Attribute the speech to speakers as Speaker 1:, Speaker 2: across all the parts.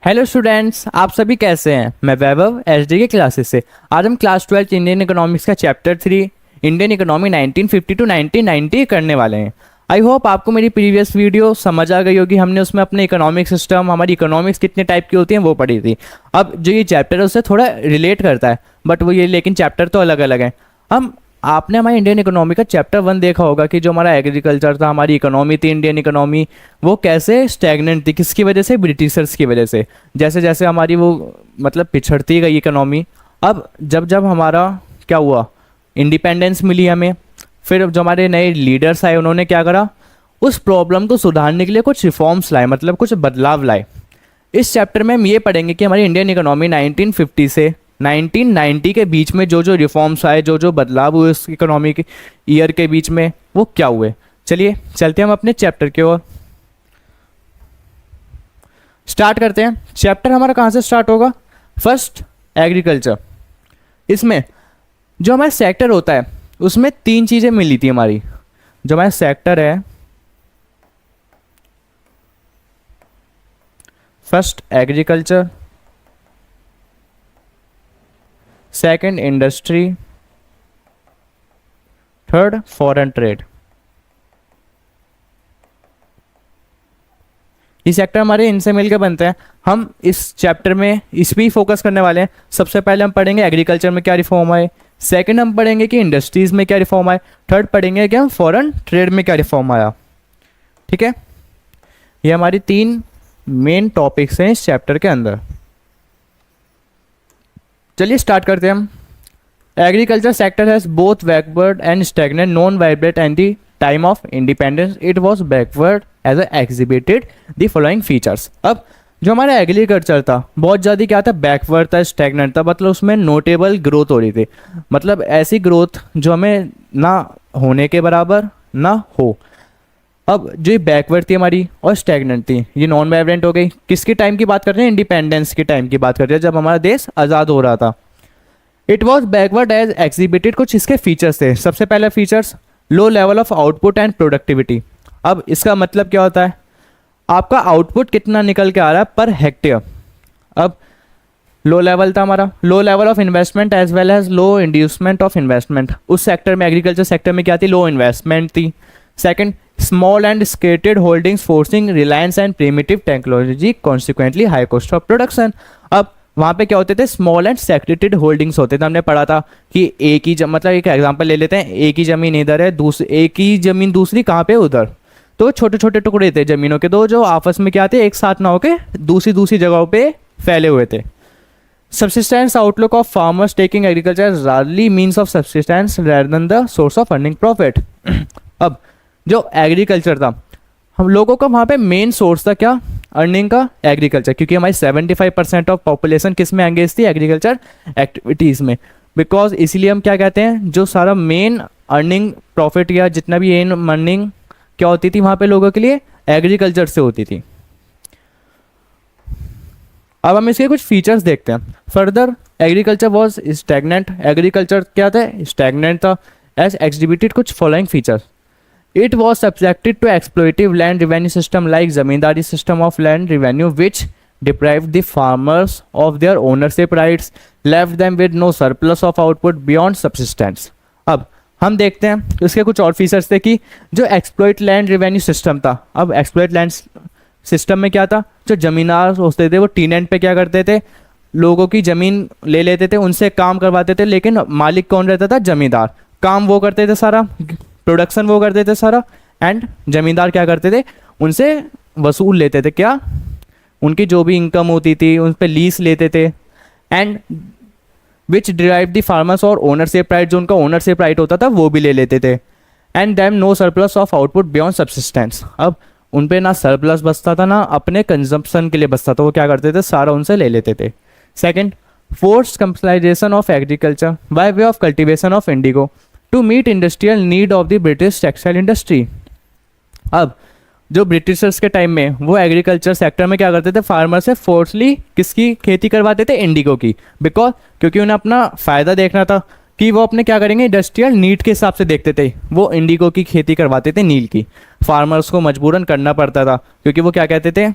Speaker 1: Hello students, आप सभी कैसे हैं। मैं वैभव एचडी के क्लासेस से। आज हम क्लास 12 इंडियन इकोनॉमिक्स का चैप्टर 3 इंडियन इकोनॉमी 1950 टू 1990 करने वाले हैं। आई होप आपको मेरी प्रीवियस वीडियो समझ आ गई होगी। हमने उसमें अपने इकोनॉमिक सिस्टम, हमारी इकोनॉमिक्स कितने टाइप की होती हैं वो पढ़ी थी। अब जो ये चैप्टर है उससे थोड़ा रिलेट करता है, बट वो ये लेकिन चैप्टर तो अलग अलग है। हम आपने हमारी इंडियन इकोनॉमी का चैप्टर 1 देखा होगा कि जो हमारा एग्रीकल्चर था, हमारी इकोनॉमी थी इंडियन इकोनॉमी, वो कैसे स्टैग्नेंट थी, किसकी वजह से, ब्रिटिशर्स की वजह से। जैसे जैसे हमारी वो मतलब पिछड़ती गई इकोनॉमी। अब जब जब हमारा क्या हुआ, इंडिपेंडेंस मिली हमें, फिर जो हमारे नए लीडर्स आए उन्होंने क्या करा, उस प्रॉब्लम को सुधारने के लिए कुछ रिफॉर्म्स लाए, मतलब कुछ बदलाव लाए। इस चैप्टर में हम ये पढ़ेंगे कि हमारी इंडियन इकोनॉमी 1950 से 1990 के बीच में जो जो रिफॉर्म्स आए, जो जो बदलाव हुए उस इकोनॉमी के ईयर के बीच में, वो क्या हुए। चलिए चलते हैं हम अपने चैप्टर की ओर, स्टार्ट करते हैं। चैप्टर हमारा कहाँ से स्टार्ट होगा? First, agriculture. इसमें जो हमारा सेक्टर होता है उसमें 3 चीज़ें मिली थी हमारी। जो हमारा सेक्टर है, first agriculture, second industry, third foreign trade. ये सेक्टर हमारे इनसे मिलकर बनते हैं। हम इस चैप्टर में इस भी फोकस करने वाले हैं। सबसे पहले हम पढ़ेंगे एग्रीकल्चर में क्या रिफॉर्म आए, सेकंड हम पढ़ेंगे कि इंडस्ट्रीज में क्या रिफॉर्म आए, थर्ड पढ़ेंगे कि हम फॉरेन ट्रेड में क्या रिफॉर्म आया। ठीक है, ये हमारी 3 मेन टॉपिक्स हैं इस चैप्टर के अंदर। चलिए स्टार्ट करते हैं हम। Agriculture sector has both backward and stagnant non vibrate and the time of independence it was backward as exhibited the following features. अब जो हमारा एग्रीकल्चर था बहुत ज़्यादा क्या था, बैकवर्ड था, स्टैग्नेंट था, मतलब उसमें नोटेबल ग्रोथ हो रही थी। मतलब ऐसी ग्रोथ जो हमें ना होने के बराबर ना हो। अब जो ये बैकवर्ड थी हमारी और स्टैग्नेंट थी, ये नॉन वाइब्रेंट हो गई। किसके टाइम की बात कर रहे हैं? इंडिपेंडेंस के टाइम की बात कर रहे हैं, जब हमारा देश आज़ाद हो रहा था। It was backward as exhibited. कुछ इसके फीचर्स थे। सबसे पहला features, low level of output and productivity. अब इसका मतलब क्या होता है, आपका आउटपुट कितना निकल के आ रहा है पर हेक्टेयर। अब लो लेवल था हमारा, low level of investment as well as low inducement of investment. उस सेक्टर में, एग्रीकल्चर सेक्टर में क्या थी, लो इन्वेस्टमेंट थी। Second, small and scattered holdings forcing reliance and primitive technology consequently high cost of production. अब वहाँ पे क्या होते थे, स्मॉल एंड सेक्रेटेड होल्डिंग्स होते थे। हमने पढ़ा था कि एक ही मतलब एक एग्जांपल ले लेते हैं, एक ही ज़मीन इधर है, एक ही ज़मीन दूसरी कहाँ पे, उधर। तो छोटे छोटे टुकड़े थे ज़मीनों के, दो जो आपस में क्या थे, एक साथ ना होके दूसरी दूसरी जगहों पे फैले हुए थे। Subsistence outlook of farmers taking agriculture as rarely means of subsistence rather than the source of earning profit। अब जो एग्रीकल्चर था, हम लोगों का वहाँ पे मेन सोर्स था क्या, अर्निंग का, एग्रीकल्चर। क्योंकि हमारी 75% ऑफ पॉपुलेशन किस में एंगेज थी, एग्रीकल्चर एक्टिविटीज़ में। बिकॉज इसीलिए हम क्या कहते हैं, जो सारा मेन अर्निंग प्रॉफिट या जितना भी अर्निंग क्या होती थी वहाँ पे लोगों के लिए, एग्रीकल्चर से होती थी। अब हम इसके कुछ फीचर्स देखते हैं। Further, agriculture was stagnant. Agriculture क्या था, स्टैग्नेंट था एज एग्जिबिटेड कुछ following features. It was subjected to exploitative land revenue system like zamindari system of land revenue which deprived the farmers of their ownership rights, left them with no surplus of output beyond subsistence. अब हम देखते हैं इसके कुछ और features थे कि जो एक्सप्लोइट लैंड रिवेन्यू सिस्टम था। अब एक्सप्लोइट लैंड सिस्टम में क्या था, जो जमींदार होते थे वो टीनेंट पे क्या करते थे, लोगों की ज़मीन ले लेते थे, उनसे काम करवाते थे, लेकिन मालिक कौन रहता था, जमींदार। काम वो करते थे सारा, प्रोडक्शन वो करते थे सारा, एंड जमींदार क्या करते थे, उनसे वसूल लेते थे, क्या, उनकी जो भी इनकम होती थी उन पर लीज लेते थे। And which derive the farmers और ओनरशिप राइट, जो उनका ओनरशिप राइट होता था वो भी ले लेते थे। And them no surplus of output beyond subsistence. अब उन पे ना सरप्लस बचता था ना अपने कंजम्पशन के लिए बचता था, वो क्या करते थे, सारा उनसे ले लेते थे। Second, forced commercialization of agriculture by way of cultivation of indigo to meet industrial need of the British textile industry. अब जो ब्रिटिशर्स के टाइम में वो एग्रीकल्चर सेक्टर में क्या करते थे, फार्मर से फोर्सली किसकी खेती करवाते थे, इंडिगो की। बिकॉज क्योंकि उन्हें अपना फ़ायदा देखना था कि वो अपने क्या करेंगे, इंडस्ट्रियल नीड के हिसाब से देखते थे, वो इंडिगो की खेती करवाते थे, नील की। फार्मर्स को मजबूरन करना पड़ता था, क्योंकि वो क्या कहते थे,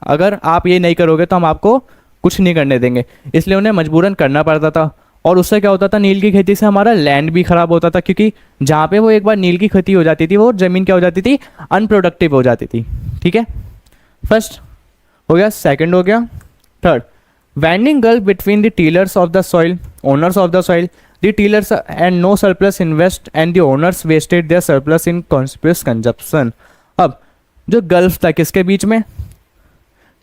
Speaker 1: अगर आप ये नहीं करोगे तो हम आपको कुछ नहीं करने देंगे। इसलिए उन्हें मजबूरन करना पड़ता था। और उससे क्या होता था, नील की खेती से हमारा लैंड भी खराब होता था, क्योंकि जहाँ पे वो एक बार नील की खेती हो जाती थी वो ज़मीन क्या हो जाती थी, अनप्रोडक्टिव हो जाती थी। ठीक है, फर्स्ट हो गया, सेकंड हो गया, third, winding gulf between the tillers of the soil, owners of the soil, the tillers and no surplus invest and the owners wasted their surplus in conspicuous consumption. अब जो गल्फ था किसके बीच में,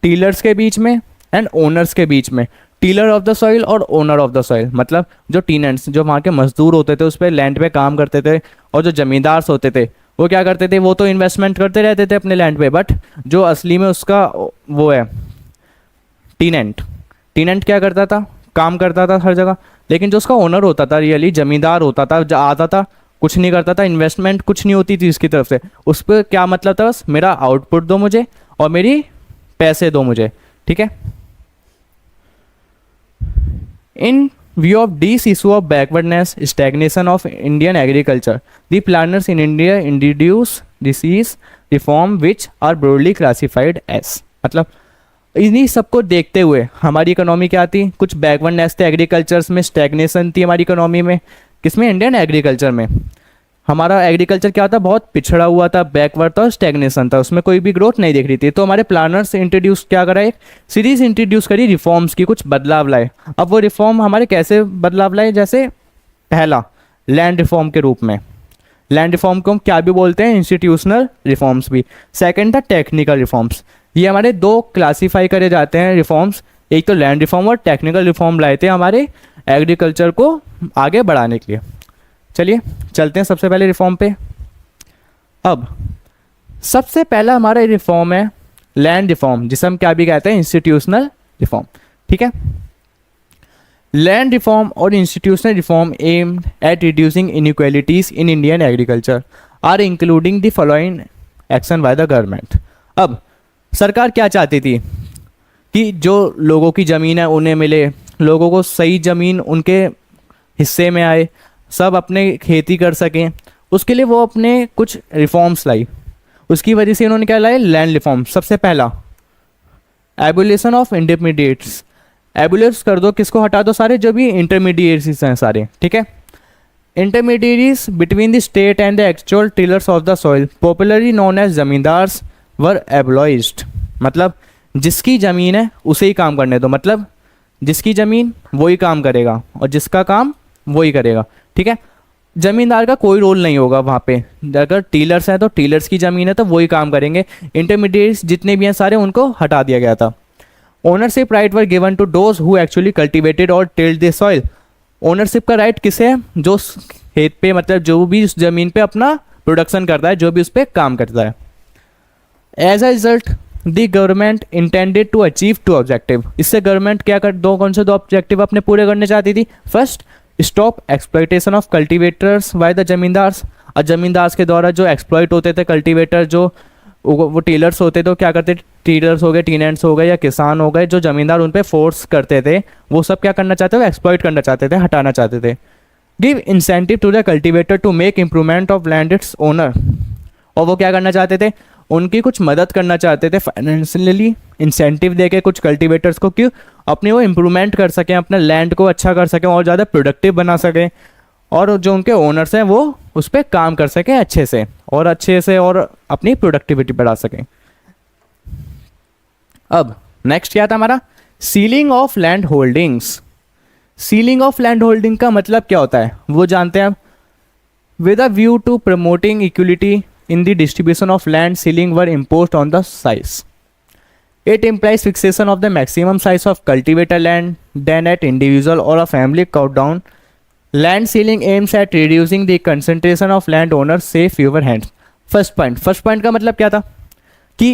Speaker 1: टीलर्स के बीच में एंड ओनर्स के बीच में। Tiller of the soil और ओनर ऑफ द सॉइल मतलब जो टीनेंट्स, जो वहाँ के मजदूर होते थे उस पर लैंड पे काम करते थे, और जो जमींदार होते थे वो क्या करते थे, वो तो इन्वेस्टमेंट करते रहते थे अपने लैंड पे, बट जो असली में उसका वो है टीनेंट, टीनेंट क्या करता था, काम करता था हर जगह, लेकिन जो उसका ओनर होता था, रियली जमींदार होता था, जो आता था कुछ नहीं करता था, इन्वेस्टमेंट कुछ नहीं होती थी उसकी तरफ से, उस पर क्या मतलब था, बस मेरा आउटपुट दो मुझे और मेरी पैसे दो मुझे। ठीक है, इन view of this issue of backwardness, stagnation of Indian agriculture, the planners in India introduced disease reform which are broadly classified as, मतलब इन्हीं सबको देखते हुए हमारी इकोनॉमी क्या थी, कुछ बैकवर्डनेस थे एग्रीकल्चर्स में, स्टैग्नेशन थी हमारी इकोनॉमी में, किसमें, इंडियन एग्रीकल्चर में। हमारा एग्रीकल्चर क्या था, बहुत पिछड़ा हुआ था, बैकवर्ड था, स्टैग्नेशन था, उसमें कोई भी ग्रोथ नहीं दिख रही थी। तो हमारे प्लानर्स इंट्रोड्यूस क्या करा, एक सीरीज इंट्रोड्यूस करी रिफॉर्म्स की, कुछ बदलाव लाए। अब वो रिफॉर्म हमारे कैसे बदलाव लाए, जैसे पहला लैंड रिफॉर्म के रूप में, लैंड रिफॉर्म को हम क्या भी बोलते हैं, इंस्टीट्यूशनल रिफॉर्म्स भी। सेकेंड था टेक्निकल रिफॉर्म्स। ये हमारे दो क्लासीफाई करे जाते हैं रिफॉर्म्स, एक तो लैंड रिफॉर्म और टेक्निकल रिफॉर्म लाए थे हमारे एग्रीकल्चर को आगे बढ़ाने के लिए। चलिए चलते हैं सबसे पहले रिफॉर्म पे। अब सबसे पहला हमारा रिफॉर्म है लैंड रिफॉर्म, जिसे हम क्या भी कहते हैं, इंस्टीट्यूशनल रिफॉर्म। ठीक है, लैंड रिफॉर्म और institutional reform aimed at reducing inequalities in Indian agriculture are including the following action by the government. अब सरकार क्या चाहती थी कि जो लोगों की ज़मीन है उन्हें मिले, लोगों को सही ज़मीन उनके हिस्से में आए, सब अपने खेती कर सकें, उसके लिए वो अपने कुछ रिफॉर्म्स लाई। उसकी वजह से इन्होंने क्या लाए, लैंड रिफॉर्म। सबसे पहला एबोलिशन ऑफ इंटरमीडिएट्स, एबोलिश कर दो, किसको हटा दो, सारे जो भी इंटरमीडिएट्स हैं सारे। ठीक है, intermediates between the state and the actual tillers of the soil popularly known as zamindars were abolished. मतलब जिसकी ज़मीन है उसे ही काम करने दो, मतलब जिसकी ज़मीन वही काम करेगा और जिसका काम वही करेगा। ठीक है, जमींदार का कोई रोल नहीं होगा वहाँ पे, अगर टीलर्स हैं तो टीलर्स की ज़मीन है तो वही काम करेंगे, इंटरमीडिएट्स जितने भी हैं सारे उनको हटा दिया गया था। Ownership right were given to those who actually cultivated और टिल्ड द सॉइल। ओनरशिप का राइट किसे है, जो खेत पे, मतलब जो भी उस ज़मीन पे अपना प्रोडक्शन करता है, जो भी उस पर काम करता है। As a result the government intended to achieve two objective. इससे गवर्नमेंट क्या कर, कौन से दो ऑब्जेक्टिव अपने पूरे करने चाहती थी। First, stop exploitation of cultivators by the zamindars. और जमींदार्स के द्वारा जो एक्सप्लॉइट होते थे कल्टिवेटर, जो वो टीलर्स होते थे, क्या करते, टीलर्स हो गए, टीनेंट्स हो गए या किसान हो गए, जो जमींदार उन पे फोर्स करते थे, वो सब क्या करना चाहते थे, एक्सप्लॉइट करना चाहते थे, हटाना चाहते थे। Give incentive to the cultivator to make improvement of land its owner. और वो क्या करना चाहते थे, उनकी कुछ मदद करना चाहते थे फाइनेंशियली, इंसेंटिव देके कुछ कल्टिवेटर्स को, क्यों, अपनी वो इम्प्रूवमेंट कर सकें, अपने लैंड को अच्छा कर सकें और ज़्यादा प्रोडक्टिव बना सकें, और जो उनके ओनर्स हैं वो उस पर काम कर सकें अच्छे से और अपनी प्रोडक्टिविटी बढ़ा सकें। अब नेक्स्ट क्या था हमारा, ceiling of land holdings. Ceiling of land holding का मतलब क्या होता है वो जानते हैं आप। With a view to promoting equality in the distribution of land, ceiling were imposed on the size. It implies fixation of the maximum size of cultivator land than at individual or a family cut down. Land ceiling aims at reducing the concentration of land owners, say fewer hands. First point का मतलब क्या था कि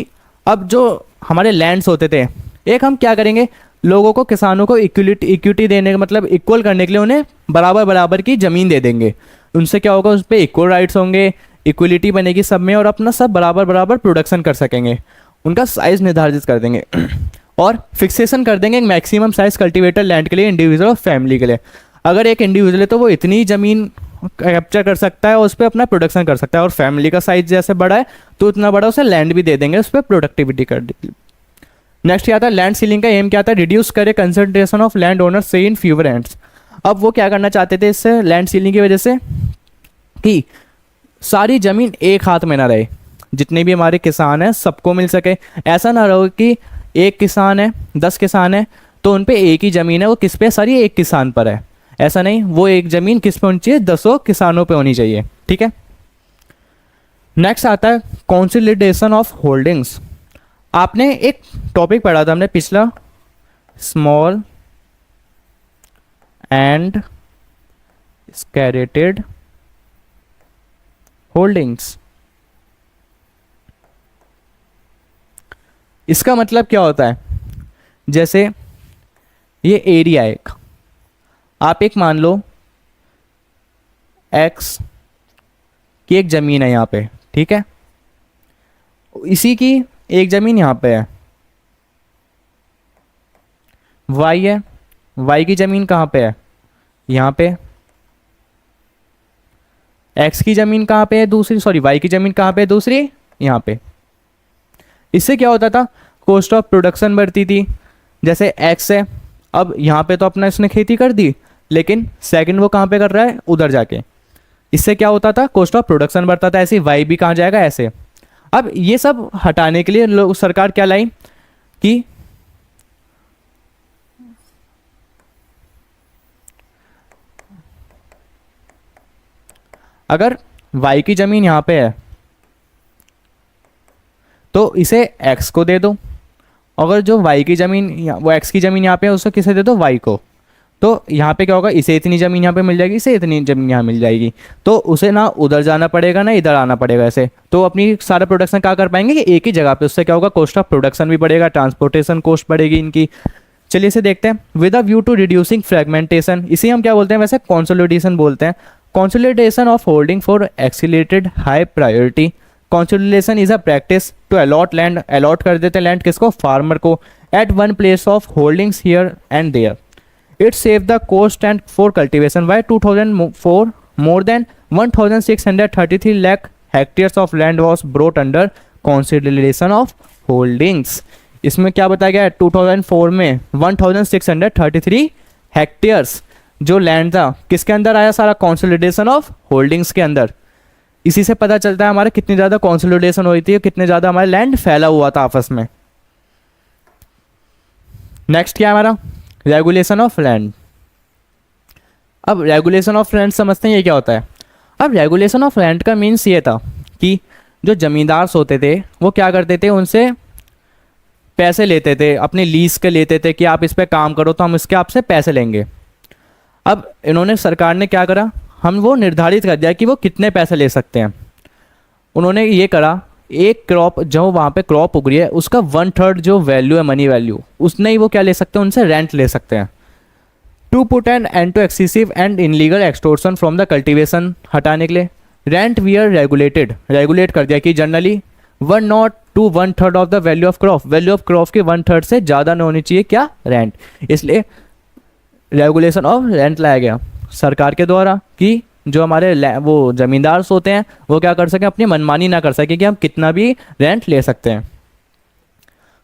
Speaker 1: अब जो हमारे lands होते थे, एक हम क्या करेंगे, लोगों को, किसानों को इक्विटी देने का मतलब इक्वल करने के लिए उन्हें बराबर की ज़मीन दे देंगे। उनसे क्या होगा, उस पर इक्वल राइट्स होंगे, इक्वलिटी बनेगी सब में, और अपना सब बराबर प्रोडक्शन कर सकेंगे। उनका साइज़ निर्धारित कर देंगे और फिक्सेशन कर देंगे एक मैक्सिमम साइज़ कल्टीवेटर लैंड के लिए, इंडिविजुअल और फैमिली के लिए। अगर एक इंडिविजुअल है तो वो इतनी ज़मीन कैप्चर कर सकता है और उस पर अपना प्रोडक्शन कर सकता है, और फैमिली का साइज़ जैसे बड़ा है तो उतना बड़ा उसे लैंड भी दे देंगे, उस पर प्रोडक्टिविटी कर देंगे। नेक्स्ट क्या आता है, लैंड सीलिंग का एम क्या था, रिड्यूस करे कंसंट्रेशन ऑफ लैंड ओनर से इन फ्यूवर हैंड्स। अब वो क्या करना चाहते थे इससे, लैंड सीलिंग की वजह से, कि सारी ज़मीन एक हाथ में ना रहे, जितने भी हमारे किसान हैं सबको मिल सके। ऐसा ना रहो कि एक किसान है 10 किसान है तो उन पे एक ही ज़मीन है, वो किस पे, सारी एक किसान पर है। ऐसा नहीं, वो एक ज़मीन किस पे होनी चाहिए, 10 किसानों पे होनी चाहिए। ठीक है। नेक्स्ट आता है कंसोलिडेशन ऑफ होल्डिंग्स। आपने एक टॉपिक पढ़ा था हमने पिछला, स्मॉल एंड स्कैरेटेड होल्डिंग्स। इसका मतलब क्या होता है, जैसे ये एरिया एक, आप एक मान लो एक्स की एक ज़मीन है यहाँ पे, ठीक है, इसी की एक ज़मीन यहाँ पे है, वाई है, वाई की ज़मीन कहाँ पे है, यहाँ पे, एक्स की ज़मीन कहाँ पे है दूसरी, सॉरी वाई की ज़मीन कहाँ पे है दूसरी, यहाँ पे। इससे क्या होता था, कॉस्ट ऑफ प्रोडक्शन बढ़ती थी। जैसे एक्स है, अब यहाँ पे तो अपना इसने खेती कर दी, लेकिन सेकंड वो कहाँ पे कर रहा है, उधर जाके। इससे क्या होता था, कॉस्ट ऑफ प्रोडक्शन बढ़ता था, ऐसे वाई भी कहाँ जाएगा, ऐसे। अब ये सब हटाने के लिए लोग, सरकार क्या लाई कि अगर वाई की ज़मीन यहाँ पे है तो इसे एक्स को दे दो, अगर जो वाई की ज़मीन, वो एक्स की ज़मीन यहाँ पे है, उसको किसे दे दो, वाई को। तो यहाँ पे क्या होगा, इसे इतनी ज़मीन यहाँ पे मिल जाएगी, इसे इतनी ज़मीन यहाँ मिल जाएगी, तो उसे ना उधर जाना पड़ेगा ना इधर आना पड़ेगा, ऐसे तो अपनी सारा प्रोडक्शन क्या कर पाएंगे कि एक ही जगह पे। उससे क्या होगा, कॉस्ट ऑफ प्रोडक्शन भी बढ़ेगा, ट्रांसपोर्टेशन कॉस्ट बढ़ेगी इनकी। चलिए इसे देखते हैं। With a view to reducing fragmentation, इसे हम क्या बोलते हैं, वैसे कंसोलिडेशन बोलते हैं। Consolidation of holding for accelerated high priority. Consolidation is a practice to allot land, allot कर देते हैं लैंड किसको, फार्मर को, at one place of holdings here and there. It saved the cost and for cultivation by 2004 more than 1,633 lakh hectares of land was brought under consideration of holdings। इसमें क्या बताया गया है, 2004 में 1,633 हेक्टेयर्स जो land था किसके अंदर आया, सारा कंसोलिडेशन ऑफ होल्डिंग्स के अंदर। इसी से पता चलता है हमारे कितनी ज़्यादा कंसोलिडेशन हुई थी, कितने ज़्यादा हमारा लैंड फैला हुआ था आपस में। नेक्स्ट क्या है हमारा, रेगुलेशन ऑफ लैंड। अब रेगुलेशन ऑफ लैंड समझते हैं ये क्या होता है। अब रेगुलेशन ऑफ लैंड का मीन्स ये था कि जो ज़मींदार होते थे वो क्या करते थे, उनसे पैसे लेते थे, अपने लीज के लेते थे कि आप इस पर काम करो तो हम इसके आपसे पैसे लेंगे। अब इन्होंने, सरकार ने क्या करा, हम वो निर्धारित कर दिया कि वो कितने पैसे ले सकते हैं। उन्होंने ये करा, एक क्रॉप जो वहाँ पे क्रॉप उग रही है उसका 1/3 जो वैल्यू है, मनी वैल्यू, उसने ही वो क्या ले सकते हैं, उनसे रेंट ले सकते हैं। To put an end to excessive and illegal extortion from the cultivation, हटाने के लिए rent we are regulated, regulate कर दिया कि generally 1/2 of the value of crop, value of crop की 1/3 से ज़्यादा नहीं होनी चाहिए क्या, रेंट। इसलिए रेगुलेशन ऑफ रेंट लाया गया सरकार के द्वारा कि जो हमारे वो ज़मींदार होते हैं वो क्या कर सकें, अपनी मनमानी ना कर सकें कि हम कितना भी रेंट ले सकते हैं।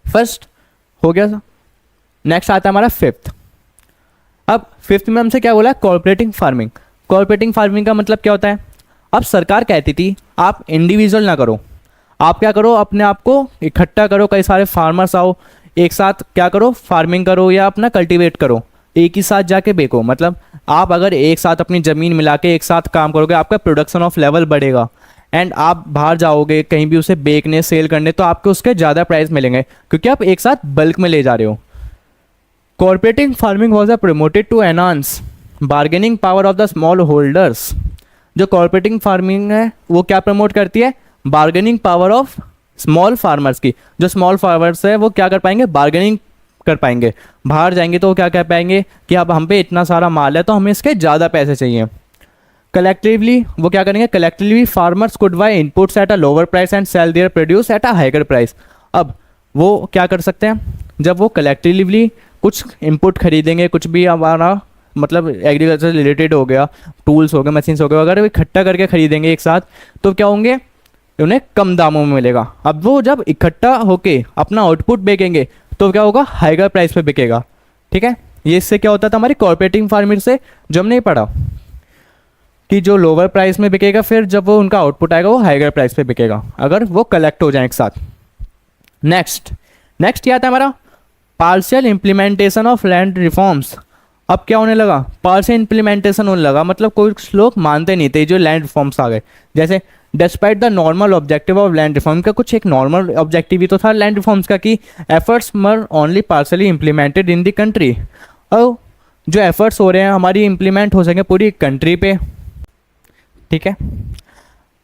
Speaker 1: फर्स्ट हो गया। नेक्स्ट आता है हमारा फिफ्थ। अब फिफ्थ में हमसे क्या बोला है, कॉर्पोरेटिंग फार्मिंग। कॉर्पोरेटिंग फार्मिंग का मतलब क्या होता है, अब सरकार कहती थी आप इंडिविजुअल ना करो, आप क्या करो, अपने आप को इकट्ठा करो, कई सारे फार्मर्स आओ, एक साथ क्या करो, फार्मिंग करो या अपना कल्टीवेट करो, एक ही साथ जाके बेचो। मतलब आप अगर एक साथ अपनी ज़मीन मिला के एक साथ काम करोगे, आपका प्रोडक्शन ऑफ लेवल बढ़ेगा एंड आप बाहर जाओगे कहीं भी उसे बेचने, सेल करने, तो आपको उसके ज़्यादा प्राइस मिलेंगे क्योंकि आप एक साथ बल्क में ले जा रहे हो। Corporating farming was a promoted to enhance bargaining power of the small holders. जो कॉर्पोरेटिंग फार्मिंग है वो क्या प्रमोट करती है, bargaining power of small farmers की। जो स्मॉल फार्मर्स है वो क्या कर पाएंगे, बार्गेनिंग कर पाएंगे, बाहर जाएंगे तो वो क्या कह पाएंगे कि अब हम पे इतना सारा माल है तो हमें इसके ज़्यादा पैसे चाहिए। कलेक्टिवली वो क्या करेंगे, collectively farmers could buy inputs at a lower price and sell their produce at a higher price. अब वो क्या कर सकते हैं, जब वो कलेक्टिवली कुछ इनपुट खरीदेंगे, कुछ भी हमारा मतलब एग्रीकल्चर रिलेटेड हो गया, टूल्स हो गए, मशीन्स हो गए, अगर वो इकट्ठा करके खरीदेंगे एक साथ तो क्या होंगे, उन्हें कम दामों में मिलेगा। अब वो जब इकट्ठा होके अपना आउटपुट बेचेंगे तो क्या होगा, हाइगर प्राइस पे बिकेगा। ठीक है, ये इससे क्या होता था हमारी कॉर्पोरेटिंग फार्मिंग से, जो हमने पढ़ा कि जो लोअर प्राइस में बिकेगा, फिर जब वो उनका आउटपुट आएगा वो हाइगर प्राइस पे बिकेगा अगर वो कलेक्ट हो जाए एक साथ। नेक्स्ट क्या आता है हमारा partial implementation of land reforms. अब क्या होने लगा, पार्शियल इम्प्लीमेंटेशन होने लगा, मतलब कुछ लोग मानते नहीं थे जो लैंड रिफॉर्म्स आ गए। जैसे despite the normal objective of land reform का कुछ एक नॉर्मल ऑब्जेक्टिव ही तो था लैंड रिफॉर्म्स का कि एफर्ट्स मर only partially implemented in the country. और जो एफर्ट्स हो रहे हैं हमारी इम्प्लीमेंट हो सके पूरी कंट्री पे। ठीक है,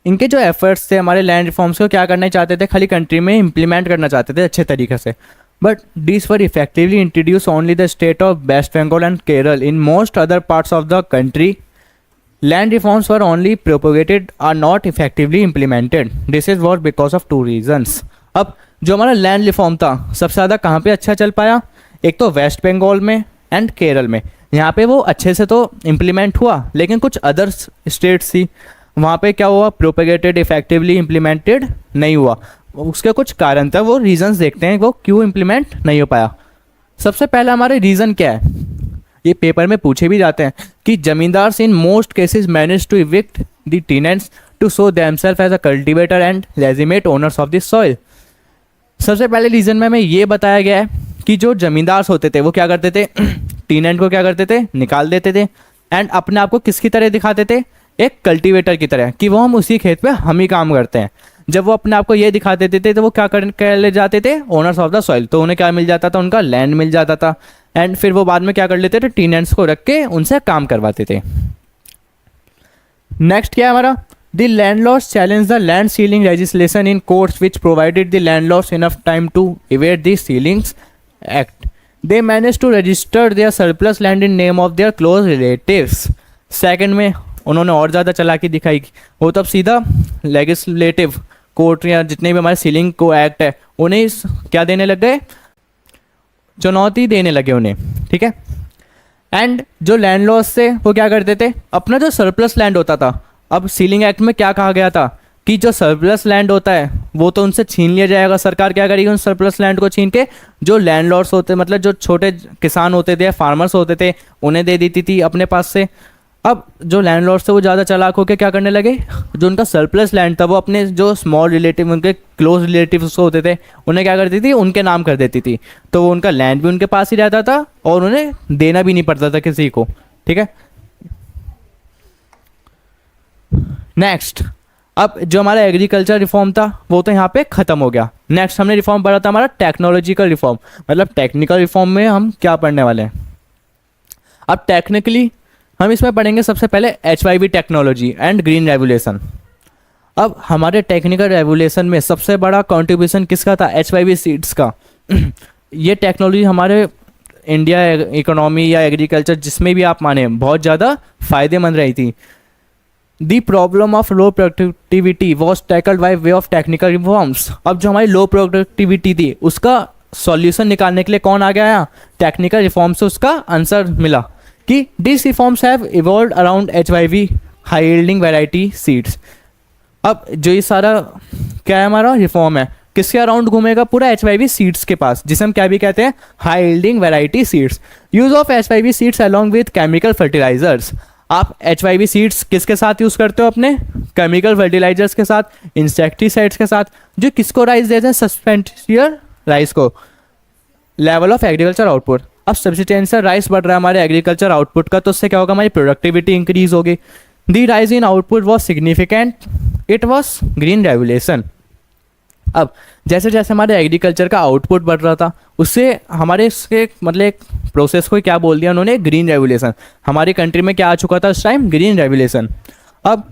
Speaker 1: इनके जो एफर्ट्स थे हमारे लैंड रिफॉर्म्स को क्या करना चाहते थे, खाली कंट्री में इम्प्लीमेंट करना चाहते थे अच्छे तरीके से। But this were effectively introduce only the state of West Bengal and Kerala. In most other parts of the country land reforms were only propagated or not effectively implemented. This is what because of two reasons. अब जो हमारा land reform था सबसे ज़्यादा कहाँ पे अच्छा चल पाया, एक तो वेस्ट बंगाल में एंड केरल में। यहाँ पे वो अच्छे से तो इम्प्लीमेंट हुआ, लेकिन कुछ अदर स्टेट्स थी वहाँ पे क्या हुआ, प्रोपेगेटेड इफेक्टिवली इम्प्लीमेंटेड नहीं हुआ। उसके कुछ कारण था, वो रीजंस देखते हैं वो क्यों इम्प्लीमेंट नहीं हो पाया। सबसे पहला हमारे रीज़न क्या है, ये पेपर में पूछे भी जाते हैं कि zamindars in most cases manage to evict the tenants to show themselves as a cultivator and legitimate owners of the soil. सबसे पहले रीज़न में हमें ये बताया गया है कि जो जमींदार्स होते थे वो क्या करते थे, टेनेंट को क्या करते थे, निकाल देते थे एंड अपने आप को किसकी तरह दिखाते थे, एक कल्टीवेटर की तरह, कि वो हम उसी खेत पे हम ही काम करते हैं। जब वो अपने आप को ये दिखा देते थे तो वो क्या कर ले जाते थे, ओनर्स ऑफ द सॉइल। तो उन्हें क्या मिल जाता था, उनका लैंड मिल जाता था एंड फिर वो बाद में क्या कर लेते थे, टेनेंट्स को रख के उनसे काम करवाते थे। नेक्स्ट क्या है हमारा, the landlords challenge the land ceiling legislation in courts which provided the landlords enough time to evade the ceilings act. They manage to register their surplus land in name of their close relatives. Second में उन्होंने और ज़्यादा चालाकी दिखाई, वो तब सीधा legislative court या जितने भी हमारे सीलिंग को एक्ट है उन्हें क्या देने लग गए, चुनौती देने लगे उन्हें। ठीक है, एंड जो लैंडलॉर्ड्स थे वो क्या करते थे, अपना जो सरप्लस लैंड होता था, अब सीलिंग एक्ट में क्या कहा गया था कि जो सरप्लस लैंड होता है वो तो उनसे छीन लिया जाएगा। सरकार क्या करेगी, उन सरप्लस लैंड को छीन के जो लैंडलॉर्ड्स होते, मतलब जो छोटे किसान होते थे, फार्मर्स होते थे, उन्हें दे देती थी अपने पास से। अब जो लैंडलॉर्ड्स थे वो ज़्यादा चालाक होकर क्या करने लगे, जो उनका सरप्लस लैंड था वो अपने जो स्मॉल रिलेटिव, उनके क्लोज रिलेटिव्स होते थे, उन्हें क्या करती थी, उनके नाम कर देती थी। तो वो उनका लैंड भी उनके पास ही रहता था और उन्हें देना भी नहीं पड़ता था किसी को। ठीक है, नेक्स्ट, अब जो हमारा एग्रीकल्चर रिफॉर्म था वो तो यहाँ पे ख़त्म हो गया। नेक्स्ट हमने रिफॉर्म पढ़ा था हमारा टेक्नोलॉजिकल रिफॉर्म, मतलब टेक्निकल रिफॉर्म में हम क्या पढ़ने वाले हैं। अब टेक्निकली हम इसमें पढ़ेंगे सबसे पहले HYV technology and green revolution. अब हमारे टेक्निकल रेवोल्यूशन में सबसे बड़ा कंट्रीब्यूशन किसका था, HYV सीड्स का। ये टेक्नोलॉजी हमारे इंडिया इकोनॉमी या एग्रीकल्चर जिसमें भी आप माने बहुत ज़्यादा फ़ायदेमंद रही थी। The problem of low productivity was tackled by way of technical reforms. अब जो हमारी लो प्रोडक्टिविटी थी उसका सॉल्यूशन निकालने के लिए कौन आ गया, टेक्निकल रिफॉर्म से उसका आंसर मिला कि this reforms have evolved around HYV high yielding variety seeds. अब जो ये सारा क्या है हमारा रिफॉर्म है, किसके अराउंड घूमेगा, पूरा HYV सीड्स के पास, जिसे हम क्या भी कहते हैं, high yielding variety seeds. Use of HYV seeds along with chemical fertilizers. आप HYV सीड्स किसके साथ यूज़ करते हो, अपने केमिकल फर्टिलाइजर्स के साथ, इंसेक्टिसाइड्स के साथ, जो किसको राइज देते हैं, सब्सटेंशियल राइस को। लेवल ऑफ एग्रीकल्चर आउटपुट, अब सब्सटेंशियल राइस बढ़ रहा है हमारे एग्रीकल्चर आउटपुट का, तो उससे क्या होगा, हमारी प्रोडक्टिविटी इंक्रीज होगी। The rise in output was significant, it was green revolution. अब जैसे जैसे हमारे एग्रीकल्चर का आउटपुट बढ़ रहा था उससे हमारे इसके मतलब एक प्रोसेस को क्या बोल दिया उन्होंने, ग्रीन रेवोल्यूशन। हमारी कंट्री में क्या आ चुका था उस टाइम, ग्रीन रेवोल्यूशन। अब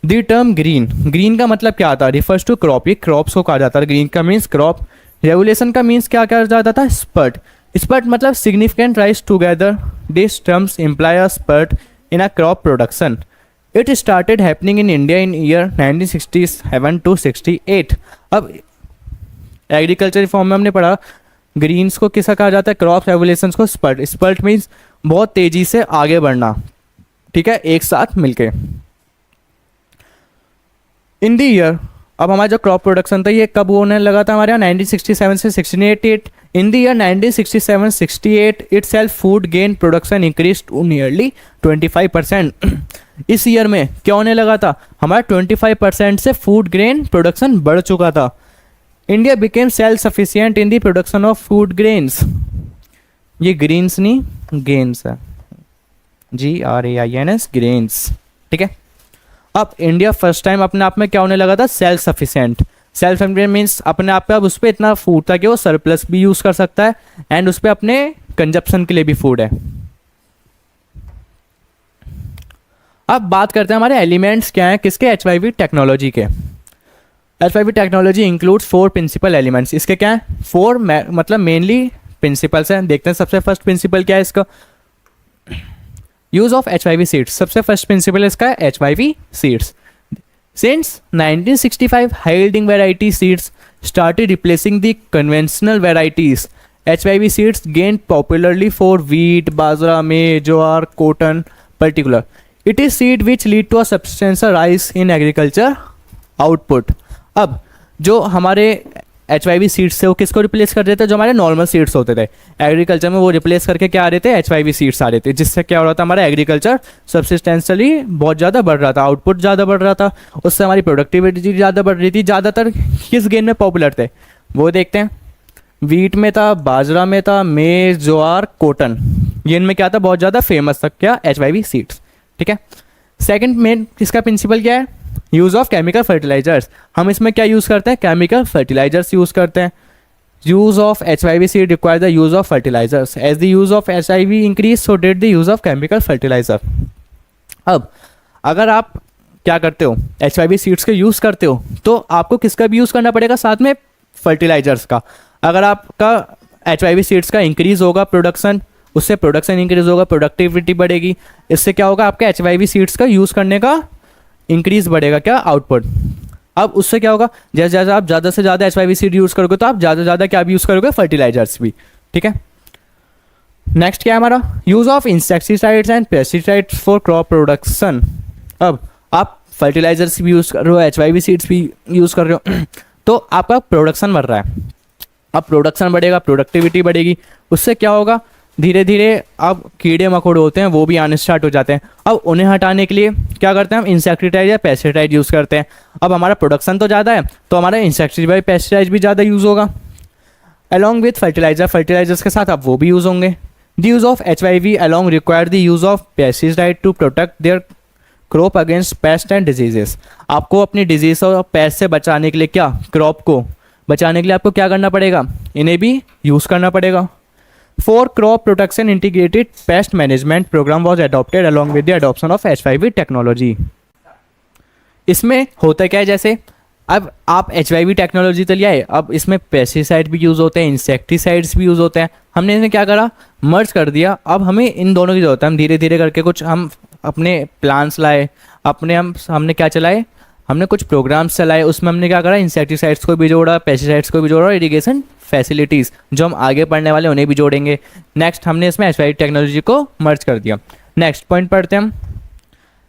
Speaker 1: द टर्म ग्रीन का मतलब क्या आता है, रिफर्स टू क्रॉप, ये क्रॉप्स को कहा जाता है। ग्रीन का मीन्स क्रॉप, रेवोल्यूशन का मीन्स क्या कहा जाता था, स्पर्ट। स्पर्ट मतलब significant rise together, this terms imply a spurt in a crop production. It started happening in India in year 1967 to 68। अब एग्रीकल्चर रिफॉर्म में हमने पढ़ा ग्रीन्स को किसा कहा जाता है, क्रॉप रेवोल्यूशंस को स्पर्ट। स्पर्ट मीन्स बहुत तेजी से आगे बढ़ना, ठीक है, एक साथ मिलके। इन द ईयर अब हमारा जो क्रॉप प्रोडक्शन था ये कब होने लगा था हमारे यहाँ 1967 से 1968। In the year 1967-68 itself food gain production increase to nearly 25%। इस ईयर में क्या होने लगा था, हमारा 25% से फूड ग्रेन प्रोडक्शन बढ़ चुका था। India became self sufficient in the production of food grains, ये ग्रेन्स नहीं गेन्स है, GRAINS ग्रेन्स, ठीक है। अब इंडिया फर्स्ट टाइम अपने आप में क्या होने लगा था, self sufficient. Self sufficient means अपने आप पे अब उस पर इतना फूड था कि वो सरप्लस भी यूज़ कर सकता है एंड उस पर अपने कंजप्शन के लिए भी फूड है। अब बात करते हैं हमारे एलिमेंट्स क्या हैं किसके, HYV टेक्नोलॉजी के। HYV technology includes 4 principal elements. इसके क्या है, 4 मतलब मेनली प्रिंसिपल्स हैं। देखते हैं सबसे फर्स्ट प्रिंसिपल क्या है इसका, यूज ऑफ HYV सीड्स। सबसे फर्स्ट प्रिंसिपल इसका है HYV seeds. Since 1965 high yielding variety seeds started replacing the conventional varieties. HYV seeds gained popularly for wheat, bajra, maize, jowar, cotton particular. It is seed which lead to a substantial rise in agriculture output. अब जो हमारे HYV seeds से वो किसको replace कर देते हैं, जो हमारे नॉर्मल सीड्स होते थे एग्रीकल्चर में, वो रिप्लेस करके क्या आ रहे थे, HYV सीड्स आ रहे थे, जिससे क्या हो रहा था, हमारा एग्रीकल्चर सब्सिस्टेंशियली बहुत ज़्यादा बढ़ रहा था, आउटपुट ज़्यादा बढ़ रहा था, उससे हमारी प्रोडक्टिविटी ज़्यादा बढ़ रही थी। ज़्यादातर किस गेन में पॉपुलर थे वो देखते हैं, वीट में था, बाजरा में था, मेज, ज्वार, कॉटन, ये इनमें क्या था, बहुत ज़्यादा फेमस था क्या, HYV सीड्स, ठीक है। सेकेंड मेन इसका प्रिंसिपल क्या है, यूज़ ऑफ केमिकल फर्टिलाइजर्स। हम इसमें क्या यूज़ करते हैं, केमिकल फर्टिलाइजर्स यूज़ करते हैं। Use of HYV seed require the use of fertilizers, as the use of HYV increase so did the use of chemical fertilizer. अब अगर आप क्या करते हो, HYV सीड्स के यूज़ करते हो, तो आपको किसका भी यूज़ करना पड़ेगा, साथ में फर्टिलाइजर्स का। अगर आपका HYV सीड्स का इंक्रीज़ होगा प्रोडक्शन, उससे प्रोडक्शन इंक्रीज होगा, प्रोडक्टिविटी बढ़ेगी, इससे क्या होगा, आपके HYV सीड्स का यूज़ करने का इंक्रीज बढ़ेगा क्या, आउटपुट। अब उससे क्या होगा, जैसे जैसे आप ज़्यादा से ज़्यादा HYV सीड यूज़ करोगे तो आप ज़्यादा से ज़्यादा क्या भी यूज़ करोगे, फर्टिलाइजर्स भी, ठीक है। नेक्स्ट क्या है हमारा, use of insecticides and pesticides for crop production. अब आप फर्टिलाइजर्स भी यूज़ कर रहे हो, HYV सीड्स भी यूज़ कर रहे हो, तो आपका प्रोडक्शन बढ़ रहा है। अब प्रोडक्शन बढ़ेगा, प्रोडक्टिविटी बढ़ेगी, उससे क्या होगा, धीरे धीरे अब कीड़े मकोड़े होते हैं वो भी आने स्टार्ट हो जाते हैं। अब उन्हें हटाने के लिए क्या करते हैं हम, इंसेक्टिसाइड या पेस्टिसाइड यूज़ करते हैं। अब हमारा प्रोडक्शन तो ज़्यादा है तो हमारा इंसेक्टिसाइड पेस्टिसाइड भी ज़्यादा यूज़ होगा, अलॉन्ग विथ फर्टिलाइजर, फर्टिलाइजर्स के साथ अब वो भी यूज़ होंगे। The use of HYV along require the use of pesticide to protect their crop against pest and diseases. आपको अपनी डिजीज और पेस्ट से बचाने के लिए क्या, क्रॉप को बचाने के लिए आपको क्या करना पड़ेगा, इन्हें भी यूज़ करना पड़ेगा। For crop protection integrated pest management program was adopted along with the adoption of HYV technology. इसमें होता क्या है, जैसे अब आप HYV टेक्नोलॉजी तो लिया है, अब इसमें पेस्टिसाइड भी यूज़ होते हैं, इंसेक्टिसाइड्स भी यूज़ होते हैं, हमने इन्हें क्या करा, मर्ज कर दिया। अब हमें इन दोनों की ज़रूरत है, हम धीरे धीरे करके कुछ हम अपने प्लान्स लाए, हमने क्या चलाए, हमने कुछ प्रोग्राम्स चलाए, उसमें हमने क्या करा, इंसेक्टिसाइड्स को भी जोड़ा, पेस्टिसाइड्स को भी जोड़ा, इरिगेशन फैसिलिटीज़ जो हम आगे पढ़ने वाले उन्हें भी जोड़ेंगे। नेक्स्ट हमने इसमें HYV टेक्नोलॉजी को मर्ज कर दिया। नेक्स्ट पॉइंट पढ़ते हैं हम,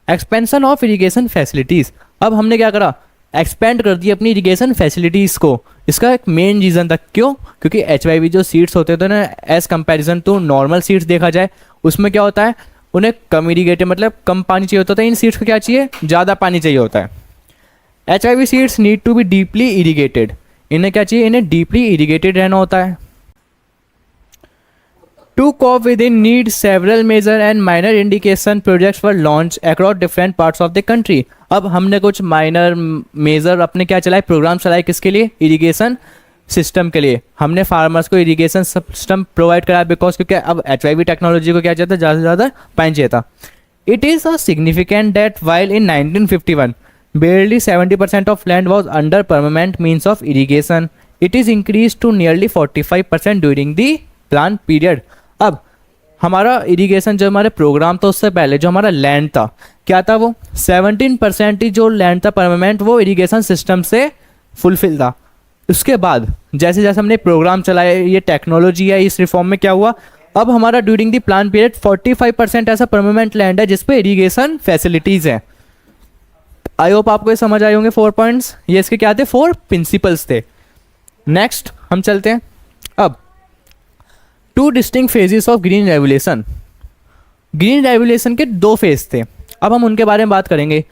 Speaker 1: एक्सपेंशन ऑफ इरिगेशन फैसिलिटीज़। अब हमने क्या करा, एक्सपेंड कर दिया अपनी इरिगेशन फैसिलिटीज़ को। इसका एक मेन रीज़न था, क्यों, क्योंकि HYV जो सीड्स होते थे ना, as comparison to normal seeds देखा जाए, उसमें क्या होता है, उन्हें कम इरीगेटेड मतलब कम पानी चाहिए होता था, इन सीड्स को क्या चाहिए, ज़्यादा पानी चाहिए होता है। HYV seeds need to be deeply irrigated, इन्हें क्या चाहिए, इन्हें डीपली इरीगेटेड रहना होता है। To cope with in need several major and minor indication projects were launch across different parts of the country. अब हमने कुछ माइनर मेजर अपने क्या चलाए, प्रोग्राम चलाए, किसके लिए, इरीगेशन सिस्टम के लिए। हमने फार्मर्स को इरीगेशन सिस्टम प्रोवाइड कराया, बिकॉज क्योंकि अब HYV टेक्नोलॉजी को क्या चाहता है, ज़्यादा से ज़्यादा पानी चाहिए था। It is a significant that while in 1951 barely 70% of land was under permanent means of irrigation. It is increased to nearly 45% during the plan period. अब हमारा इरीगेशन जो हमारे प्रोग्राम था उससे पहले जो हमारा लैंड था क्या था, वो 17% ही जो लैंड था परमानेंट वो इरीगेशन सिस्टम से फुलफिल था। उसके बाद जैसे जैसे हमने प्रोग्राम चलाए, ये टेक्नोलॉजी है, इस रिफॉर्म में क्या हुआ, अब हमारा ड्यूरिंग द प्लान पीरियड 45% ऐसा परमानेंट लैंड है जिसपे इरीगेशन फैसिलिटीज़ हैं। आई होप आपको ये समझ आए होंगे 4 पॉइंट्स, ये इसके क्या थे, 4 प्रिंसिपल्स थे। नेक्स्ट हम चलते हैं अब 2 distinct phases of green revolution. Green revolution के 2 फेज थे, अब हम उनके बारे में बात करेंगे।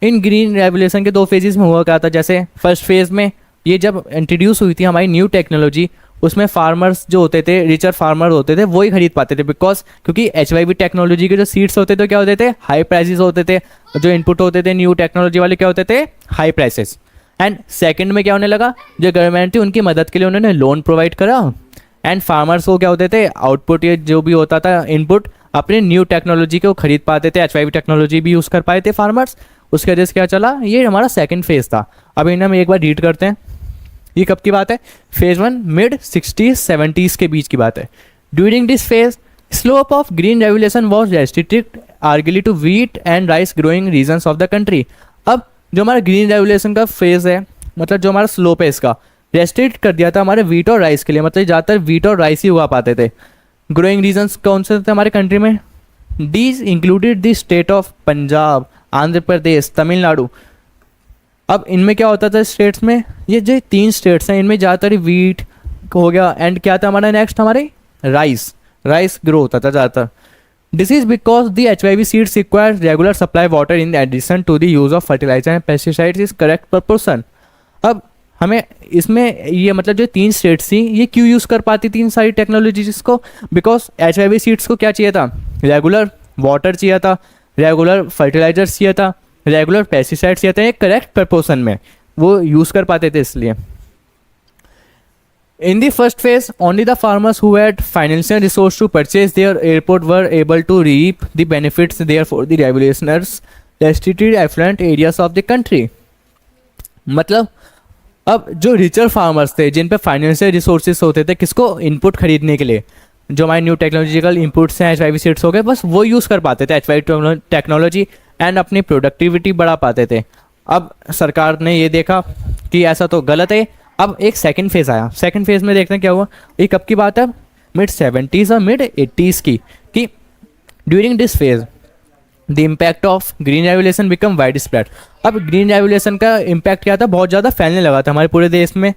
Speaker 1: इन ग्रीन रेवोल्यूशन के 2 फेजेस में हुआ क्या था, जैसे फर्स्ट फेज में ये जब इंट्रोड्यूस हुई थी हमारी न्यू टेक्नोलॉजी, उसमें फार्मर्स जो होते थे, रिचर फार्मर होते थे, वही खरीद पाते थे, बिकॉज क्योंकि HYV टेक्नोलॉजी के जो सीड्स होते थे क्या होते थे, हाई प्राइसेस होते थे, जो इनपुट होते थे न्यू टेक्नोलॉजी वाले क्या होते थे, हाई प्राइसेस। एंड सेकंड में क्या होने लगा, जो गवर्नमेंट थी उनकी मदद के लिए उन्होंने लोन प्रोवाइड करा, एंड फार्मर्स को क्या होते थे, आउटपुट ये जो भी होता था इनपुट अपने न्यू टेक्नोलॉजी को खरीद पाते थे, HYV टेक्नोलॉजी भी यूज़ कर पाए थे फार्मर्स। उसके वजह से क्या चला, ये हमारा सेकंड फेज था। अब इन्हें हम एक बार रीड करते हैं, ये कब की बात है, फेज 1 मिड 60s-70s के बीच की बात है। During this phase slope of green revolution was restricted largely to wheat and rice growing regions of the country. अब जो हमारा ग्रीन रेवोल्यूशन का फेज है, मतलब जो हमारा स्लोप है इसका रेस्ट्रिक्ट कर दिया था हमारे वीट और राइस के लिए, मतलब ज़्यादातर वीट और राइस ही उगा पाते थे। ग्रोइंग रीजन्स कौन से थे हमारे कंट्री में, these included the state of Punjab, Andhra Pradesh, Tamil Nadu. अब इनमें क्या होता था स्टेट्स में, ये जो 3 स्टेट्स हैं इनमें ज़्यादातर वीट हो गया, एंड क्या था हमारा नेक्स्ट, हमारे राइस ग्रो होता था ज़्यादातर। This is because the HYV seeds require regular supply water in addition to the use of fertilizer and pesticides is correct proportion. अब हमें इसमें ये मतलब जो 3 स्टेट्स थी ये क्यों यूज़ कर पाती थी इन सारी टेक्नोलॉजीज को, बिकॉज HYV सीड्स को क्या चाहिए था, रेगुलर वाटर चाहिए था, रेगुलर फर्टिलाइजर्स चाहिए था, रेगुलर पेस्टिसाइड्स चाहिए था, एक करेक्ट प्रपोर्शन में वो यूज़ कर पाते थे इसलिए। In the first phase, only the farmers who had financial resource to purchase their airport were able to reap the benefits. Therefore, the revolutionaries restricted affluent areas of the country. मतलब अब जो richer farmers थे जिन पे financial resources होते थे किसको, input खरीदने के लिए, जो हमारे न्यू टेक्नोलॉजिकल इनपुट्स हैं HYV सीड्स हो गए, बस वो यूज़ कर पाते थे HYV टेक्नोलॉजी एंड अपनी प्रोडक्टिविटी बढ़ा पाते थे। अब सरकार ने ये देखा कि ऐसा तो गलत है, अब एक सेकंड फेज़ आया। सेकंड फेज़ में देखते हैं क्या हुआ, ये कब की बात है, मिड 70s और मिड 80s की, कि during this phase the impact of green revolution become wide spread. अब ग्रीन रेवोल्यूशन का इम्पैक्ट क्या था, बहुत ज़्यादा फैलने लगा था हमारे पूरे देश में।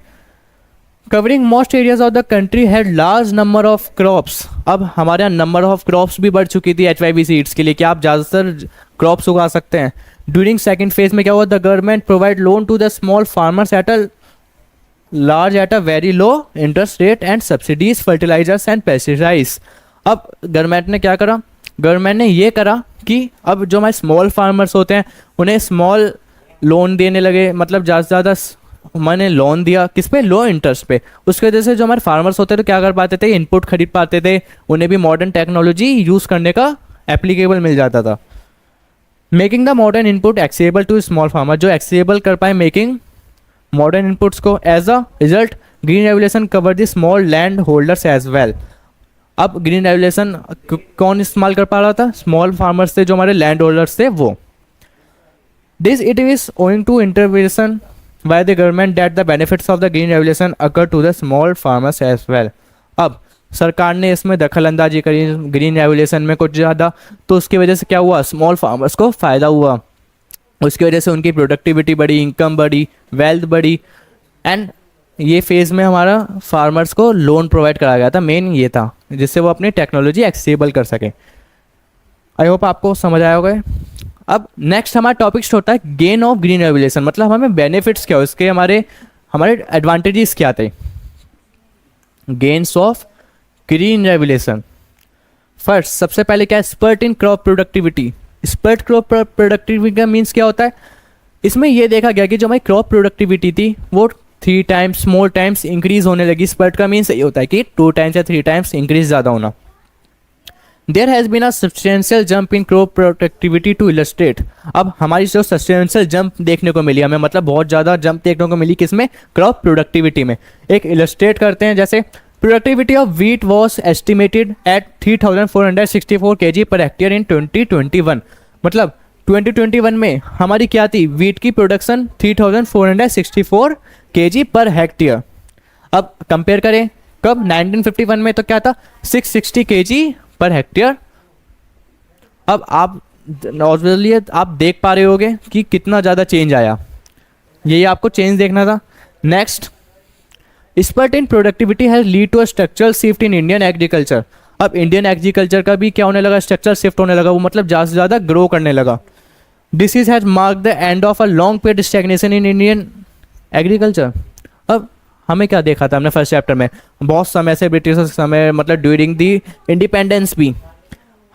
Speaker 1: Covering most areas of the country had large number of crops. अब हमारे यहाँ नंबर ऑफ क्रॉप्स भी बढ़ चुकी थी HYV सीड्स के लिए कि आप ज़्यादातर क्रॉप्स उगा सकते हैं। ड्यूरिंग सेकंड फेज में क्या हुआ, the government provide loan to the small farmers at a very low interest rate and subsidies fertilizers and pesticides. अब गवर्नमेंट ने क्या करा, गवर्नमेंट ने ये करा कि अब जो हमारे स्मॉल फार्मर्स होते हैं उन्हें स्मॉल लोन देने लगे, मतलब ज़्यादा से ज़्यादा मैंने लोन दिया किस पे, लो इंटरेस्ट पे। उसकी वजह से जो हमारे फार्मर्स होते थे क्या कर पाते थे, इनपुट खरीद पाते थे, उन्हें भी मॉडर्न टेक्नोलॉजी यूज़ करने का एप्लीकेबल मिल जाता था। Making the modern input accessible to small farmer, जो एक्सेसिबल कर पाए मेकिंग मॉडर्न इनपुट्स को। As a result green revolution cover the small land holders as well. अब ग्रीन रेवोल्यूशन कौन इस्तेमाल कर पा रहा था, स्मॉल फार्मर्स थे, जो हमारे लैंड होल्डर्स थे वो। This it is owing to intervention by the government that the benefits of the green revolution occur to the small farmers as well. अब सरकार ने इसमें दखल अंदाजी करी ग्रीन रेवोल्यूशन में कुछ ज़्यादा, तो उसकी वजह से क्या हुआ, स्मॉल फार्मर्स को फ़ायदा हुआ, उसकी वजह से उनकी प्रोडक्टिविटी बढ़ी, इनकम बढ़ी, वेल्थ बढ़ी। एंड ये फेज़ में हमारा फार्मर्स को लोन प्रोवाइड कराया गया था, मेन ये था जिससे वो अपनी टेक्नोलॉजी एक्सेसिबल कर सके। आई होप आपको समझ आया होगा। अब नेक्स्ट हमारा टॉपिक होता है गेन ऑफ ग्रीन रेवोल्यूशन, मतलब हमें बेनिफिट्स क्या हो इसके, हमारे एडवांटेजेस क्या थे। Gains of green revolution, first सबसे पहले क्या है, spurt in crop productivity. Spurt crop productivity का मीन्स क्या होता है, इसमें यह देखा गया कि जो हमारी क्रॉप प्रोडक्टिविटी थी वो 3 टाइम्स मोर टाइम्स इंक्रीज होने लगी। स्पर्ट का मीन्स ये होता है कि 2 टाइम्स या 3 टाइम्स इंक्रीज ज़्यादा होना। There has been a substantial jump in crop productivity to illustrate. अब हमारी जो सब्सटेंशियल जंप देखने को मिली हमें, मतलब बहुत ज़्यादा जंप देखने को मिली किसमें, क्रॉप प्रोडक्टिविटी में। एक इलस्ट्रेट करते हैं, जैसे productivity of wheat was estimated at 3464 kg per hectare इन 2021। मतलब 2021 में हमारी क्या थी, वीट की प्रोडक्शन 3464 kg पर हेक्टेयर। अब कंपेयर करें कब, 1951 में तो क्या था, 660 kg पर हेक्टेयर। अब आप ऑब्वियसली आप देख पा रहे होगे कि कितना ज़्यादा चेंज आया, यही आपको चेंज देखना था। Next, spurt in productivity has lead to a structural shift in Indian agriculture. अब इंडियन एग्रीकल्चर का भी क्या होने लगा, स्ट्रक्चरल शिफ्ट होने लगा, वो मतलब ज़्यादा से ज़्यादा ग्रो करने लगा। This is has mark the end of a long period stagnation in Indian agriculture. अब हमें क्या देखा था हमने फर्स्ट चैप्टर में, बहुत समय से ब्रिटिश समय मतलब ड्यूरिंग दी इंडिपेंडेंस भी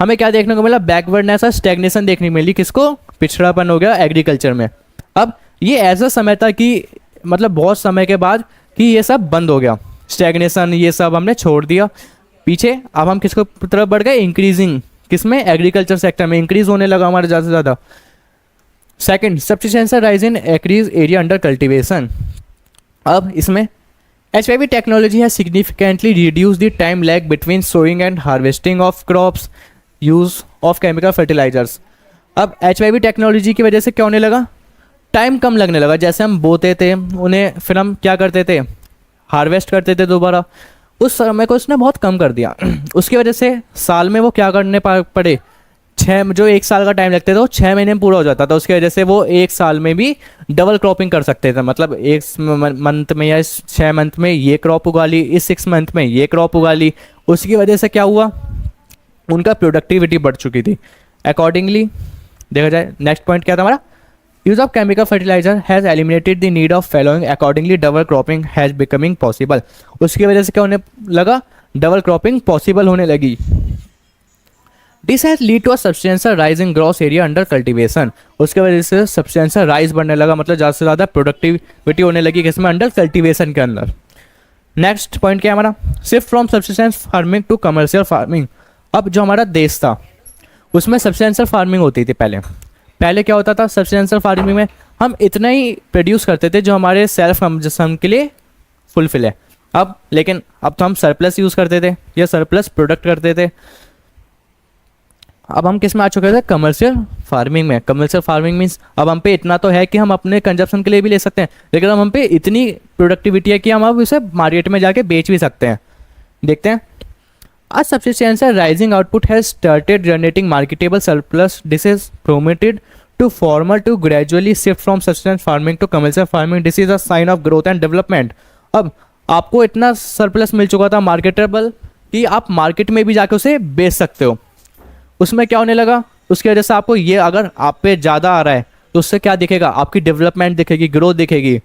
Speaker 1: हमें क्या देखने को मिला, बैकवर्डनेस और स्टैग्नेशन देखने को मिली, किसको, पिछड़ापन हो गया एग्रीकल्चर में। अब ये ऐसा समय था कि मतलब बहुत समय के बाद कि ये सब बंद हो गया, स्टैग्नेशन ये सब हमने छोड़ दिया पीछे। अब हम किसको तरफ बढ़ गए, इंक्रीजिंग, किसमें, एग्रीकल्चर सेक्टर में इंक्रीज होने लगा हमारे ज़्यादा से ज़्यादा। Second, subsistential rise in acreage area under cultivation. अब इसमें HYV technology has significantly reduce the time lag between sowing and harvesting of crops, use of chemical fertilizers. अब HYV टेक्नोलॉजी की वजह से क्या होने लगा, टाइम कम लगने लगा। जैसे हम बोते थे उन्हें, फिर हम क्या करते थे, हार्वेस्ट करते थे दोबारा, उस समय को उसने बहुत कम कर दिया। उसकी वजह से साल में वो क्या करने पड़े, जो 1 साल का टाइम लगते थे वो 6 महीने में पूरा हो जाता था। उसकी वजह से वो 1 साल में भी डबल क्रॉपिंग कर सकते थे, मतलब 1 मंथ में या 6 मंथ में ये क्रॉप उगा ली, इस 6 मंथ में ये क्रॉप उगा ली। उसकी वजह से क्या हुआ, उनका प्रोडक्टिविटी बढ़ चुकी थी। अकॉर्डिंगली देखा जाए, नेक्स्ट पॉइंट क्या था हमारा, use of chemical fertilizer has eliminated the need of fallowing, accordingly double cropping has becoming possible. उसकी वजह से क्या होने लगा, डबल क्रॉपिंग पॉसिबल होने लगी। This has lead to a substantial rise in gross area under cultivation. उसके वजह से सब्सटेंशियल राइज बढ़ने लगा, मतलब ज़्यादा से ज़्यादा प्रोडक्टिविटी होने लगी किसमें, अंडर कल्टीवेशन के अंदर। नेक्स्ट पॉइंट क्या है हमारा, shift from subsistence farming to commercial farming. अब जो हमारा देश था उसमें सब्सिस्टेंशियल फार्मिंग होती थी पहले क्या होता था, सब्सिस्टेंशियल फार्मिंग में हम इतना ही प्रोड्यूस करते थे जो हमारे सेल्फ कंजम्पशन के लिए फुलफिल है। अब लेकिन अब तो हम सरप्लस यूज़ करते थे या सरप्लस प्रोडक्ट करते थे। अब हम किस में आ चुके थे, कमर्शियल फार्मिंग में। कमर्शियल फार्मिंग मीन्स अब हम पे इतना तो है कि हम अपने कंजप्शन के लिए भी ले सकते हैं, लेकिन अब हम पे इतनी प्रोडक्टिविटी है कि हम अब इसे मार्केट में जाके बेच भी सकते हैं। देखते हैं, A substantial rising output has started generating marketable surplus. This is permitted to farmer to gradually shift from subsistence farming to commercial farming. This is a sign of growth and development. अब आपको इतना surplus मिल चुका था marketable कि आप market में भी जाके उसे बेच सकते हो। उसमें क्या होने लगा, उसकी वजह से आपको ये, अगर आप पे ज़्यादा आ रहा है तो उससे क्या दिखेगा, आपकी डेवलपमेंट दिखेगी, ग्रोथ दिखेगी।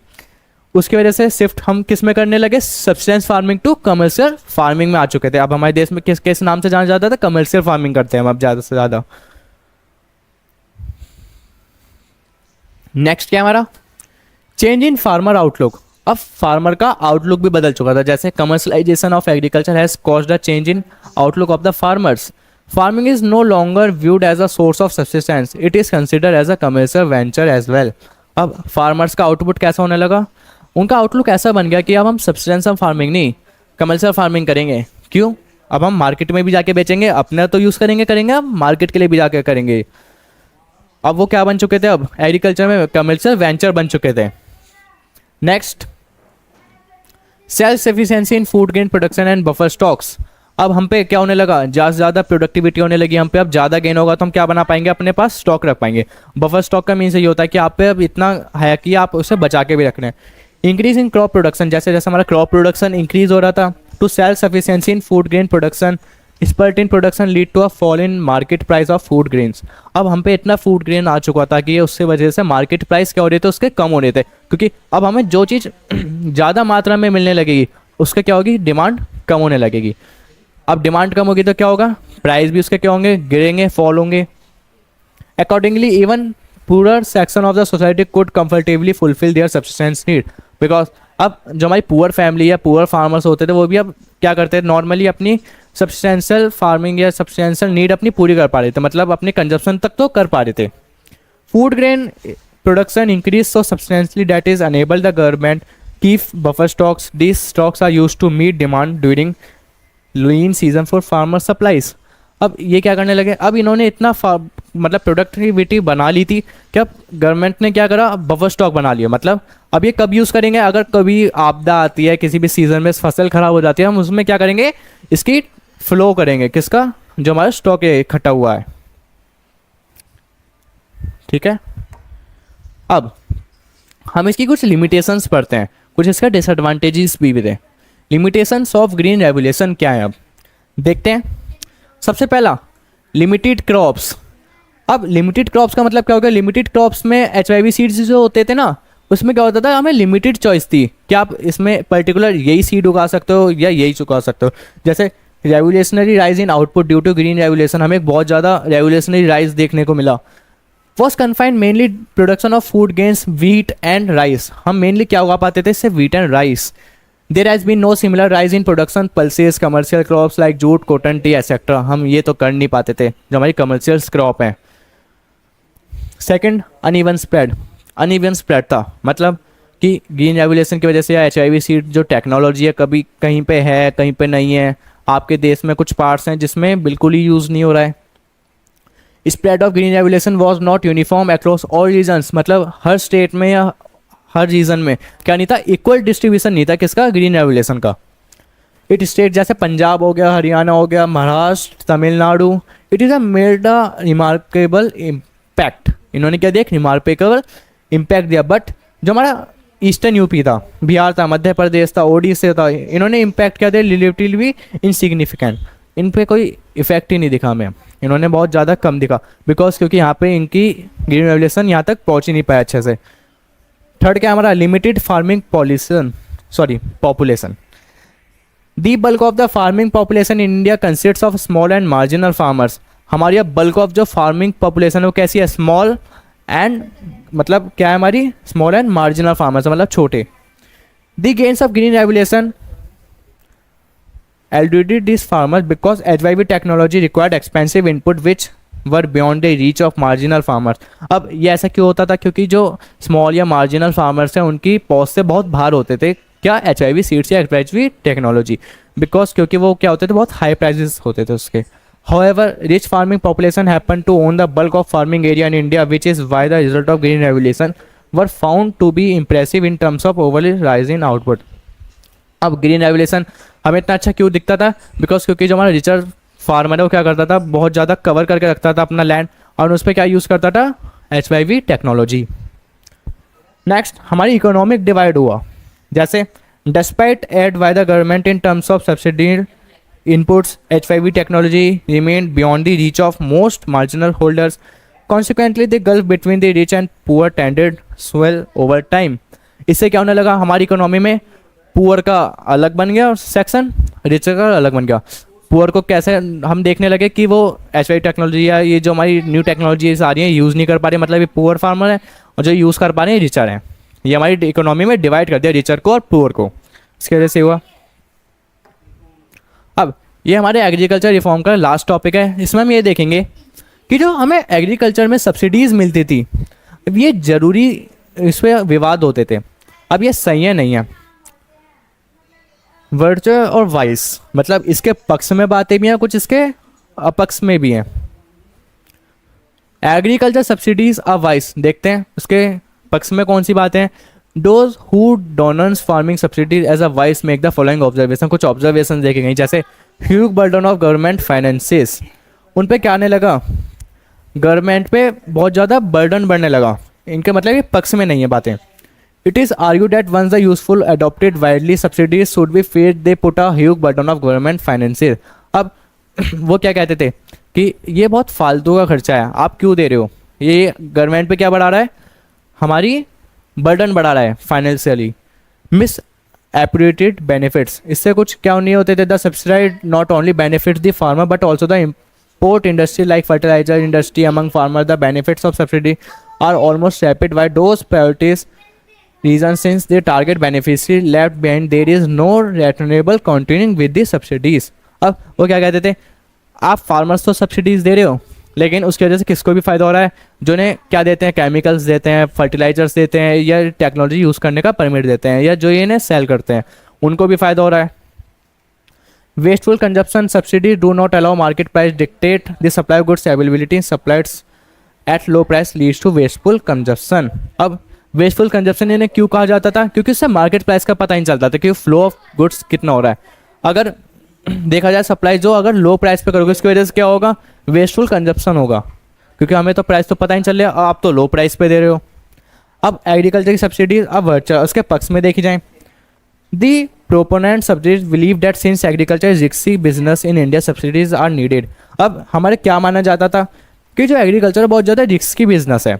Speaker 1: उसकी वजह से शिफ्ट हम किस में करने लगे, substance farming to commercial farming में आ चुके थे। अब हमारे देश में किस किस नाम से जाना जाता था, कमर्शियल फार्मिंग करते हैं हम अब ज़्यादा से ज़्यादा। नेक्स्ट क्या हमारा, चेंज इन फार्मर आउटलुक। अब फार्मर का आउटलुक भी बदल चुका था, जैसे commercialization of agriculture has caused a change in outlook of the farmers. Farming is no longer viewed as a source of subsistence, it is considered as a commercial venture as well. अब farmers का output कैसा होने लगा, उनका outlook ऐसा बन गया कि अब हम सब्सिस्टेंशियल फार्मिंग नहीं, कमर्शियल फार्मिंग करेंगे। क्यों, अब हम मार्केट में भी जाके बेचेंगे, अपना तो यूज़ करेंगे, अब मार्केट के लिए भी जाके करेंगे। अब वो क्या बन चुके थे, अब एग्रीकल्चर में कमर्शियल वेंचर बन चुके थे। Next, self sufficiency in food grain production and buffer stocks. अब हम पे क्या होने लगा, ज़्यादा से ज़्यादा प्रोडक्टिविटी होने लगी हम पे। अब ज़्यादा गेन होगा तो हम क्या बना पाएंगे, अपने पास स्टॉक रख पाएंगे। बफर स्टॉक का मीन्स ये होता है कि आप पे अब इतना है कि आप उसे बचा के भी रख रहे हैं। इंक्रीज इन क्रॉप प्रोडक्शन, जैसे जैसे हमारा क्रॉप प्रोडक्शन इंक्रीज हो रहा था, to self sufficiency in food grain production, spurt in production lead to a fall in market price of food grains. अब हम पे इतना फूड ग्रेन आ चुका था कि उससे वजह से मार्केट प्राइस क्या हो रहे थे, उसके कम हो रहे थे, क्योंकि अब हमें जो चीज़ ज़्यादा मात्रा में मिलने लगेगी उसके क्या होगी, डिमांड कम होने लगेगी। अब डिमांड कम होगी तो क्या होगा, प्राइस भी उसके क्या होंगे, गिरेंगे, फॉल होंगे। Accordingly even poor section of the society could comfortably fulfil there subsistence need, because अब जो हमारी पुअर फैमिली या पुअर फार्मर्स होते थे वो भी अब क्या करते थे, नॉर्मली अपनी सब्सटेंशियल फार्मिंग या सब्सटेंशियल नीड अपनी पूरी कर पा रहे थे, मतलब अपने कंजप्शन तक तो कर पा रहे थे। Food grain production increase so substantially that is enable the government keep buffer stocks. This stocks are used to meet demand during lean season for farmer supplies. अब ये क्या करने लगे, अब इन्होंने इतना मतलब प्रोडक्टिविटी बना ली थी कि अब गवर्नमेंट ने क्या करा, बफर स्टॉक बना लिया। मतलब अब ये कब यूज़ करेंगे, अगर कभी आपदा आती है, किसी भी सीज़न में फसल ख़राब हो जाती है, हम उसमें क्या करेंगे, इसकी फ्लो करेंगे, किसका, जो हमारा स्टॉक इकट्ठा हुआ है। ठीक है, अब हम इसकी कुछ लिमिटेशंस पढ़ते हैं, कुछ इसका डिसएडवांटेजेस भी थे। लिमिटेशंस ऑफ ग्रीन रेवोल्यूशन क्या है अब देखते हैं। सबसे पहला लिमिटेड क्रॉप्स। अब लिमिटेड क्रॉप्स का मतलब क्या हो गया, लिमिटेड क्रॉप्स में HIV सीड्स जो होते थे ना, उसमें क्या होता था, हमें लिमिटेड चॉइस थी कि आप इसमें पर्टिकुलर यही सीड उगा सकते हो या यही उगा सकते हो। जैसे revolutionary rise in output due to green revolution, हमें बहुत ज़्यादा रेवोल्यूशनरी राइज देखने को मिला। Was confined mainly production of food gains wheat and rice, हम मेनली क्या उगा पाते थे, इससे wheat and rice. There has been no similar rise in production pulses commercial crops like jute cotton tea etcetera, हम ये तो कर नहीं पाते थे जो हमारी कमर्शियल क्रॉप है। Second uneven spread, uneven spread था, मतलब कि ग्रीन रेवोल्यूशन की वजह से या HIV सीड जो टेक्नोलॉजी है कभी कहीं पे है कहीं पे नहीं है। आपके देश में कुछ पार्ट्स हैं जिसमें बिल्कुल ही यूज़ नहीं हो रहा है। Spread of green revolution was not uniform across all regions, मतलब हर स्टेट में या हर रीजन में क्या नहीं था, इक्वल डिस्ट्रीब्यूशन नहीं था किसका, ग्रीन रेवोल्यूशन का। इट स्टेट जैसे पंजाब हो गया, हरियाणा हो गया, Maharashtra, Tamil Nadu, it is a made a remarkable impact, इन्होंने क्या दिया, रिमार्केबल इम्पैक्ट दिया। बट जो हमारा ईस्टर्न यूपी था, बिहार था, मध्य प्रदेश था, ओडिशा था, इन्होंने इम्पैक्ट क्या दिया, रिलेटिवली इनसिग्निफिकेंट, इन पे कोई इफेक्ट ही नहीं दिखा हमें, इन्होंने बहुत ज़्यादा कम दिखा, बिकॉज क्योंकि यहाँ पे इनकी ग्रीन रेवोल्यूशन यहाँ तक पहुँच ही नहीं पाया अच्छे से। थर्ड क्या हमारा, limited farming population. The bulk of the farming population in India consists of small and marginal farmers, हमारी अब बल्क ऑफ जो फार्मिंग पॉपुलेशन है वो कैसी है, स्मॉल एंड, मतलब क्या है हमारी, स्मॉल एंड मार्जिनल फार्मर्स मतलब छोटे। The gains of green revolution eluded these farmers because HIV technology required expensive input which were beyond the reach of marginal farmers। अब ये ऐसा क्यों होता था, क्योंकि जो स्मॉल या मार्जिनल फार्मर्स हैं उनकी पहुंच से बहुत बाहर होते थे क्या, HIV सीड्स या HIV टेक्नोलॉजी, बिकॉज क्योंकि वो क्या होते थे, बहुत हाई प्राइजेस होते थे उसके। However, rich farming population happened to own the bulk of farming area in India, which is why the result of green revolution were found to be impressive in terms of overall rise in output। अब green revolution हमें इतना अच्छा क्यों दिखता था, because क्योंकि जो हमारा रिचर फार्मर है वो क्या करता था, बहुत ज़्यादा कवर करके रखता था अपना लैंड और उस पर क्या यूज़ करता था, HIV टेक्नोलॉजी। नेक्स्ट हमारी इकोनॉमिक डिवाइड हुआ, जैसे despite aid by the government in terms of subsidy inputs, HIV technology remained beyond the reach of most marginal holders. Consequently, the gulf between the rich and poor tended swell over time। इससे क्या होने लगा, हमारी economy में poor का अलग बन गया सेक्शन, रिच का अलग बन गया। पुअर को कैसे हम देखने लगे कि वो HIV टेक्नोलॉजी या ये जो हमारी न्यू टेक्नोलॉजीज आ रही हैं यूज़ नहीं कर पा रहे, मतलब ये पुअर फार्मर है, और जो यूज़ कर पा रहे हैं रिचर हैं। ये हमारी इकोनॉमी में डिवाइड कर दिया रिचर को और पुअर को, इसकी वजह से हुआ। अब ये हमारे एग्रीकल्चर रिफॉर्म का लास्ट टॉपिक है, इसमें हम ये देखेंगे कि जो हमें एग्रीकल्चर में सब्सिडीज़ मिलती थी, अब ये ज़रूरी, इस पर विवाद होते थे, अब ये सही है नहीं है। वर्चुअल और वाइस, मतलब इसके पक्ष में बातें भी हैं, कुछ इसके अपक्ष में भी हैं। एग्रीकल्चर सब्सिडीज और वाइस देखते हैं, उसके पक्ष में कौन सी बातें हैं। Those who donors farming subsidies as a vice make the following observation, कुछ ऑब्जर्वेशन देखे गई, जैसे huge burden of government finances, उन पे क्या आने लगा, गवर्नमेंट पे बहुत ज़्यादा बर्डन बढ़ने लगा, इनके मतलब ये पक्ष में नहीं है बातें। It is argue that once the useful adopted widely subsidies should be phased they put a huge burden of government finances. अब वो क्या कहते थे कि ये बहुत फालतू का खर्चा है, आप क्यों दे रहे हो, ये गवर्नमेंट पे क्या बढ़ा रहा है, हमारी बर्डन बढ़ा रहा है फाइनेंशियली। मिस एप्रोप्रिएटेड बेनिफिट्स, इससे कुछ क्या नहीं होते थे, the subsidise not only benefits the farmer but also the import industry like fertilizer industry among farmer. The benefits of subsidy are almost rapid by those priorities reason since they target beneficiary left behind there is no rationale continuing with the subsidies. अब वो क्या कहते थे, आप farmers तो subsidies दे रहे हो, लेकिन उसकी वजह से किसको भी फ़ायदा हो रहा है, जो ने क्या देते हैं, केमिकल्स देते हैं, फर्टिलाइजर्स देते हैं, या टेक्नोलॉजी यूज़ करने का परमिट देते हैं, या जो ये इन्हें सेल करते हैं उनको भी फ़ायदा हो रहा है। Wasteful consumption subsidy do not allow market price dictate the supply of goods availability supplies at low price leads to wasteful consumption. अब वेस्टफुल कंजप्शन इन्हें क्यों कहा जाता था, क्योंकि उससे मार्केट प्राइस का पता नहीं चलता था कि फ्लो ऑफ गुड्स कितना हो रहा है। अगर देखा जाए सप्लाई जो अगर लो प्राइस पे करोगे उसकी वजह से क्या होगा, वेस्टफुल कंजप्शन होगा, क्योंकि हमें तो प्राइस तो पता ही चल रहा है, आप तो लो प्राइस पे दे रहे हो। अब एग्रीकल्चर की सब्सिडीज अब उसके पक्ष में देखी जाए, the proponent subsidies believe that since agriculture is risky business in India subsidies are needed. अब हमारे क्या माना जाता था कि जो एग्रीकल्चर बहुत ज़्यादा रिस्की बिजनेस है,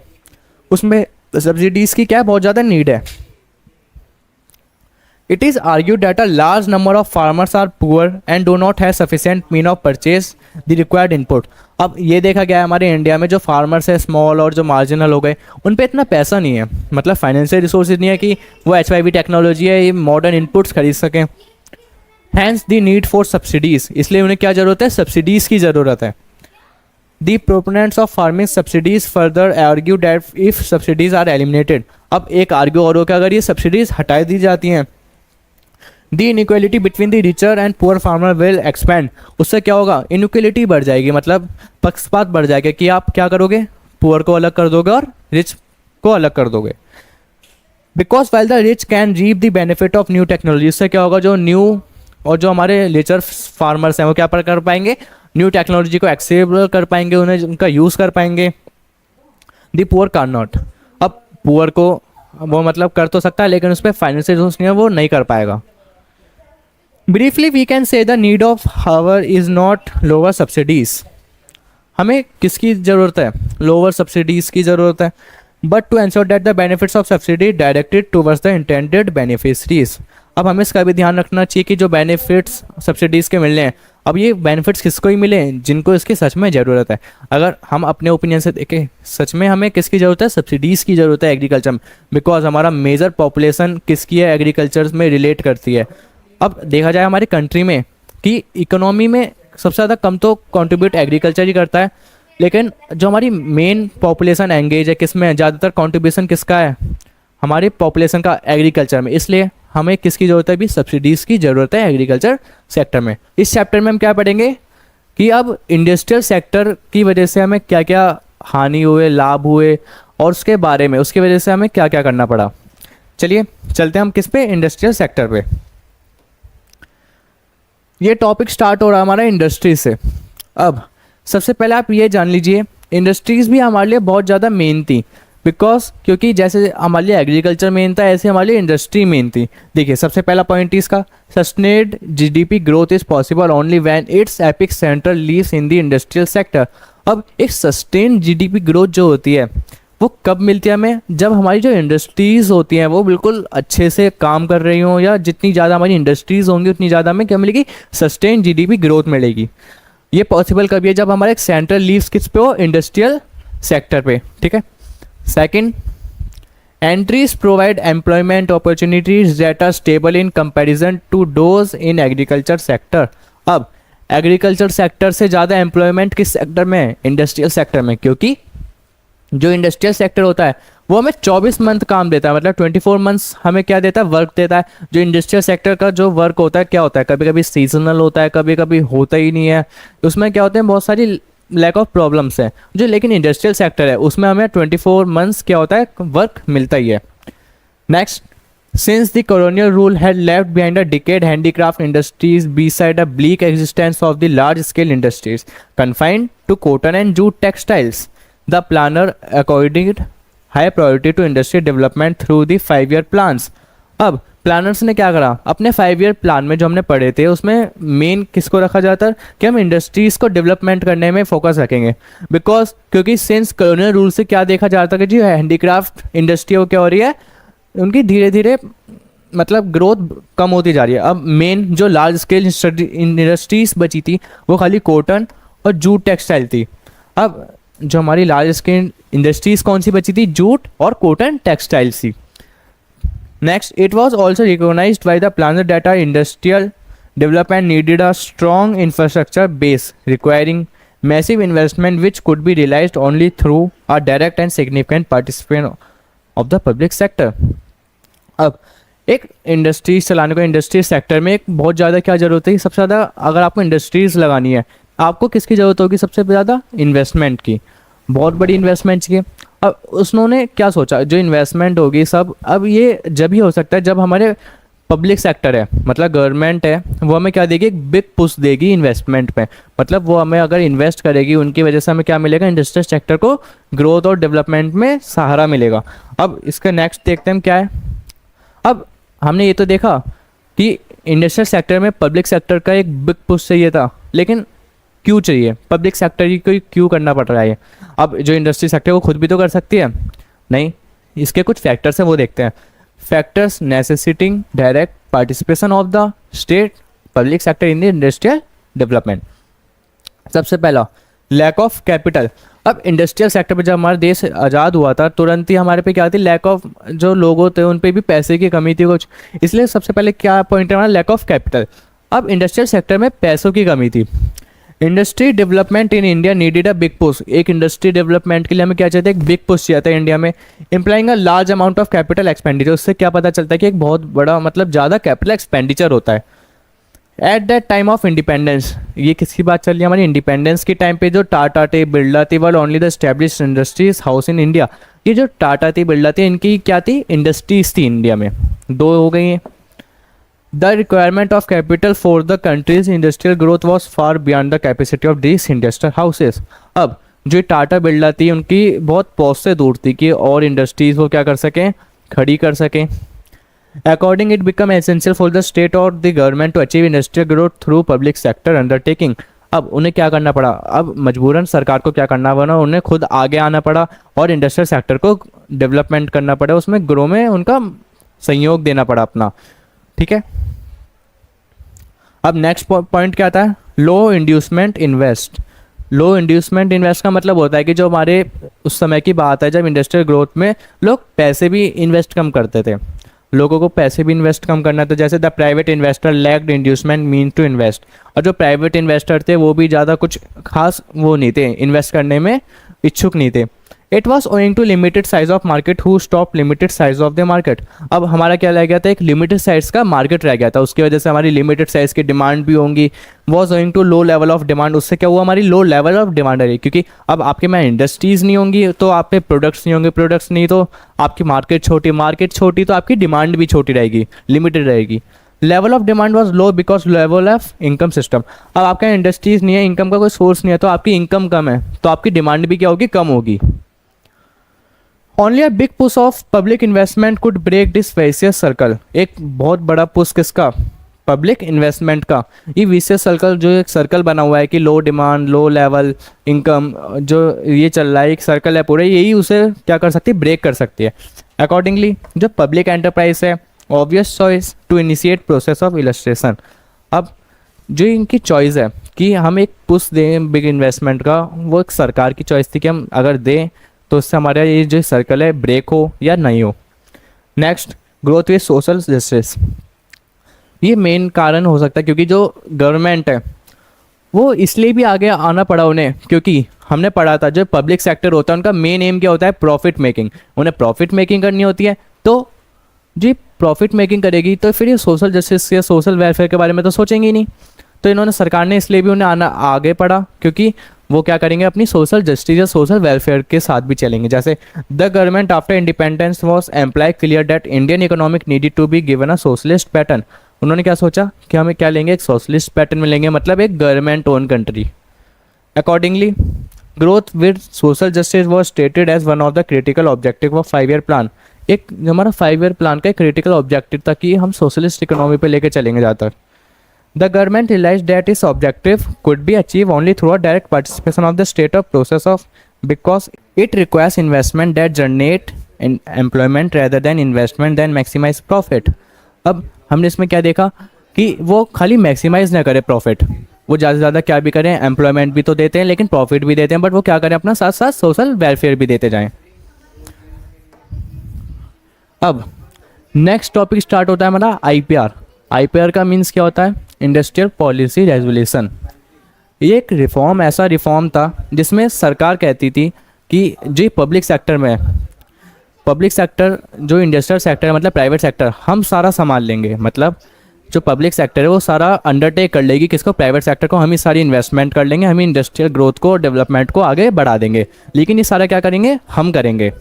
Speaker 1: उसमें सब्सिडीज़ की क्या बहुत ज़्यादा नीड है। It is argued that a large number of farmers are poor and do not have sufficient mean of purchase the required input. अब ये देखा गया है हमारे इंडिया में जो फार्मर्स है स्मॉल और जो मार्जिनल हो गए, उन पे इतना पैसा नहीं है, मतलब फाइनेंशियल रिसोर्सेज नहीं है कि वो HYV टेक्नोलॉजी है ये मॉडर्न इनपुट्स खरीद सकें। Hence the need for subsidies, इसलिए उन्हें क्या ज़रूरत है, सब्सिडीज़ की ज़रूरत है। The proponents of farming subsidies further argue that if subsidies are eliminated, अब एक आर्ग्यू और हो कि अगर ये सब्सिडीज हटा दी जाती हैं, the inequality between the richer and poor farmer will expand, उससे क्या होगा, inequality बढ़ जाएगी, मतलब पक्षपात बढ़ जाएगा कि आप क्या करोगे, पुअर को अलग कर दोगे और रिच को अलग कर दोगे। Because while the rich can reap the benefit of new technology, उससे क्या होगा, जो न्यू और जो हमारे लेचर फार्मर्स हैं वो क्या कर पाएंगे, न्यू टेक्नोलॉजी को एक्सेसिबल कर पाएंगे, उन्हें उनका यूज़ कर पाएंगे। दी पुअर कैन नॉट, अब पुअर को वो मतलब कर तो सकता है लेकिन उस पर फाइनेंशियल रिसोर्स नहीं है, वो नहीं कर पाएगा। Briefly we can say the need of hour is not lower subsidies, हमें किसकी ज़रूरत है, लोअर सब्सिडीज़ की ज़रूरत है, but to ensure that the benefits of subsidy directed towards the intended beneficiaries. अब हमें इसका भी ध्यान रखना चाहिए कि जो बेनिफिट्स सब्सिडीज़ के मिलने हैं, अब ये बेनिफिट्स किसको ही मिले, जिनको इसकी सच में ज़रूरत है। अगर हम अपने ओपिनियन से देखें, सच में हमें किसकी ज़रूरत है, सब्सिडीज़ की ज़रूरत है एग्रीकल्चर में, बिकॉज हमारा मेजर पॉपुलेशन किसकी है, एग्रीकल्चर में रिलेट करती है। अब देखा जाए हमारी कंट्री में कि इकोनॉमी में सबसे ज़्यादा कम तो कंट्रीब्यूट एग्रीकल्चर ही करता है, लेकिन जो हमारी मेन पॉपुलेशन एंगेज है किस में, ज़्यादातर कंट्रीब्यूशन किसका है, हमारी पॉपुलेशन का एग्रीकल्चर में, इसलिए हमें किसकी ज़रूरत है भी, सब्सिडीज़ की ज़रूरत है एग्रीकल्चर सेक्टर में। इस चैप्टर में हम क्या पढ़ेंगे कि अब इंडस्ट्रियल सेक्टर की वजह से हमें क्या क्या हानि हुए, लाभ हुए, और उसके बारे में उसकी वजह से हमें क्या क्या करना पड़ा। चलिए चलते हैं हम किस पे, इंडस्ट्रियल सेक्टर पे। ये टॉपिक स्टार्ट हो रहा है हमारा इंडस्ट्री से। अब सबसे पहले आप ये जान लीजिए, इंडस्ट्रीज़ भी हमारे लिए बहुत ज़्यादा मेन थी, बिकॉज क्योंकि जैसे हमारे लिए एग्रीकल्चर मेन था ऐसे हमारे लिए इंडस्ट्री मेन थी। देखिए सबसे पहला पॉइंट इसका, sustained GDP growth is possible only when it's epic centre leaves in the industrial sector. अब एक सस्टेन्ड GDP ग्रोथ जो होती है वो कब मिलती है हमें, जब हमारी जो इंडस्ट्रीज़ होती हैं वो बिल्कुल अच्छे से काम कर रही हों, या जितनी ज़्यादा हमारी इंडस्ट्रीज़ होंगी उतनी ज़्यादा हमें क्या मिलेगी, सस्टेन्ड GDP ग्रोथ मिलेगी। ये पॉसिबल कभी है, जब हमारा एक सेंटर लीव्स किस पे हो, इंडस्ट्रियल सेक्टर पे, ठीक है। Second, entries provide employment opportunities that are stable in comparison to those in agriculture sector। अब एग्रीकल्चर सेक्टर से ज़्यादा एम्प्लॉयमेंट किस सेक्टर में है, इंडस्ट्रियल सेक्टर में, क्योंकि जो इंडस्ट्रियल सेक्टर होता है वो हमें 24 मंथ काम देता है, मतलब 24 मंथ्स हमें क्या देता है, वर्क देता है। जो इंडस्ट्रियल सेक्टर का जो वर्क होता है क्या होता है, कभी कभी सीजनल होता है, कभी कभी होता ही नहीं है, उसमें क्या होते हैं बहुत सारी लैक ऑफ प्रॉब्लम्स है जो, लेकिन इंडस्ट्रियल सेक्टर है उसमें हमें 24 मंथ्स क्या होता है, वर्क मिलता ही है। Next, since the colonial rule had left behind a decade handicraft industries beside a bleak existence of the large scale industries confined to cotton and jute textiles, the planner accorded high priority to industry development through the 5-year plans। अब planners ने क्या करा, अपने 5-year plan में जो हमने पढ़े थे उसमें मेन किसको रखा जाता है कि हम इंडस्ट्रीज़ को डेवलपमेंट करने में फोकस रखेंगे, बिकॉज क्योंकि सिंस कॉलोनियल रूल से क्या देखा जाता है कि जो हैंडीक्राफ्ट इंडस्ट्री वो क्या हो रही है, उनकी धीरे धीरे मतलब ग्रोथ कम होती जा रही है। अब मेन जो लार्ज स्केल इंडस्ट्रीज बची थी वो खाली कॉटन और जूट टेक्सटाइल थी। अब जो हमारी लार्ज स्केल इंडस्ट्रीज कौन सी बची थी, जूट और कॉटन टेक्सटाइल थी। Next, it was also recognized by the planner that our industrial development needed a strong infrastructure base requiring massive investment which could be realized only through a direct and significant participation of the public sector। अब एक industries चलाने को industry sector में एक बहुत ज़्यादा क्या ज़रूरत है, सबसे ज़्यादा अगर आपको इंडस्ट्रीज़ लगानी है आपको किसकी ज़रूरत होगी, सबसे ज़्यादा इन्वेस्टमेंट की, बहुत बड़ी इन्वेस्टमेंट चाहिए। अब उन्होंने क्या सोचा, जो इन्वेस्टमेंट होगी सब, अब ये जब ही हो सकता है जब हमारे पब्लिक सेक्टर है मतलब गवर्नमेंट है, वो हमें क्या देगी, एक बिग पुश देगी इन्वेस्टमेंट पे। मतलब वो हमें अगर इन्वेस्ट करेगी उनकी वजह से हमें क्या मिलेगा, इंडस्ट्रियल सेक्टर को ग्रोथ और डेवलपमेंट में सहारा मिलेगा। अब इसका नेक्स्ट देखते हैं हम क्या है। अब हमने ये तो देखा कि इंडस्ट्रियल सेक्टर में पब्लिक सेक्टर का एक बिग पुश चाहिए था, लेकिन क्यों चाहिए पब्लिक सेक्टर की, कोई क्यों करना पड़ रहा है। अब जो इंडस्ट्री सेक्टर वो खुद भी तो कर सकती है नहीं, इसके कुछ फैक्टर्स हैं वो देखते हैं। Factors necessitating direct participation of the state public sector in the industrial development. सबसे पहला लैक ऑफ कैपिटल। अब इंडस्ट्रियल सेक्टर पे जब हमारा देश आज़ाद हुआ था तुरंत ही हमारे पे क्या थी, लैक ऑफ, जो लोग होते हैं उन पे भी पैसे की कमी थी कुछ, इसलिए सबसे पहले क्या पॉइंट है हमारा, लैक ऑफ कैपिटल। अब इंडस्ट्रियल सेक्टर में पैसों की कमी थी। Industry development in India needed a big push. एक इंडस्ट्री डेवलपमेंट के लिए हमें क्या चाहिए, एक बिग पुश चाहिए था इंडिया में। Implying a large amount of capital expenditure. उससे क्या पता चलता है कि एक बहुत बड़ा मतलब ज़्यादा कैपिटल एक्सपेंडिचर होता है। At that time of independence, ये किसकी बात चल रही है, हमारी इंडिपेंडेंस के टाइम पे जो टाटा थे, बिरला थे, were only the established industries house in India. ये जो टाटा थी, बिरला थी, इनकी क्या थी, इंडस्ट्रीज थी इंडिया में, दो हो गई हैं। The requirement of capital for the countries industrial growth was far beyond the capacity of this industrial houses. अब जो टाटा बिरला थी उनकी बहुत पहुंच से दूर थी कि और इंडस्ट्रीज वो क्या कर सकें, खड़ी कर सकें। According it become essential for the state और the government to achieve industrial growth through public sector undertaking. अब उन्हें क्या करना पड़ा, अब मजबूरन सरकार को क्या करना पड़ा, उन्हें खुद आगे आना पड़ा और इंडस्ट्रियल सेक्टर को डेवलपमेंट करना पड़ा, उसमें ग्रो में उनका सहयोग देना पड़ा अपना। ठीक है, अब नेक्स्ट पॉइंट क्या आता है, लो इंड्यूसमेंट इन्वेस्ट। लो इंड्यूसमेंट इन्वेस्ट का मतलब होता है कि जो हमारे उस समय की बात है जब इंडस्ट्रियल ग्रोथ में लोग पैसे भी इन्वेस्ट कम करते थे, लोगों को पैसे भी इन्वेस्ट कम करना था। जैसे the private investor lacked inducement mean to invest. और जो प्राइवेट इन्वेस्टर थे वो भी ज़्यादा कुछ खास वो नहीं थे, इन्वेस्ट करने में इच्छुक नहीं थे। It was owing to limited size of market who stop limited size of the market. अब हमारा क्या रह गया था, एक लिमिटेड साइज का मार्केट रह गया था, उसकी वजह से हमारी लिमिटेड साइज की डिमांड भी होंगी। Was owing to low level of demand, उससे क्या हुआ, हमारी लो लेवल ऑफ डिमांड रही, क्योंकि अब आपके में इंडस्ट्रीज नहीं होंगी तो आप पे प्रोडक्ट्स नहीं होंगे, प्रोडक्ट्स नहीं तो आपकी मार्केट छोटी, मार्केट छोटी तो आपकी डिमांड भी छोटी रहेगी, लिमिटेड रहेगी। Level of demand was low because level of income system. अब आपका इंडस्ट्रीज नहीं है, इनकम का कोई सोर्स नहीं है, तो आपकी इनकम कम है तो आपकी डिमांड भी क्या होगी, कम होगी। Only a big push of public investment could break this vicious circle. एक बहुत बड़ा पुश किसका, पब्लिक इन्वेस्टमेंट का। ये विशियस सर्कल जो एक सर्कल बना हुआ है कि लो डिमांड लो लेवल इनकम, जो ये चल रहा है एक सर्कल है पूरे, यही उसे क्या कर सकती है, ब्रेक कर सकती है। अकॉर्डिंगली जो पब्लिक एंटरप्राइज है obvious choice to initiate process of illustration. अब जो इनकी चॉइस है कि हम एक पुश दें बिग इन्वेस्टमेंट का, वो एक सरकार की चॉइस थी कि हम अगर दें तो उससे हमारा ये जो सर्कल है ब्रेक हो या नहीं हो। Next, growth with social justice. ये मेन कारण हो सकता है क्योंकि जो गवर्नमेंट है वो इसलिए भी आगे आना पड़ा उन्हें, क्योंकि हमने पढ़ा था जो पब्लिक सेक्टर होता है उनका मेन एम क्या होता है, प्रॉफिट मेकिंग। उन्हें प्रॉफिट मेकिंग करनी होती है, तो जी प्रॉफिट मेकिंग करेगी तो फिर ये सोशल जस्टिस या सोशल वेलफेयर के बारे में तो सोचेंगे ही नहीं। तो इन्होंने, सरकार ने इसलिए भी उन्हें आना आगे पड़ा क्योंकि वो क्या करेंगे, अपनी सोशल जस्टिस या सोशल वेलफेयर के साथ भी चलेंगे। जैसे the government after independence was employ clear that Indian economic needed to be given a socialist pattern. उन्होंने क्या सोचा कि हमें क्या लेंगे, एक सोशलिस्ट पैटर्न में लेंगे, मतलब एक government own country. Accordingly growth with social justice was stated as one of the critical objective of 5 year plan. एक हमारा 5 ईयर प्लान का एक क्रिटिकल ऑब्जेक्टिव था कि हम सोशलिस्ट इकोनॉमी पे लेके चलेंगे ज़्यादातर। The government realized that its objective could be achieved only through a direct participation of the state of process of, because it requires investment that generate employment rather than investment that maximize profit। अब हमने इसमें क्या देखा कि वो खाली maximise ना करे प्रॉफिट, वो ज़्यादा से ज़्यादा क्या भी करें, एम्प्लॉयमेंट भी तो देते हैं लेकिन प्रॉफिट भी देते हैं, बट वो क्या करें अपना साथ साथ सोशल वेलफेयर भी देते जाएं। अब नेक्स्ट टॉपिक स्टार्ट होता है हमारा IPR। IPR का मीन्स क्या होता है, इंडस्ट्रियल पॉलिसी रेजुलेशन। ये एक रिफॉर्म, ऐसा रिफॉर्म था जिसमें सरकार कहती थी कि जो पब्लिक सेक्टर में, पब्लिक सेक्टर जो इंडस्ट्रियल सेक्टर है मतलब प्राइवेट सेक्टर, हम सारा संभाल लेंगे। मतलब जो पब्लिक सेक्टर है वो सारा अंडरटेक कर लेगी किसको, प्राइवेट सेक्टर को। हम ही सारी इन्वेस्टमेंट कर लेंगे, हम ही इंडस्ट्रियल ग्रोथ को, डेवलपमेंट को आगे बढ़ा देंगे, लेकिन ये सारा क्या करेंगे, हम करेंगे।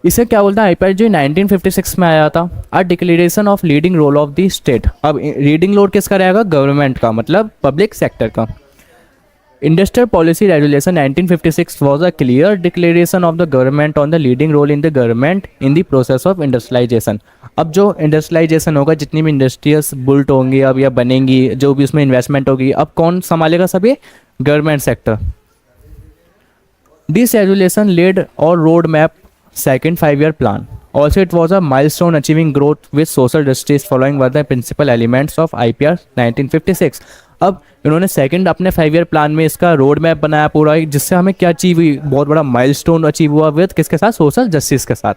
Speaker 1: इसे क्या बोलता है आईपीआर जो 1956 में आया था, a declaration of leading role of the state. अब रीडिंग रोल किसका रहेगा, गवर्नमेंट का, मतलब पब्लिक सेक्टर का। Industrial policy regulation 1956 was a clear declaration of the government on the leading role in the government in the process of industrialization। अब जो industrialisation होगा, जितनी भी इंडस्ट्रीज बुल्ट होंगी अब या बनेंगी, जो भी उसमें इन्वेस्टमेंट होगी, अब कौन संभालेगा सब ये, government sector. This regulation led और road map second 5-year plan. Also, it was a milestone achieving growth with social justice following were the principal elements of IPR 1956। अब इन्होंने सेकंड अपने 5-year प्लान में इसका रोड मैप बनाया पूरा, जिससे हमें क्या अचीव हुई, बहुत बड़ा माइलस्टोन अचीव हुआ विद किसके साथ, सोशल जस्टिस के साथ।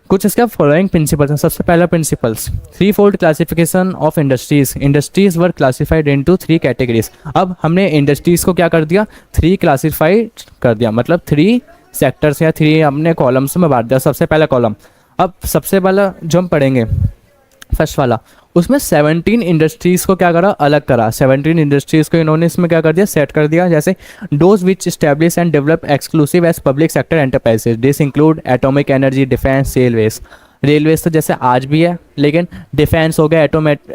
Speaker 1: कुछ इसका फॉलोइंग प्रिंसिपल्स हैं। सबसे पहला principles, 3-fold classification of industries. Industries were classified into 3 categories. अब हमने इंडस्ट्रीज को क्या कर दिया, 3 क्लासिफाइड कर दिया, मतलब 3 सेक्टर्स या 3 हमने कॉलम्स में बांट दिया। सबसे पहला कॉलम, अब सबसे पहला जो हम पढ़ेंगे फर्स्ट वाला, उसमें 17 इंडस्ट्रीज़ को क्या करा, अलग करा। 17 इंडस्ट्रीज़ को इन्होंने इसमें क्या कर दिया, सेट कर दिया। जैसे those which establish and develop exclusive as public sector enterprises, this include atomic energy, defence, railways तो जैसे आज भी है, लेकिन डिफेंस हो गया,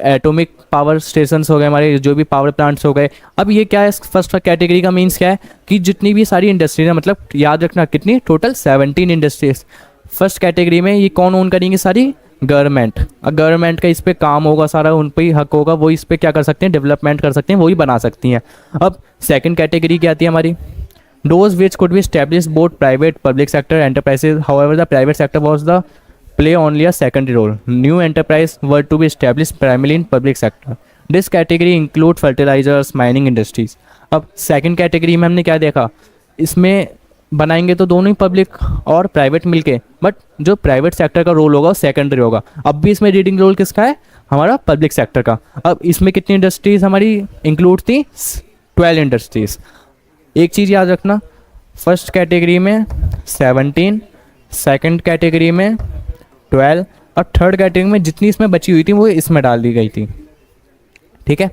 Speaker 1: एटॉमिक पावर स्टेशंस हो गए, हमारे जो भी पावर प्लांट्स हो गए। अब ये क्या है, फर्स्ट कैटेगरी का मीन्स क्या है कि जितनी भी सारी इंडस्ट्रीज है, मतलब याद रखना कितनी, टोटल 17 इंडस्ट्रीज फर्स्ट कैटेगरी में। ये कौन ओन करेंगे, सारी गवर्नमेंट। गवर्नमेंट का इस पर काम होगा सारा, उन पर ही हक होगा, वो इस पर क्या कर सकते हैं, डेवलपमेंट कर सकते हैं, वही बना सकती हैं। अब सेकेंड कैटेगरी क्या आती है हमारी, those which could be establish both private public sector enterprises, however the private sector was the play only a secondary role. New enterprise were to be established primarily in public sector. This category include fertilizers, mining industries. अब second category में हमने क्या देखा, इसमें बनाएंगे तो दोनों ही public और प्राइवेट मिलके, बट जो प्राइवेट सेक्टर का रोल होगा वो सेकेंडरी होगा। अब भी इसमें रीडिंग रोल किसका है, हमारा पब्लिक सेक्टर का। अब इसमें कितनी इंडस्ट्रीज हमारी इंक्लूड थी, 12 इंडस्ट्रीज। एक चीज़ याद रखना, फर्स्ट कैटेगरी में 17, सेकंड कैटेगरी में 12 और थर्ड कैटेगरी में जितनी इसमें बची हुई थी वो इसमें डाल दी गई थी। ठीक है,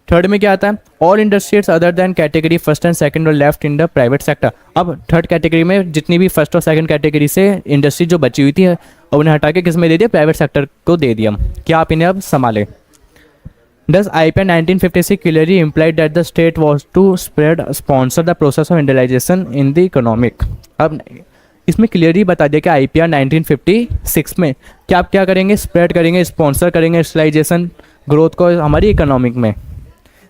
Speaker 1: थर्ड में क्या आता है, all industries other than category first and second और left in the private sector. अब थर्ड कैटेगरी में जितनी भी फर्स्ट और सेकंड कैटेगरी से इंडस्ट्री जो बची हुई थी और उन्हें हटा के किस में दे दिया, प्राइवेट सेक्टर को दे दिया। क्या आप इन्हें अब संभालें। Thus, IPA 1956 clearly implied that the state was to sponsor the process of industrialization in the economic। अब इसमें क्लियरली बता दिया कि IPR 1956 में क्या आप क्या करेंगे, स्प्रेड करेंगे, स्पॉन्सर करेंगे इंडस्ट्रियलाइजेशन ग्रोथ को हमारी इकोनॉमिक में।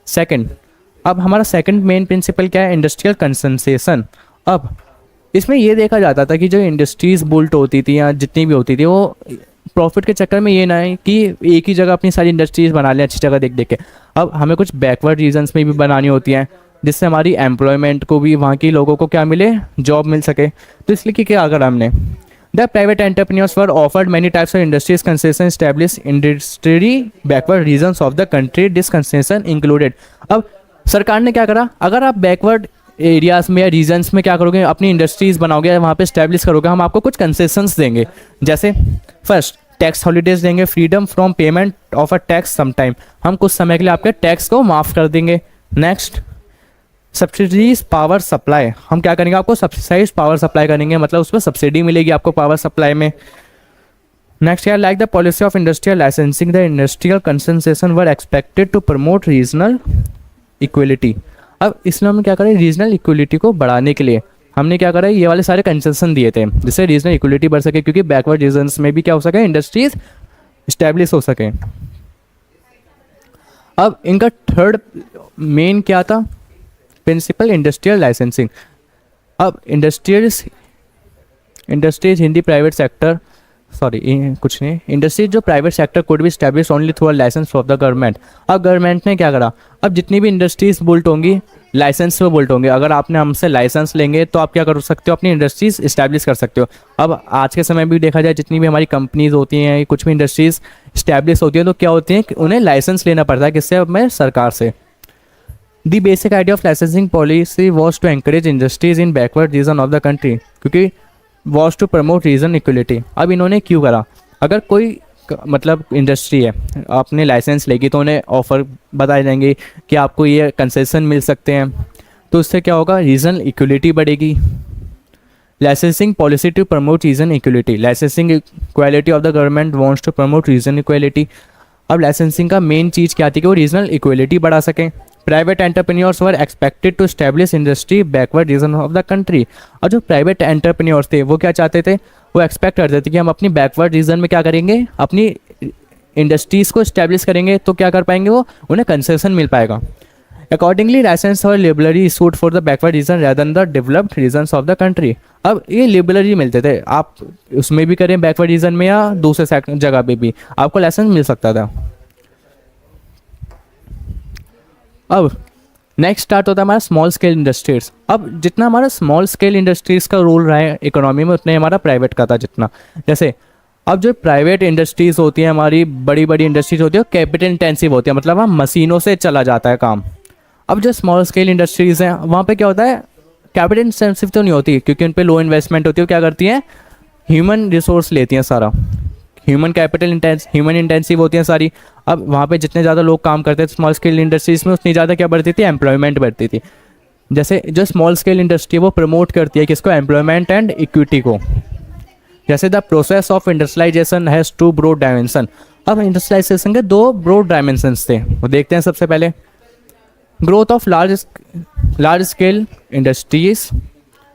Speaker 1: सेकंड, अब हमारा सेकंड मेन प्रिंसिपल क्या है, इंडस्ट्रियल कंसंट्रेशन। अब इसमें ये देखा जाता था कि जो इंडस्ट्रीज बुल्ट होती थी या जितनी भी होती थी, वो प्रॉफिट के चक्कर में ये ना है कि एक ही जगह अपनी सारी इंडस्ट्रीज बना लें अच्छी जगह देख देख के। अब हमें कुछ बैकवर्ड रीजन्स में भी बनानी होती हैं, जिससे हमारी एम्प्लॉयमेंट को भी, वहाँ के लोगों को क्या मिले, जॉब मिल सके। तो इसलिए कि क्या अगर हमने the private entrepreneurs were offered many types of industries concession establish industry backward regions of the country, this concession included. अब सरकार ने क्या करा, अगर आप बैकवर्ड एरियाज में या रीजन्स में क्या करोगे, अपनी इंडस्ट्रीज बनाओगे, वहाँ पे स्टैब्लिश करोगे, हम आपको कुछ कंसेशंस देंगे। जैसे फर्स्ट, टैक्स हॉलीडेज देंगे, freedom from payment of a tax sometime, हम कुछ समय के लिए आपके टैक्स को माफ़ कर देंगे। नेक्स्ट, सब्सिडीज पावर सप्लाई, हम क्या करेंगे, आपको सब्सिडाइज पावर सप्लाई करेंगे, मतलब उस पर सब्सिडी मिलेगी आपको पावर सप्लाई में। नेक्स्ट, यार like the policy of industrial licensing, the industrial concentration were expected to promote regional equality. अब इसमें हम क्या करें, रीजनल इक्वलिटी को बढ़ाने के लिए हमने क्या करा, ये वाले सारे कंसेशन दिए थे जिससे रीजनल इक्वलिटी बढ़ सके, क्योंकि बैकवर्ड रीजन्स में भी क्या हो सके, इंडस्ट्रीज इस्टेब्लिश हो सके। अब इनका थर्ड मेन क्या था प्रिंसिपल, इंडस्ट्रियल लाइसेंसिंग। अब industries in the private sector, sorry कुछ नहीं, इंडस्ट्रीज जो private sector could be establish only through a licence of the government. अब गवर्नमेंट ने क्या करा, अब जितनी भी इंडस्ट्रीज बुल्ट होंगी लाइसेंस पे बुल्ट होंगे, अगर आपने हमसे लाइसेंस लेंगे तो आप क्या कर सकते हो, अपनी इंडस्ट्रीज इस्टेब्लिश कर सकते हो। अब आज के समय भी देखा जाए, जितनी भी हमारी कंपनीज होती हैं, कुछ भी इंडस्ट्रीज इस्टेब्लिश होती हैं, तो क्या होती हैं कि उन्हें लाइसेंस लेना पड़ता है, किससे, मैं सरकार से। The basic idea of licensing policy was to encourage industries in backward region of the country, क्योंकि was to promote region equality. अब इन्होंने क्यों करा, अगर कोई मतलब इंडस्ट्री है आपने लाइसेंस लेगी तो उन्हें ऑफ़र बताए जाएंगे कि आपको ये कंसेशन मिल सकते हैं, तो उससे क्या होगा, रीजनल इक्वलिटी बढ़ेगी। Licensing policy to promote region equality, licensing equality of the government wants to promote region equality. अब लाइसेंसिंग का मेन चीज़ क्या थी कि वो रीजनल इक्वलिटी बढ़ा सकें। Private entrepreneurs were expected to establish industry backward region of the country. और जो प्राइवेट एंटरप्रेन्योर्स थे वो क्या चाहते थे, वो एक्सपेक्ट करते थे कि हम अपनी बैकवर्ड रीजन में क्या करेंगे, अपनी इंडस्ट्रीज़ को स्टैब्लिश करेंगे तो क्या कर पाएंगे, वो उन्हें कंसेशन मिल पाएगा। अकॉर्डिंगली लाइसेंस और liberally suit for the backward region rather than the developed regions of the country. अब ये लिबरली मिलते थे, आप उसमें भी करें बैकवर्ड रीजन में या दूसरे जगह पे भी आपको लाइसेंस मिल सकता था। अब नेक्स्ट स्टार्ट होता है हमारा स्मॉल स्केल इंडस्ट्रीज। अब जितना हमारा स्मॉल स्केल इंडस्ट्रीज का रोल रहा है इकोनॉमी में, उतना ही हमारा प्राइवेट का था जितना। जैसे अब जो प्राइवेट इंडस्ट्रीज होती हैं, हमारी बड़ी बड़ी इंडस्ट्रीज होती है, वो कैपिटल इंटेंसिव होती है, मतलब वहाँ मशीनों से चला जाता है काम। अब जो स्मॉल स्केल इंडस्ट्रीज़ हैं वहाँ पे क्या होता है, कैपिटल इंटेंसिव तो नहीं होती क्योंकि उन पे लो इन्वेस्टमेंट होती है। वो क्या करती हैं, ह्यूमन रिसोर्स लेती हैं सारा, ह्यूमन इंटेंसिव होती हैं सारी। अब वहाँ पे जितने ज़्यादा लोग काम करते थे स्मॉल स्केल इंडस्ट्रीज़ में, उतनी ज़्यादा क्या बढ़ती थी, एम्प्लॉयमेंट बढ़ती थी। जैसे जो स्मॉल स्केल इंडस्ट्री वो प्रमोट करती है किसको, एम्प्लॉयमेंट एंड इक्विटी को। जैसे the process of industrialisation has two broad dimension. अब इंडस्ट्रियलाइजेशन के दो ब्रॉड डायमेंशंस थे, वो देखते हैं। सबसे पहले growth of large scale industries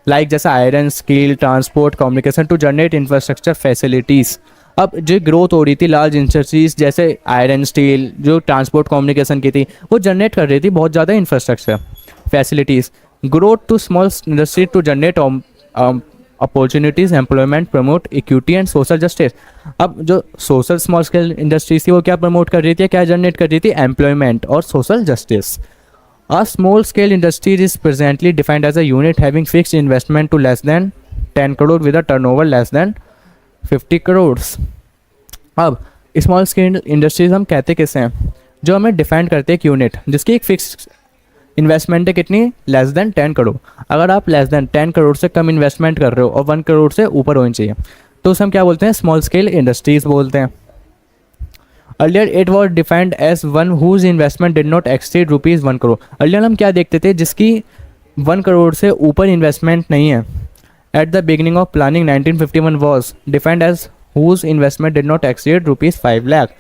Speaker 1: like जैसे iron, steel, transport, communication to generate infrastructure facilities. अब जो ग्रोथ हो रही थी लार्ज इंडस्ट्रीज जैसे आयरन, स्टील, जो ट्रांसपोर्ट कम्युनिकेशन की थी, वो जनरेट कर रही थी बहुत ज़्यादा infrastructure facilities. Growth to small industry to generate opportunities, employment, promote equity and social justice. अब जो सोशल स्मॉल स्केल इंडस्ट्रीज थी वो क्या प्रमोट कर रही थी, क्या जनरेट कर रही थी, एम्प्लॉयमेंट और social justice. A small scale industry is presently defined as a unit having fixed investment to less than 10 crore with a turnover less than 50 crores। अब स्मॉल स्केल इंडस्ट्रीज हम कहते किसे हैं, जो हमें डिफाइन करते हैं एक यूनिट जिसकी एक फिक्स इन्वेस्टमेंट है कितनी, लेस देन 10 करोड़। अगर आप लेस देन 10 करोड़ से कम इन्वेस्टमेंट कर रहे हो और 1 करोड़ से ऊपर होनी चाहिए तो उसे हम क्या बोलते हैं, स्मॉल स्केल इंडस्ट्रीज बोलते हैं। Earlier it was defined as one whose investment did not exceed rupees 1 crore. Earlier हम क्या देखते थे, जिसकी 1 करोड़ से ऊपर इन्वेस्टमेंट नहीं है। At the beginning of planning 1951 was defined as whose investment did not exceed rupees 5 lakh.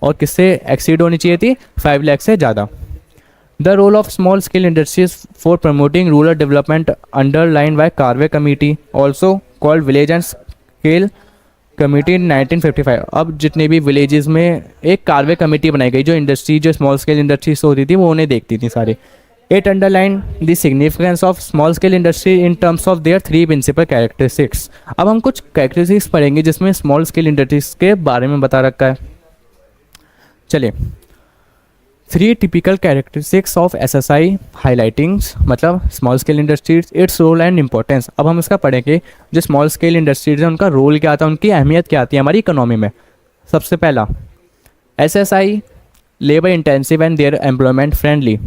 Speaker 1: और किससे एक्सीड होनी चाहिए थी, 5 लाख से ज़्यादा। The role of small scale industries for promoting rural development underline by Karve committee also called village and scale committee in 1955। अब जितने भी विलेजेस में एक कार्वे कमेटी बनाई गई, जो इंडस्ट्री, जो स्मॉल स्केल इंडस्ट्रीज होती थी वो उन्हें देखती थी सारे। It underline the significance of small scale industry in terms of their 3 principal characteristics. अब हम कुछ कैरेक्टरिस्टिक्स पढ़ेंगे जिसमें स्मॉल स्केल इंडस्ट्रीज के बारे में बता रखा है। चलिए, 3 typical characteristics of SSI highlightings, मतलब small scale industries, its role and importance. अब हम इसका पढ़ेंगे जो स्मॉल स्केल इंडस्ट्रीज है उनका रोल क्या आता है, उनकी अहमियत क्या आती है हमारी इकोनॉमी में। सबसे पहला, SSI labour intensive and there employment friendly.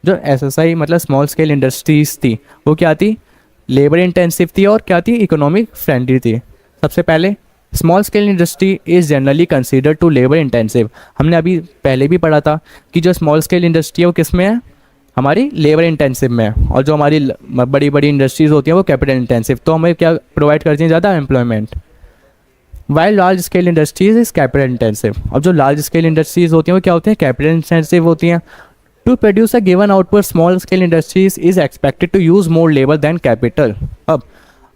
Speaker 1: जो SSI मतलब स्मॉल स्केल इंडस्ट्रीज थी वो क्या थी, लेबर इंटेंसिव थी और क्या थी, इकोनॉमिक फ्रेंडली थी। सबसे पहले small scale industry is generally consider to labour intensive. हमने अभी पहले भी पढ़ा था कि जो स्मॉल स्केल इंडस्ट्री है वो किस में है, हमारी लेबर इंटेंसिव में है। और जो हमारी बड़ी बड़ी इंडस्ट्रीज़ होती हैं वो कैपिटल इंटेंसिव, तो हमें क्या प्रोवाइड करती हैं, ज़्यादा employment. While large scale industries is capital intensive. अब जो लार्ज स्केल इंडस्ट्रीज़ होती हैं वो क्या होती हैं, कैपिटल इंटेंसिव होती हैं। To produce a given output small scale industries is expected to use more labour than capital.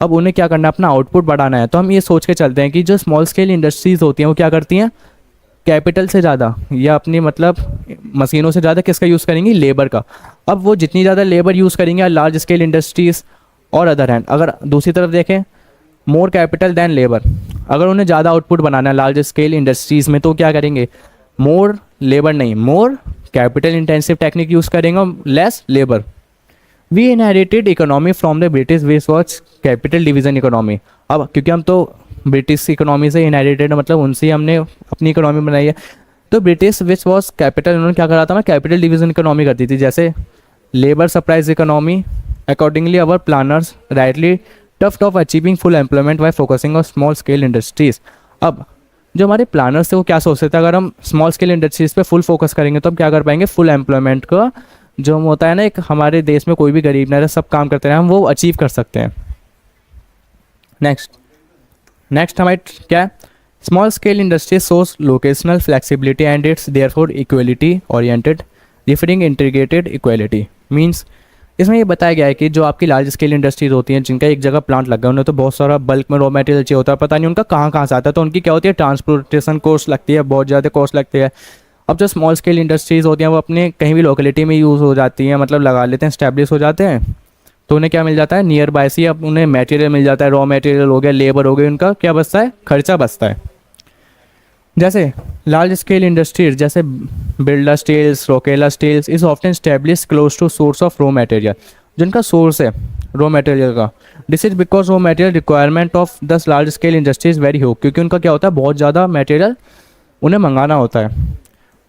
Speaker 1: अब उन्हें क्या करना है, अपना आउटपुट बढ़ाना है। तो हम ये सोच के चलते हैं कि जो स्मॉल स्केल इंडस्ट्रीज़ होती हैं वो क्या करती हैं, कैपिटल से ज़्यादा या अपनी मतलब मशीनों से ज़्यादा किसका यूज़ करेंगी, लेबर का। अब वो जितनी ज़्यादा लेबर यूज़ करेंगे लार्ज स्केल इंडस्ट्रीज़, और अदर हैंड अगर दूसरी तरफ देखें, मोर कैपिटल दैन लेबर। अगर उन्हें ज़्यादा आउटपुट बनाना है लार्ज स्केल इंडस्ट्रीज़ में तो क्या करेंगे, मोर लेबर नहीं, more capital intensive technique use करेंगे, less labour. We inherited economy from the British which was capital division economy. अब क्योंकि हम तो ब्रिटिश इकोनॉमी से इनहेरिटेड, मतलब उनसे हमने अपनी इकोनॉमी बनाई है। तो ब्रिटिश विच वॉज कैपिटल, उन्होंने क्या करा था, मैं कैपिटल डिवीज़न इकोनॉमी करती थी, जैसे labour supplies economy. Accordingly our planners rightly टफ्ट of achieving full employment by focusing on small scale industries. अब जो हमारे प्लानर्स थे वो क्या सोचते थे, अगर हम स्मॉल स्केल इंडस्ट्रीज़ पे फुल फोकस करेंगे तो हम क्या कर पाएंगे, फुल एम्प्लॉयमेंट का जो होता है ना, एक हमारे देश में कोई भी गरीब ना रहे, सब काम करते रहे, हम वो अचीव कर सकते हैं। नेक्स्ट हमारे क्या है, small scale industry source locational flexibility and it's therefore equality oriented referring integrated equality means, इसमें ये बताया गया है कि जो आपकी लार्ज स्केल इंडस्ट्रीज होती हैं जिनका एक जगह प्लांट लगा है, उन्हें तो बहुत सारा बल्क में रॉ मटेरियल चाहिए होता है, पता नहीं उनका कहाँ से आता है, तो उनकी क्या होती है, ट्रांसपोर्टेशन कॉस्ट लगती है, बहुत ज़्यादा कॉस्ट लगती है। अब जो स्मॉल स्केल इंडस्ट्रीज़ होती हैं वो अपने कहीं भी लोकेलिटी में यूज़ हो जाती हैं, मतलब लगा लेते हैं, स्टैब्लिश हो जाते हैं, तो उन्हें क्या मिल जाता है, नियर बाय से अब उन्हें मटेरियल मिल जाता है, रॉ मटेरियल हो गया, लेबर हो गई, उनका क्या बचता है, खर्चा बचता है। जैसे लार्ज स्केल इंडस्ट्रीज जैसे builder steels, Rourkela steels is often establish close to source of raw material, जिनका सोर्स है रॉ मटेरियल का। This is because raw material requirement of the large scale industries very हो, क्योंकि उनका क्या होता है, बहुत ज़्यादा मटेरियल उन्हें मंगाना होता है।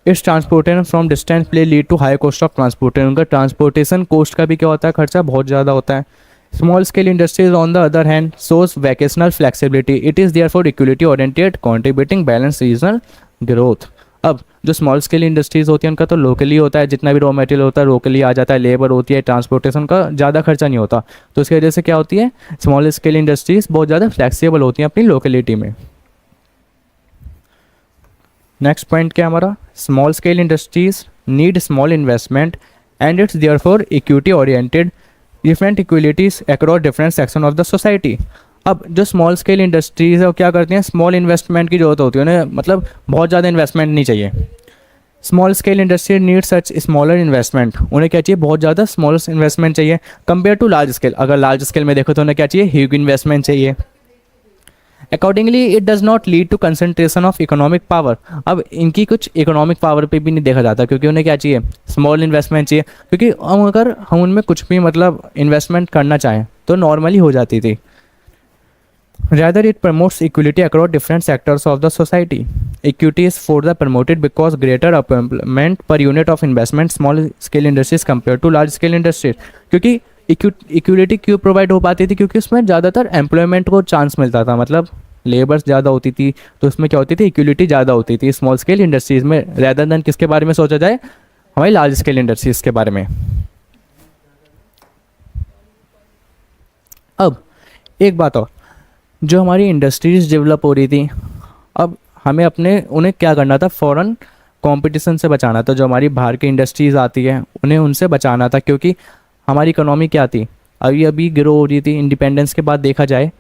Speaker 1: Its transportation from distance play lead to high cost of transportation, उनका ट्रांसपोर्टेशन कॉस्ट का भी क्या होता है, खर्चा बहुत ज़्यादा होता है। Small scale industries on the other hand source vocational flexibility, it is there for equality oriented contributing balance regional growth. अब जो स्मॉल स्केल इंडस्ट्रीज होती है उनका तो लोकली होता है, जितना भी रॉ मटेरियल होता है लोकली आ जाता है, लेबर होती है, ट्रांसपोर्टेशन का ज़्यादा खर्चा नहीं होता, तो इसकी वजह से क्या होती है, स्मॉल स्केल इंडस्ट्रीज बहुत ज़्यादा फ्लेक्सिबल होती हैं अपनी लोकेलिटी में। नेक्स्ट पॉइंट क्या हमारा, small scale industries need small investment and it's therefore equity oriented different equalities across different section of the society. अब जो स्मॉल स्केल इंडस्ट्रीज है वो क्या करती हैं, स्मॉल इन्वेस्टमेंट की जरूरत होती है उन्हें, मतलब बहुत ज़्यादा इन्वेस्टमेंट नहीं चाहिए। Small scale industry need such smaller investment, उन्हें क्या चाहिए, बहुत ज़्यादा स्मॉल इन्वेस्टमेंट चाहिए कंपेयर टू लार्ज स्केल। अगर लार्ज स्केल में देखो तो उन्हें क्या चाहिए, ह्यूज इन्वेस्टमेंट चाहिए। Accordingly it does not lead to concentration of economic power, अब इनकी कुछ इकोनॉमिक पावर पे भी नहीं देखा जाता, क्योंकि उन्हें क्या चाहिए, स्मॉल इन्वेस्टमेंट चाहिए, क्योंकि अगर हम उनमें कुछ भी मतलब इन्वेस्टमेंट करना चाहें तो नॉर्मली हो जाती थी। Rather, it promotes equality across different sectors of the society. Equity is further promoted because greater employment per unit of investment small scale industries compared to large scale industries. क्योंकि equality क्यों provide हो पाती थी, क्योंकि उसमें ज़्यादातर employment को chance मिलता था, मतलब लेबर्स ज़्यादा होती थी, तो उसमें क्या होती थी, इक्वलिटी ज़्यादा होती थी स्मॉल स्केल इंडस्ट्रीज़ में, रैदर देन किसके बारे में सोचा जाए, हमारी लार्ज स्केल इंडस्ट्रीज़ के बारे में। अब एक बात और, जो हमारी इंडस्ट्रीज डेवलप हो रही थी, अब हमें अपने उन्हें क्या करना था, फ़ॉरेन कंपटीशन से बचाना था। जो हमारी बाहर की इंडस्ट्रीज़ आती है उन्हें उनसे बचाना था, क्योंकि हमारी इकोनॉमी क्या थी, अभी ग्रो हो रही थी। इंडिपेंडेंस के बाद देखा जाए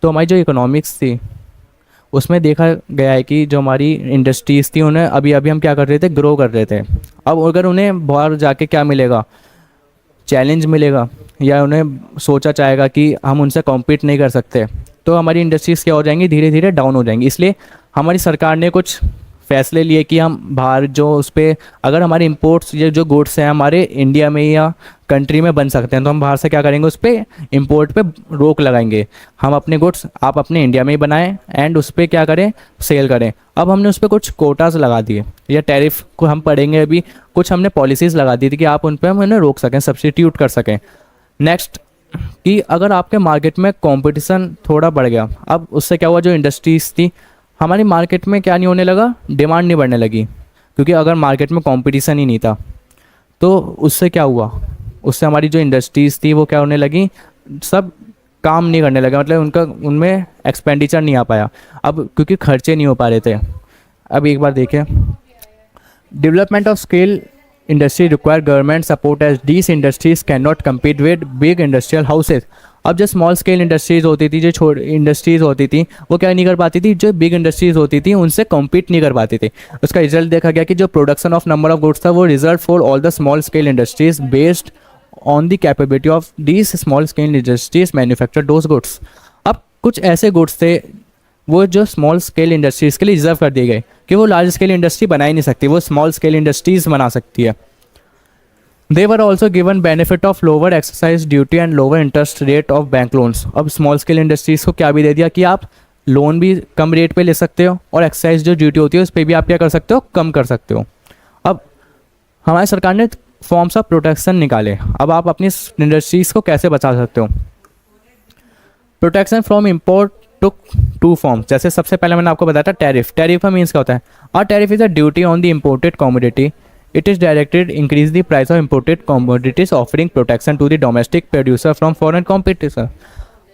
Speaker 1: तो हमारी जो इकोनॉमिक्स थी उसमें देखा गया है कि जो हमारी इंडस्ट्रीज़ थी उन्हें अभी हम क्या कर रहे थे, ग्रो कर रहे थे। अब अगर उन्हें बाहर जाके क्या मिलेगा, चैलेंज मिलेगा, या उन्हें सोचा जाएगा कि हम उनसे कॉम्पीट नहीं कर सकते, तो हमारी इंडस्ट्रीज़ क्या हो जाएंगी, धीरे धीरे डाउन हो जाएंगी। इसलिए हमारी सरकार ने कुछ फैसले लिए कि हम बाहर जो उस पर, अगर हमारे इंपोर्ट्स या जो गुड्स हैं हमारे इंडिया में या कंट्री में बन सकते हैं, तो हम बाहर से क्या करेंगे, उस पर इंपोर्ट पे रोक लगाएंगे। हम अपने गुड्स आप अपने इंडिया में ही बनाएं एंड उस पर क्या करें, सेल करें। अब हमने उस पर कुछ कोटाज लगा दिए, या टैरिफ को हम पढ़ेंगे अभी, कुछ हमने पॉलिसीज़ लगा दी थी कि आप उन पर हम उन्हें रोक सकें, सब्सटीट्यूट कर सकें। नेक्स्ट कि अगर आपके मार्केट में कंपटीशन थोड़ा बढ़ गया, अब उससे क्या हुआ, जो इंडस्ट्रीज़ थी हमारी मार्केट में क्या नहीं होने लगा, डिमांड नहीं बढ़ने लगी, क्योंकि अगर मार्केट में कंपटीशन ही नहीं था तो उससे क्या हुआ, उससे हमारी जो इंडस्ट्रीज़ थी वो क्या होने लगी, सब काम नहीं करने लगा, मतलब उनका उनमें एक्सपेंडिचर नहीं आ पाया, अब क्योंकि खर्चे नहीं हो पा रहे थे। अब एक बार देखें, development of scale industry require government support as these industries can not compete with big industrial houses. अब जो स्मॉल स्केल इंडस्ट्रीज़ होती थी, जो छोटी इंडस्ट्रीज़ होती थी, वो क्या नहीं कर पाती थी, जो बिग इंडस्ट्रीज़ होती थी उनसे कम्पीट नहीं कर पाती थी। उसका रिजल्ट देखा गया कि जो production of number of goods था वो result for all the small scale industries based on the capability of these small scale industries manufacture those goods. अब कुछ ऐसे गुड्स थे वो जो स्मॉल स्केल इंडस्ट्रीज़ के लिए रिजर्व कर दिए गए कि वो लार्ज स्केल इंडस्ट्री बना ही नहीं सकती, वो स्मॉल स्केल इंडस्ट्रीज़ बना सकती है। They were also given benefit of lower exercise duty and lower interest rate of bank loans। अब स्मॉल स्केल इंडस्ट्रीज़ को क्या भी दे दिया कि आप लोन भी कम रेट पे ले सकते हो, और एक्साइज जो ड्यूटी होती है उस पर भी आप क्या कर सकते हो, कम कर सकते हो। अब हमारी सरकार ने फॉर्म्स ऑफ प्रोटेक्शन निकाले, अब आप अपनी इंडस्ट्रीज़ को कैसे बचा सकते हो। Protection from import took two forms, जैसे सबसे पहले मैंने आपको बताया था टैरिफ। टैरिफ का मीन्स क्या होता है, और tariff is a duty on the imported commodity, it is directed increase the price of imported commodities offering protection to the domestic producer from foreign competitor।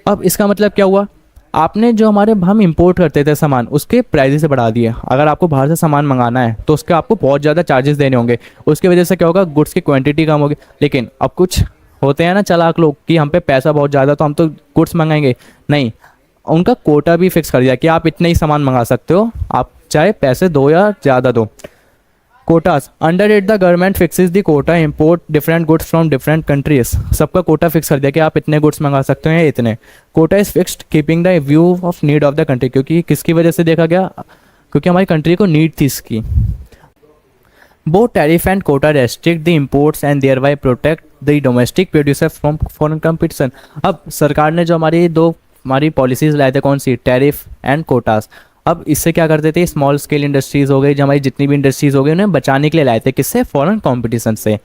Speaker 1: अब इसका मतलब क्या हुआ आपने जो हम इंपोर्ट करते थे सामान उसके प्राइस से बढ़ा दिए। अगर आपको बाहर से सामान मंगाना है तो उसके आपको बहुत ज़्यादा चार्जेस देने होंगे, उसकी वजह से क्या होगा, गुड्स की क्वांटिटी कम होगी। लेकिन अब कुछ होते हैं ना चालाक लोग कि हम पे पैसा बहुत ज़्यादा तो हम तो गुड्स मंगाएंगे, नहीं, उनका कोटा भी फिक्स कर दिया कि आप इतना ही सामान मंगा सकते हो, आप चाहे पैसे दो या ज़्यादा दो। Quotas under it the government fixes the quota import different goods from different countries. सबका कोटा फिक्स कर दिया कि आप इतने गुड्स मंगा सकते हो या इतने। Quota is fixed keeping the view of need of the country, क्योंकि किसकी वजह से देखा गया, क्योंकि हमारी कंट्री को नीड थी इसकी। Both tariff and quota restrict the imports and thereby protect the domestic producer from foreign competition. अब सरकार ने जो हमारी पॉलिसीज लाए थे, कौन सी, टैरिफ एंड कोटास। अब इससे क्या करते थे, स्मॉल स्केल इंडस्ट्रीज़ हो गई, जो हमारी जितनी भी इंडस्ट्रीज़ हो गई, उन्हें बचाने के लिए लाए थे, किससे, फॉरेन कंपटीशन से।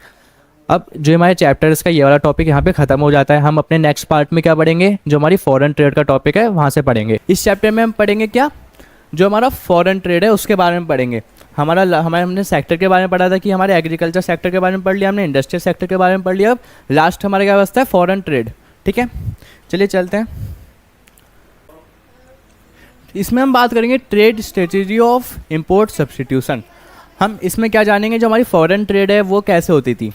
Speaker 1: अब जो हमारे चैप्टर्स का ये वाला टॉपिक यहाँ पे ख़त्म हो जाता है। हम अपने नेक्स्ट पार्ट में क्या पढ़ेंगे, जो हमारी फॉरेन ट्रेड का टॉपिक है वहाँ से पढ़ेंगे। इस चैप्टर में हम पढ़ेंगे क्या, जो हमारा फॉरेन ट्रेड है उसके बारे में पढ़ेंगे। हमने सेक्टर के बारे में पढ़ा था कि हमारे एग्रीकल्चर सेक्टर के बारे में पढ़ लिया, हमने इंडस्ट्रियल सेक्टर के बारे में पढ़ लिया। अब लास्ट हमारा क्या बचता है, फॉरेन ट्रेड। ठीक है, चलिए चलते हैं। इसमें हम बात करेंगे trade strategy of import substitution. हम इसमें क्या जानेंगे, जो हमारी फॉरेन ट्रेड है वो कैसे होती थी,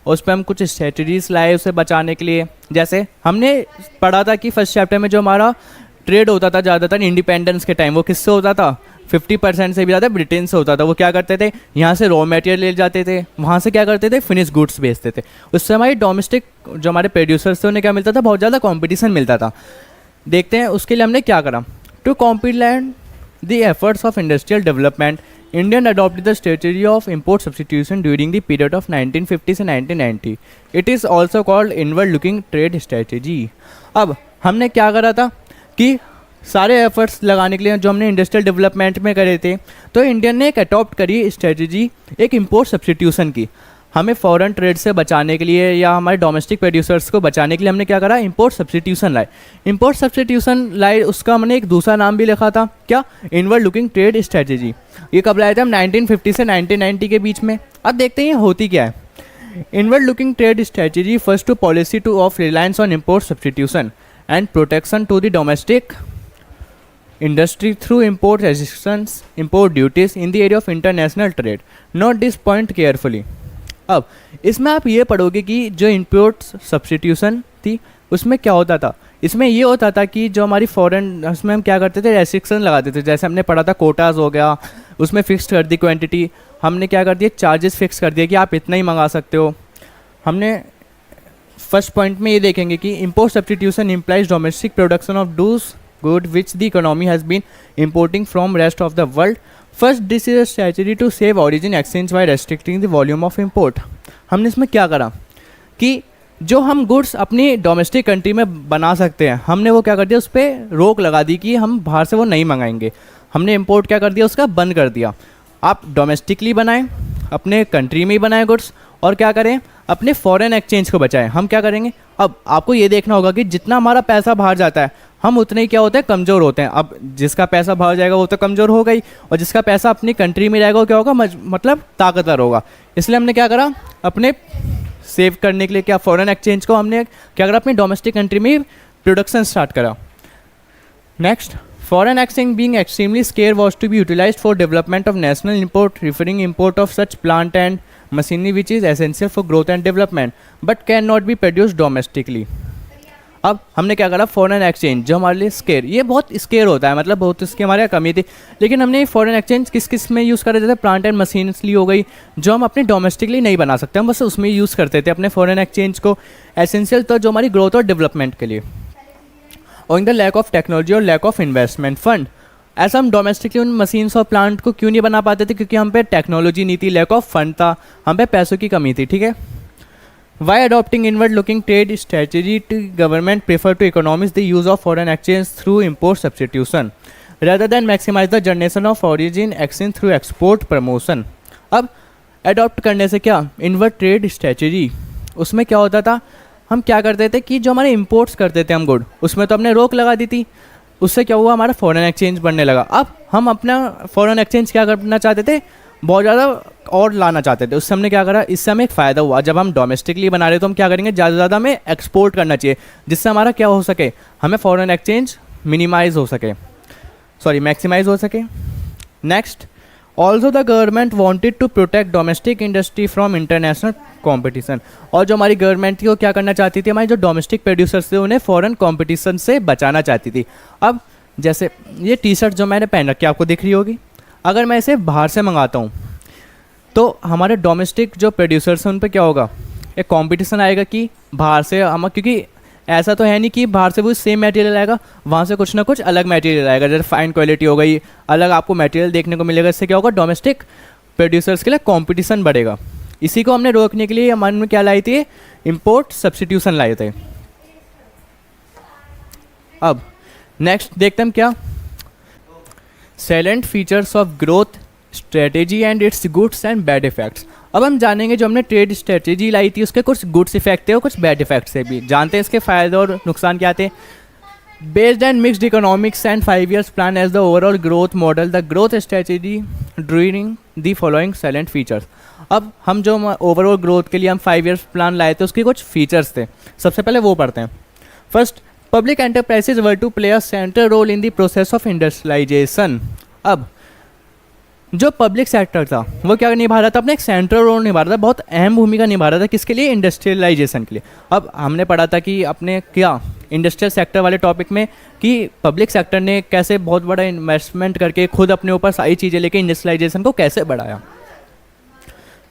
Speaker 1: उस पर हम कुछ स्ट्रेटजीज लाए उसे बचाने के लिए। जैसे हमने पढ़ा था कि फर्स्ट चैप्टर में जो हमारा ट्रेड होता था ज़्यादातर इंडिपेंडेंस के टाइम, वो किससे होता था, 50% से भी ज़्यादा ब्रिटेन से होता था। वो क्या करते थे, यहाँ से रॉ मटेरियल ले जाते थे, वहाँ से क्या करते थे, फिनिश गुड्स बेचते थे। उससे हमारी डोमेस्टिक जो हमारे प्रोड्यूसर्स थे उन्हें क्या मिलता था, बहुत ज़्यादा कॉम्पिटिशन मिलता था। देखते हैं उसके लिए हमने क्या करा। To complement the efforts of industrial development, India adopted the strategy of import substitution during the period of 1950s and 1990. It is also called inward-looking trade strategy. अब हमने क्या करा था कि सारे एफर्ट्स लगाने के लिए जो हमने इंडस्ट्रियल डेवलपमेंट में करे थे, तो इंडिया ने एक अडॉप्ट करी स्ट्रेटजी, एक इम्पोर्ट सब्स्टिट्यूशन की। हमें फॉरेन ट्रेड से बचाने के लिए या हमारे डोमेस्टिक प्रोड्यूसर्स को बचाने के लिए हमने क्या करा, इंपोर्ट सब्स्टिट्यूशन लाए। इंपोर्ट सब्स्टिट्यूशन लाए, उसका हमने एक दूसरा नाम भी लिखा था, क्या, इनवर्ड लुकिंग ट्रेड स्ट्रेटजी। ये कब लाए थे हम, 1950 से 1990 के बीच में। अब देखते हैं ये होती क्या है। Inward looking trade strategy first to policy to of reliance on import substitution and protection to the domestic industry through import restrictions, import duties in the area of international trade. Note this point carefully. अब इसमें आप ये पढ़ोगे कि जो import substitution थी उसमें क्या होता था। इसमें ये होता था कि जो हमारी फॉरेन, उसमें हम क्या करते थे, रेस्ट्रिक्शन लगाते थे। जैसे हमने पढ़ा था कोटाज हो गया, उसमें फिक्स कर दी क्वांटिटी। हमने क्या कर दिया, चार्जेस फिक्स कर दिया कि आप इतना ही मंगा सकते हो। हमने फर्स्ट पॉइंट में ये देखेंगे कि import substitution implies domestic production of those good which the economy has been importing from rest of the world. First, this is a strategy to save origin exchange by restricting the volume of import. हमने इसमें क्या करा कि जो हम goods अपनी domestic country में बना सकते हैं, हमने वो क्या कर दिया, उस पर रोक लगा दी कि हम बाहर से वो नहीं मंगाएंगे। हमने इंपोर्ट क्या कर दिया, उसका बंद कर दिया। आप डोमेस्टिकली बनाएं, अपने कंट्री में ही बनाएं गुड्स, और क्या करें, अपने फॉरेन एक्सचेंज को बचाएं। हम क्या करेंगे, अब आपको ये देखना होगा कि जितना हमारा पैसा बाहर जाता है हम उतने ही क्या होते हैं, कमज़ोर होते हैं। अब जिसका पैसा बाहर जाएगा वो तो कमज़ोर हो गई, और जिसका पैसा अपनी कंट्री में रहेगा वो क्या होगा, मतलब ताकतवर होगा। इसलिए हमने क्या करा, अपने सेव करने के लिए क्या, फॉरेन एक्सचेंज को हमने क्या करा, अपनी डोमेस्टिक कंट्री में प्रोडक्शन स्टार्ट करा। Next, foreign exchange being extremely scarce was to be utilised for development of national import, referring import of such plant and machinery which is essential for growth and development but can not be produced domestically. अब हमने क्या करा, foreign exchange जो हमारे लिए square, ये बहुत square होता है, मतलब बहुत इसकी हमारे यहाँ कमी थी। लेकिन हमने फॉरेन एक्सचेंज किस किस में यूज़ करे, जैसे प्लांट एंड मशीनरी हो गई, जो हम अपने डोमेस्टिकली नहीं बना सकते, हम बस उसमें यूज़ करते थे अपने फॉरेन एक्सचेंज को। एसेंशियल तो जो हमारी ग्रोथ और डेवलपमेंट के लिए। और in the lack of technology और लैक ऑफ इन्वेस्टमेंट फंड, ऐसा हम डोमेस्टिकली उन मशीन्स और प्लांट को क्यों नहीं बना पाते थे, क्योंकि हम पे टेक्नोलॉजी नहीं थी, लैक ऑफ फंड था, हम पे पैसों की कमी थी। ठीक है, Why adopting inward-looking trade strategy, to government prefer to economize the use of foreign exchange through import substitution rather than maximize the generation of origin exchange through export promotion. अब adopt करने से क्या, inward trade strategy, उसमें क्या होता था, हम क्या करते थे कि जो हमारे imports करते थे हम गुड, उसमें तो हमने रोक लगा दी थी। उससे क्या हुआ, हमारा फॉरेन एक्सचेंज बढ़ने लगा। अब हम अपना फॉरेन एक्सचेंज क्या करना चाहते थे, बहुत ज़्यादा और लाना चाहते थे। उससे हमने क्या करा, इससे हमें एक फ़ायदा हुआ। जब हम डोमेस्टिकली बना रहे तो हम क्या करेंगे, ज़्यादा से ज़्यादा हमें एक्सपोर्ट करना चाहिए, जिससे हमारा क्या हो सके, हमें फॉरेन एक्सचेंज मिनिमाइज हो सके, सॉरी मैक्सिमाइज हो सके। Next, also the government wanted to protect domestic industry from international competition. और जो हमारी गवर्नमेंट थी वो क्या करना चाहती थी, हमारे जो डोमेस्टिक प्रोड्यूसर्स थे उन्हें फॉरेन कॉम्पिटिशन से बचाना चाहती थी। अब जैसे ये टी शर्ट जो मैंने पहन रखी है आपको दिख रही होगी, अगर मैं इसे बाहर से मंगाता हूँ तो हमारे डोमेस्टिक जो प्रोड्यूसर्स हैं उन पर क्या होगा, एक कंपटीशन आएगा कि बाहर से हम, क्योंकि ऐसा तो है नहीं कि बाहर से वो सेम मटेरियल आएगा, वहाँ से कुछ ना कुछ अलग मटेरियल आएगा, जैसे फाइन क्वालिटी हो गई, अलग आपको मटेरियल देखने को मिलेगा। इससे क्या होगा, डोमेस्टिक प्रोड्यूसर्स के लिए कंपटीशन बढ़ेगा। इसी को हमने रोकने के लिए हमारे में क्या लाई थी, इंपोर्ट सब्स्टिट्यूशन लाए थे। अब नेक्स्ट देखते हैं क्या, salient features of growth strategy and its goods and bad effects. अब हम जानेंगे जो हमने ट्रेड स्ट्रेटेजी लाई थी उसके कुछ गुड्स इफेक्ट थे और कुछ बैड इफेक्ट्स है भी, जानते हैं इसके फ़ायदे और नुकसान क्या थे। Based and mixed economics and 5 years plan as the overall growth model, the growth strategy during the following salient features. अब हम जो ओवरऑल ग्रोथ के लिए हम 5 years प्लान लाए थे उसके कुछ फीचर्स थे, सबसे पहले वो पढ़ते हैं। First, public enterprises were to play a central role in the process of industrialisation. अब जो पब्लिक सेक्टर था वो क्या निभा रहा था, अपने एक सेंट्रल रोल निभा रहा था, बहुत अहम भूमिका निभा रहा था, किसके लिए, इंडस्ट्रियलाइजेशन के लिए। अब हमने पढ़ा था कि अपने क्या इंडस्ट्रियल सेक्टर वाले टॉपिक में कि पब्लिक सेक्टर ने कैसे बहुत बड़ा इन्वेस्टमेंट करके खुद अपने ऊपर सारी चीज़ें लेके इंडस्ट्रियलाइजेशन को कैसे बढ़ाया।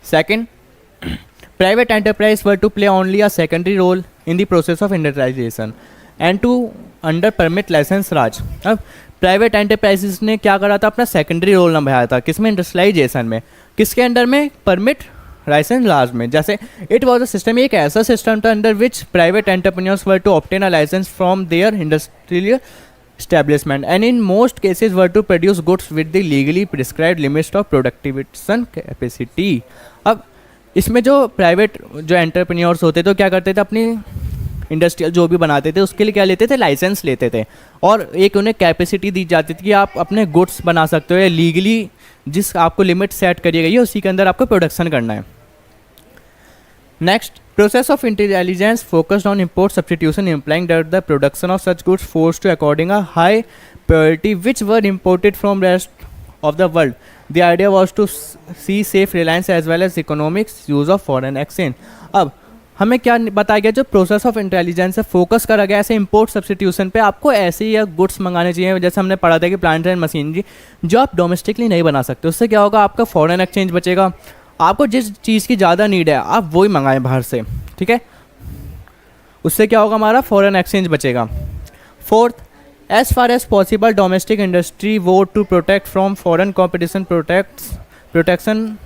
Speaker 1: Second, private enterprise were to play only a secondary role in the process of industrialisation and to under permit licence raj. अब प्राइवेट एंटरप्राइजेस ने क्या करा था, अपना सेकेंडरी रोल निभाया था, किसमें, इंडस्ट्रियलाइजेशन में, किसके अंडर में, परमिट लाइसेंस राज में। जैसे इट वॉज अ सिस्टम, एक ऐसा सिस्टम था under which private entrepreneurs were to obtain a licence from their industrial establishment and in most cases were to produce goods with the legally prescribed limits of production capacity। अब इसमें जो private जो entrepreneurs होते थे तो क्या करते थे, अपनी इंडस्ट्रियल जो भी बनाते थे उसके लिए क्या लेते थे, लाइसेंस लेते थे, और एक उन्हें कैपेसिटी दी जाती थी कि आप अपने गुड्स बना सकते हो या लीगली जिस आपको लिमिट सेट करी गई है उसी के अंदर आपको प्रोडक्शन करना है। Next, process of intelligence focused on import substitution, implying that the production of such goods forced to according a high priority which were imported from rest of the world. The idea was to see safe reliance as well as economics use of foreign exchange। अब हमें क्या बताया गया, जो process of intelligence से focus करा गया ऐसे इंपोर्ट सब्स्टिट्यूशन पे, आपको ऐसे ही या गुड्स मंगाने चाहिए, जैसे हमने पढ़ा था कि प्लांट एंड मशीनरी जो आप डोमेस्टिकली नहीं बना सकते, उससे क्या होगा, आपका फॉरेन एक्सचेंज बचेगा, आपको जिस चीज़ की ज़्यादा नीड है आप वही मंगाएं बाहर से, ठीक है, उससे क्या होगा, हमारा फॉरेन एक्सचेंज बचेगा। Fourth, as far as possible domestic industry vote to protect from foreign competition protection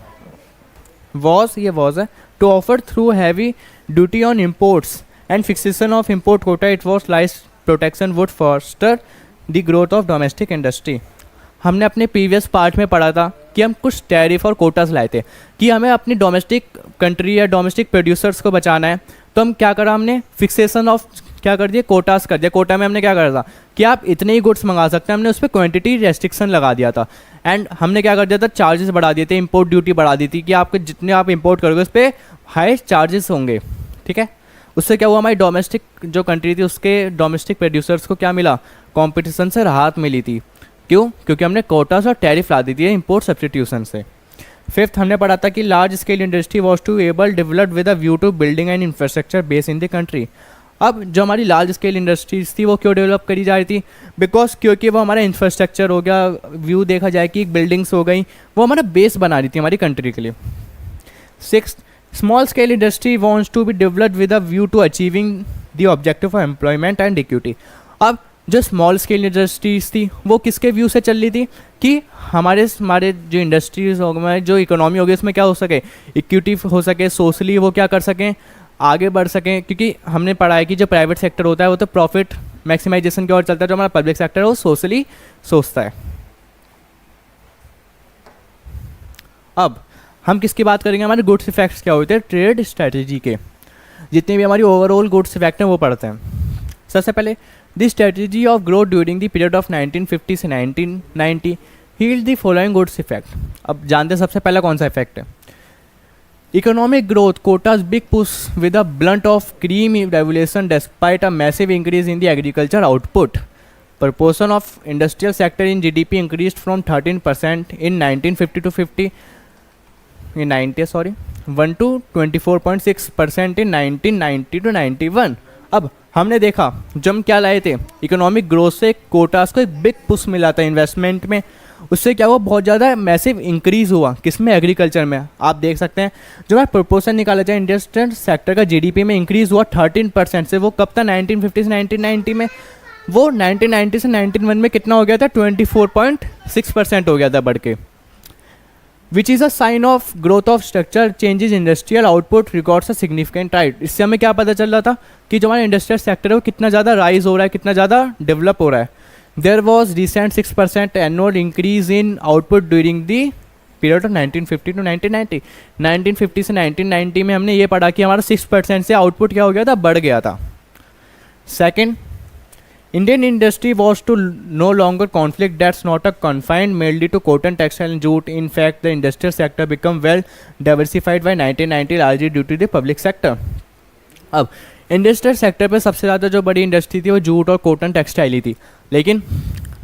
Speaker 1: was, ये वॉज है, to offer through heavy duty on imports and fixation of import quota, it was lies protection would foster the growth of domestic industry. हमने अपने previous part में पढ़ा था कि हम कुछ टैरिफ और कोटास लाए थे कि हमें अपनी डोमेस्टिक कंट्री या डोमेस्टिक प्रोड्यूसर्स को बचाना है, तो हम क्या करा, हमने फिक्सेशन ऑफ क्या कर दिया, कोटास कर दिया। कोटा में हमने क्या करा था कि आप इतने ही गुड्स मंगा सकते हैं, हमने उस पर क्वांटिटी रेस्ट्रिक्शन लगा दिया था, एंड हमने क्या कर दिया था, चार्जेस बढ़ा दिए थे, इंपोर्ट ड्यूटी बढ़ा दी थी कि आपके जितने आप इंपोर्ट करोगे उस पर हाई चार्जेस होंगे, ठीक है। उससे क्या हुआ, हमारी डोमेस्टिक जो कंट्री थी उसके डोमेस्टिक प्रोड्यूसर्स को क्या मिला, कॉम्पिटिशन से राहत मिली थी। क्यों, क्योंकि हमने कोटास और टैरिफ ला दी थी इंपोर्ट सब्स्टिट्यूशन से। फिफ्थ, हमने पढ़ा था कि large scale industry was to able develop with a view to building and infrastructure base in the country. अब जो हमारी लार्ज स्केल इंडस्ट्रीज थी वो क्यों डेवलप करी जा रही थी, बिकॉज क्योंकि वो हमारा इंफ्रास्ट्रक्चर हो गया, व्यू देखा जाए कि बिल्डिंग्स हो गई, वो हमारा बेस बना रही थी हमारी कंट्री के लिए। Six, small scale industry wants to be developed with a view to achieving the objective of employment and equity. अब जो स्मॉल स्केल इंडस्ट्रीज थी वो किसके व्यू से चल रही थी कि हमारे जो इंडस्ट्रीज हो गए, जो इकोनॉमी होगी उसमें क्या हो सके, इक्विटी हो सके, सोशली वो क्या कर सकें, आगे बढ़ सकें, क्योंकि हमने पढ़ा है कि जो प्राइवेट सेक्टर होता है वो तो प्रॉफिट मैक्सिमाइजेशन की ओर चलता है, जो हमारा पब्लिक सेक्टर है वो सोशली सोचता है। अब हम किसकी बात करेंगे, हमारे गुड्स इफेक्ट्स क्या होते हैं ट्रेड स्ट्रेटेजी के, जितने भी हमारी ओवरऑल गुड्स इफेक्ट हैं वो पढ़ते हैं। सबसे पहले, the strategy of growth during the period of 1950 से 1990 yield the following goods effect. अब जानते हैं सबसे पहला कौन सा इफेक्ट है, economic growth, got its big push with a blunt of green revolution despite a massive increase in the agriculture output. proportion of industrial sector in GDP increased from 13% in 1950 to 50 in 90 sorry 1 to 24.6% in 1990 to 91. अब हमने देखा जब हम क्या लाए थे, economic growth से quotas को एक बिग पुश मिला था इन्वेस्टमेंट में, उससे क्या हुआ, बहुत ज़्यादा मैसिव इंक्रीज़ हुआ किसमें, एग्रीकल्चर में. आप देख सकते हैं जो मैं प्रोपोर्शन निकाला जाए इंडस्ट्रियल सेक्टर का जीडीपी में इंक्रीज़ हुआ 13% से. वो कब था, 1950 से 1990 में. वो 1990 से 1991 में कितना हो गया था, 24.6% हो गया था बढ़ के. Which is a sign of growth of structure changes industrial output records a significant right. इससे हमें क्या पता चल रहा था कि जो हमारा इंडस्ट्रियल सेक्टर है वो कितना ज़्यादा राइज हो रहा है, कितना ज़्यादा डेवलप हो रहा है. There was recent 6% annual increase in output during the period of 1950 to 1990. 1950 से 1990 में हमने ये पढ़ा कि हमारा 6% से आउटपुट क्या हो गया था, बढ़ गया था. Second, Indian industry was to no longer conflict that's not a confined mainly to cotton, textile and jute. In fact, the industrial sector become well diversified by 1990 largely due to the public sector. अब industrial sector पे सबसे ज़्यादा जो बड़ी industry थी वो jute और cotton textile ही थी. लेकिन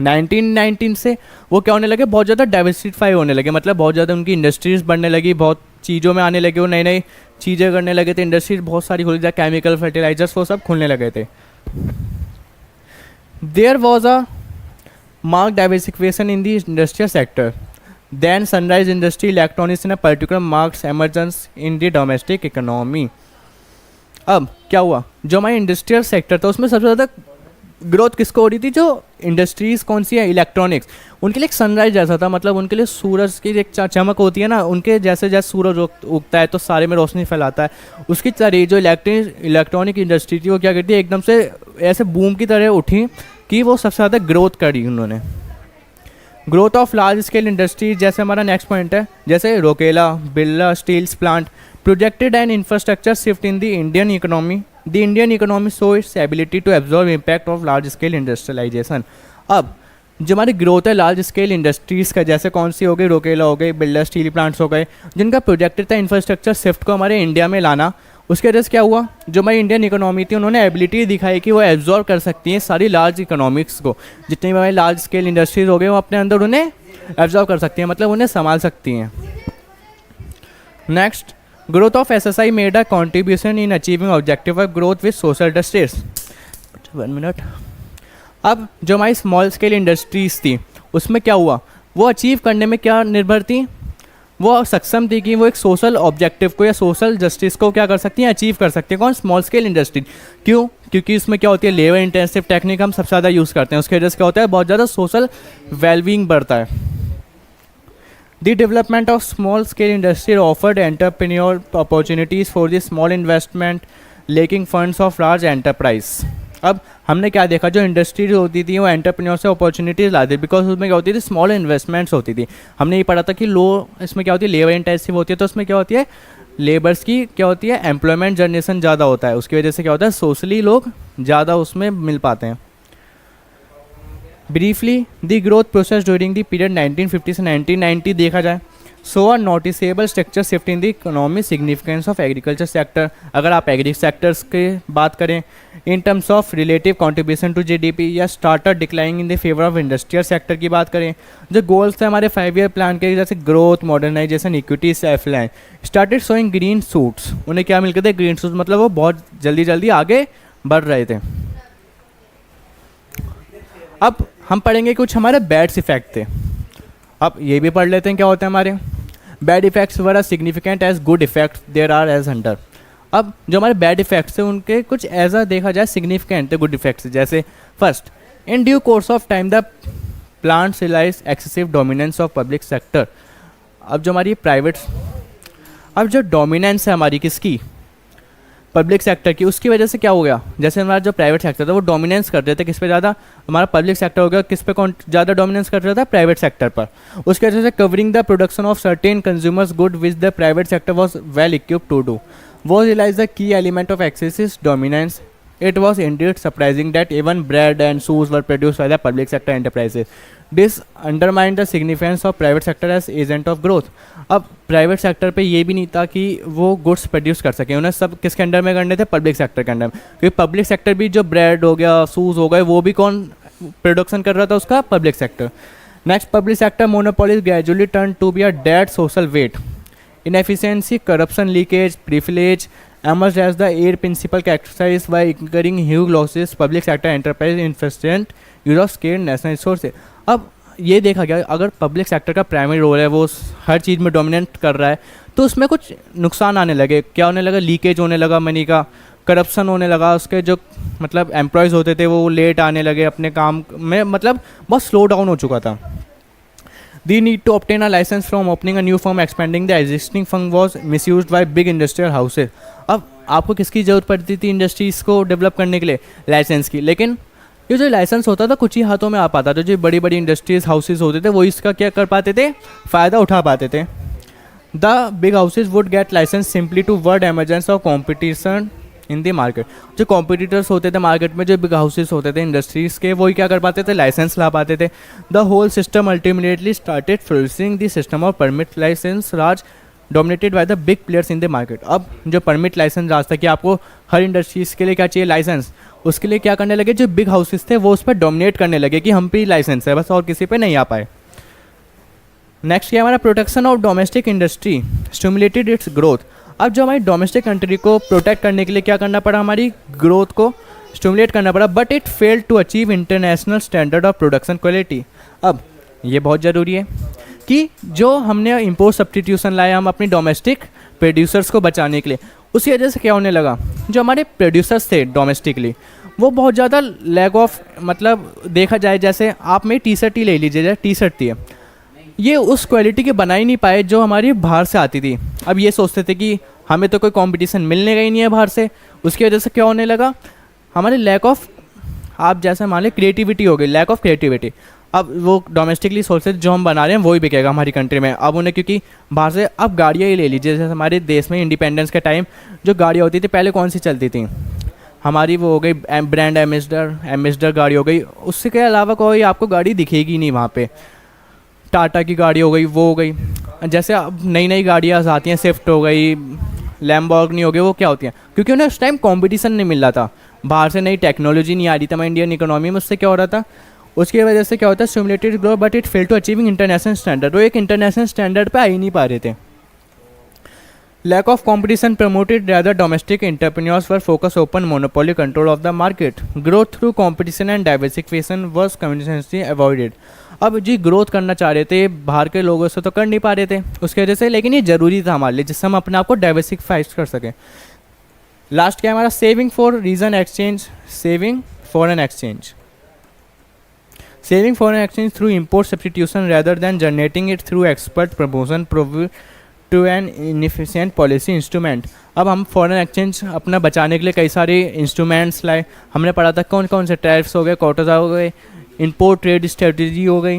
Speaker 1: 1919 से वो क्या होने लगे, बहुत ज़्यादा डाइवर्सिफाई होने लगे, मतलब बहुत ज़्यादा उनकी इंडस्ट्रीज़ बढ़ने लगी, बहुत चीज़ों में आने लगे, वो नई नई चीज़ें करने लगे थे. इंडस्ट्रीज बहुत सारी खुली थी, केमिकल फर्टिलाइजर्स वो सब खुलने लगे थे. There was a marked diversification in the industrial sector. Then sunrise industry, electronics in a particular marks emergence in the domestic economy. अब क्या हुआ, जो हमारा इंडस्ट्रियल सेक्टर था उसमें सबसे ज़्यादा ग्रोथ किसको हो रही थी, जो इंडस्ट्रीज़ कौन सी है, इलेक्ट्रॉनिक्स. उनके लिए एक सनराइज जैसा था, मतलब उनके लिए सूरज की एक चमक होती है ना, उनके जैसे जैसे सूरज उगता है तो सारे में रोशनी फैलाता है, उसकी तरह जो इलेक्ट्रॉनिक इंडस्ट्री थी वो क्या करती है, एकदम से ऐसे बूम की तरह उठी कि वो सबसे ज़्यादा ग्रोथ करी उन्होंने. Growth of large scale industry, जैसे हमारा नेक्स्ट पॉइंट है, जैसे Rourkela, Birla steels plant, projected and infrastructure shift in the Indian economy. The Indian economy show its ability to absorb impact of large scale industrialisation. अब जो हमारी growth है large scale industries का, जैसे कौन सी हो गई, रोकेला हो गई, बिरला स्टील प्लांट्स हो गए, जिनका प्रोजेक्टेड था इंफ्रास्ट्रक्चर शिफ्ट को हमारे इंडिया में लाना. उसके वजह से क्या हुआ, जो हमारी इंडियन इकोनॉमी थी उन्होंने एबिलिटी दिखाई कि वो एब्जॉर्व कर सकती हैं सारी लार्ज इकोनॉमिक्स को. जितनी भी हमारी लार्ज स्केल इंडस्ट्रीज हो गई वो अपने अंदर उन्हें एब्जॉर्व कर सकती हैं, मतलब उन्हें संभाल सकती हैं. Next, growth of SSI made a contribution in achieving objective of growth with social industries. 1 minute. अब जो हमारी स्मॉल स्केल इंडस्ट्रीज़ थी उसमें क्या हुआ, वो अचीव करने में क्या निर्भर थी, वो सक्षम थी कि वो एक सोशल ऑब्जेक्टिव को या सोशल जस्टिस को क्या कर सकती हैं, अचीव कर सकती है. कौन, स्मॉल स्केल इंडस्ट्री. क्यों, क्योंकि इसमें क्या होती है, लेबर इंटेंसिव टेक्निक हम सबसे ज़्यादा यूज़ करते हैं, उसकी वजह से क्या होता है, बहुत ज़्यादा सोशल वेलबींग बढ़ता है. The development of small scale industry offered entrepreneur opportunities for the small investment lacking funds of large enterprise. अब हमने क्या देखा, जो इंडस्ट्रीज होती थी वो एंटरप्रेन्योर से अपॉर्चुनिटीज़ लाती थी, बिकॉज उसमें क्या होती थी, स्मॉल इन्वेस्टमेंट्स होती थी. हमने ये पढ़ा था कि लो इसमें क्या होती है, लेबर इंटेंसिव होती है, तो उसमें क्या होती है, लेबर्स की क्या होती है, एम्प्लॉयमेंट जनरेशन ज़्यादा होता है, उसकी वजह से क्या होता है, सोशली लोग ज़्यादा उसमें मिल पाते हैं. Briefly the growth process during the period 1950 से 1990 देखा जाए, so a noticeable structure shift in the economic significance of agriculture sector. अगर आप एग्री सेक्टर्स की बात करें in terms of relative contribution to GDP, या started declining in the favour of industrial sector की बात करें, जो गोल्स थे हमारे 5 ईयर प्लान के, जैसे growth, modernisation, equity, self line, started showing green shoots. उन्हें क्या मिल गए थे, ग्रीन शूट्स, मतलब वो बहुत जल्दी जल्दी आगे बढ़ रहे थे. अब हम पढ़ेंगे कुछ हमारे बैड्स इफेक्ट थे. अब ये भी पढ़ लेते हैं क्या होते हैं हमारे bad effects. Were significant as good effects there are as under. अब जो हमारे बैड इफेक्ट्स हैं उनके कुछ ऐसा देखा जाए सिग्निफिकेंट थे गुड इफेक्ट्स. जैसे first, in due course of time the plants realise excessive dominance of public sector. अब जो हमारी प्राइवेट, अब जो डोमिनेंस है हमारी किसकी, पब्लिक सेक्टर की, उसकी वजह से क्या हो गया, जैसे हमारा जो प्राइवेट सेक्टर था वो डोमिनेंस कर रहे थे किस पे ज़्यादा, हमारा पब्लिक सेक्टर हो गया किस पे कौन ज़्यादा डोमिनेंस कर रहा था, प्राइवेट सेक्टर पर. उसकी वजह से covering the production of certain consumers good which the private sector was well equipped to do was realized the key element of excessive dominance. It was indeed surprising that even bread and shoes were produced by the public sector enterprises. This undermined the significance of private sector as agent of growth. अब private sector पे ये भी नहीं था कि वो goods produce कर सकें, उन्हें सब किसके अंडर में करने थे, पब्लिक सेक्टर के अंडर में. क्योंकि पब्लिक सेक्टर भी जो ब्रेड हो गया, शूज़ हो गए, वो भी कौन प्रोडक्शन कर रहा था उसका public sector. Next, public sector monopolies gradually turn to be a dead social weight, inefficiency, corruption, leakage, privilege emerged as the eight principal characterized by incurring huge losses, public sector enterprise insufficient use of scarce national resources। अब ये देखा गया अगर public sector का primary role है वो हर चीज़ में dominate कर रहा है तो उसमें कुछ नुकसान आने लगे। क्या होने लगा? लीकेज होने लगा मनी का, करप्शन होने लगा, उसके जो मतलब एम्प्लॉयज़ होते थे वो लेट आने लगे अपने काम में, मतलब बहुत स्लो डाउन हो चुका था। The need to obtain a license from opening a new firm, expanding the existing firm was misused by big industrial houses। अब आपको किसकी ज़रूरत पड़ती थी इंडस्ट्रीज़ को डेवलप करने के लिए? लाइसेंस की। लेकिन ये जो लाइसेंस होता था कुछ ही हाथों में आ पाता था। जो बड़ी बड़ी इंडस्ट्रीज हाउसेज होते थे वो इसका क्या कर पाते थे? फ़ायदा उठा पाते थे। The big houses would get license simply to ward emergence of competition in the market. जो कॉम्पिटिटर्स होते थे मार्केट में, जो बिग हाउसेस होते थे इंडस्ट्रीज़ के, वही क्या कर पाते थे? लाइसेंस ला पाते थे। The whole system ultimately started flourishing the system of permit licence raj dominated by the big players in the market. अब जो परमिट लाइसेंस राज था कि आपको हर इंडस्ट्रीज़ के लिए क्या चाहिए? लाइसेंस। उसके लिए क्या करने लगे? जो बिग हाउसेस थे वो उस पर डोमिनेट करने लगे कि हम पे लाइसेंस है बस, और किसी पे नहीं आ पाए। नेक्स्ट क्या हमारा? Protection of domestic industry stimulated it's growth. अब जो हमारी डोमेस्टिक कंट्री को प्रोटेक्ट करने के लिए क्या करना पड़ा? हमारी ग्रोथ को स्टिमुलेट करना पड़ा, but it failed to achieve international standard of production quality. अब ये बहुत ज़रूरी है कि जो हमने इम्पोर्ट सब्स्टिट्यूशन लाया हम अपनी डोमेस्टिक प्रोड्यूसर्स को बचाने के लिए, उसकी वजह से क्या होने लगा? जो हमारे प्रोड्यूसर्स थे डोमेस्टिकली वो बहुत ज़्यादा लैक ऑफ, मतलब देखा जाए जैसे आप में टी शर्ट ही ले लीजिए, जैसे टी शर्ट थी ये उस क्वालिटी के बना ही नहीं पाए जो हमारी बाहर से आती थी। अब ये सोचते थे कि हमें तो कोई कंपटीशन मिलने का ही नहीं है बाहर से, उसकी वजह से क्या होने लगा? हमारे लैक ऑफ, आप जैसे मान लें क्रिएटिविटी हो गई, लैक ऑफ क्रिएटिविटी। अब वो डोमेस्टिकली सोचते जो हम बना रहे हैं वही बिकेगा हमारी कंट्री में। अब उन्हें क्योंकि बाहर से, अब गाड़ियाँ ही ले लीजिए, जैसे हमारे देश में इंडिपेंडेंस के टाइम जो गाड़ियाँ होती थी पहले कौन सी चलती थी? हमारी वो हो गई ब्रांड एम्बेसडर गाड़ी हो गई, उससे के अलावा कोई आपको गाड़ी दिखेगी नहीं वहाँ पे। टाटा की गाड़ी हो गई, वो हो गई। जैसे अब नई नई गाड़ियाँ आती हैं, स्विफ्ट हो गई, लैम्बोर्गिनी हो गई, वो क्या होती हैं? क्योंकि उन्हें उस टाइम कंपटीशन नहीं मिल रहा था, बाहर से नई टेक्नोलॉजी नहीं आ रही थी हमारी इंडियन इकोनॉमी में। उससे क्या हो रहा था? उसकी वजह से क्या होता है? Stimulated growth but it fail to achieving international standard. वो एक इंटरनेशनल स्टैंडर्ड पे आ ही नहीं पा रहे थे। Lack of competition promoted rather domestic entrepreneurs were focused open monopoly control of the market. Growth through competition and diversification was continuously avoided। अब जी growth करना चाह रहे थे, बाहर के लोगों से तो कर नहीं पा रहे थे उसकी वजह से, लेकिन ये ज़रूरी था हमारे लिए जिससे हम अपने आप को डाइवर्सिफाई कर सकें। लास्ट क्या है हमारा? Saving foreign exchange, saving foreign exchange. Saving foreign exchange through import substitution rather than generating it through export promotion to an inefficient policy instrument. अब हम फॉरेन एक्सचेंज अपना बचाने के लिए कई सारे इंस्ट्रूमेंट्स लाए। हमने पढ़ा था कौन कौन से टैरिफ्स हो गए, कोटाज हो गए, इंपोर्ट ट्रेड स्ट्रेटजी हो गई।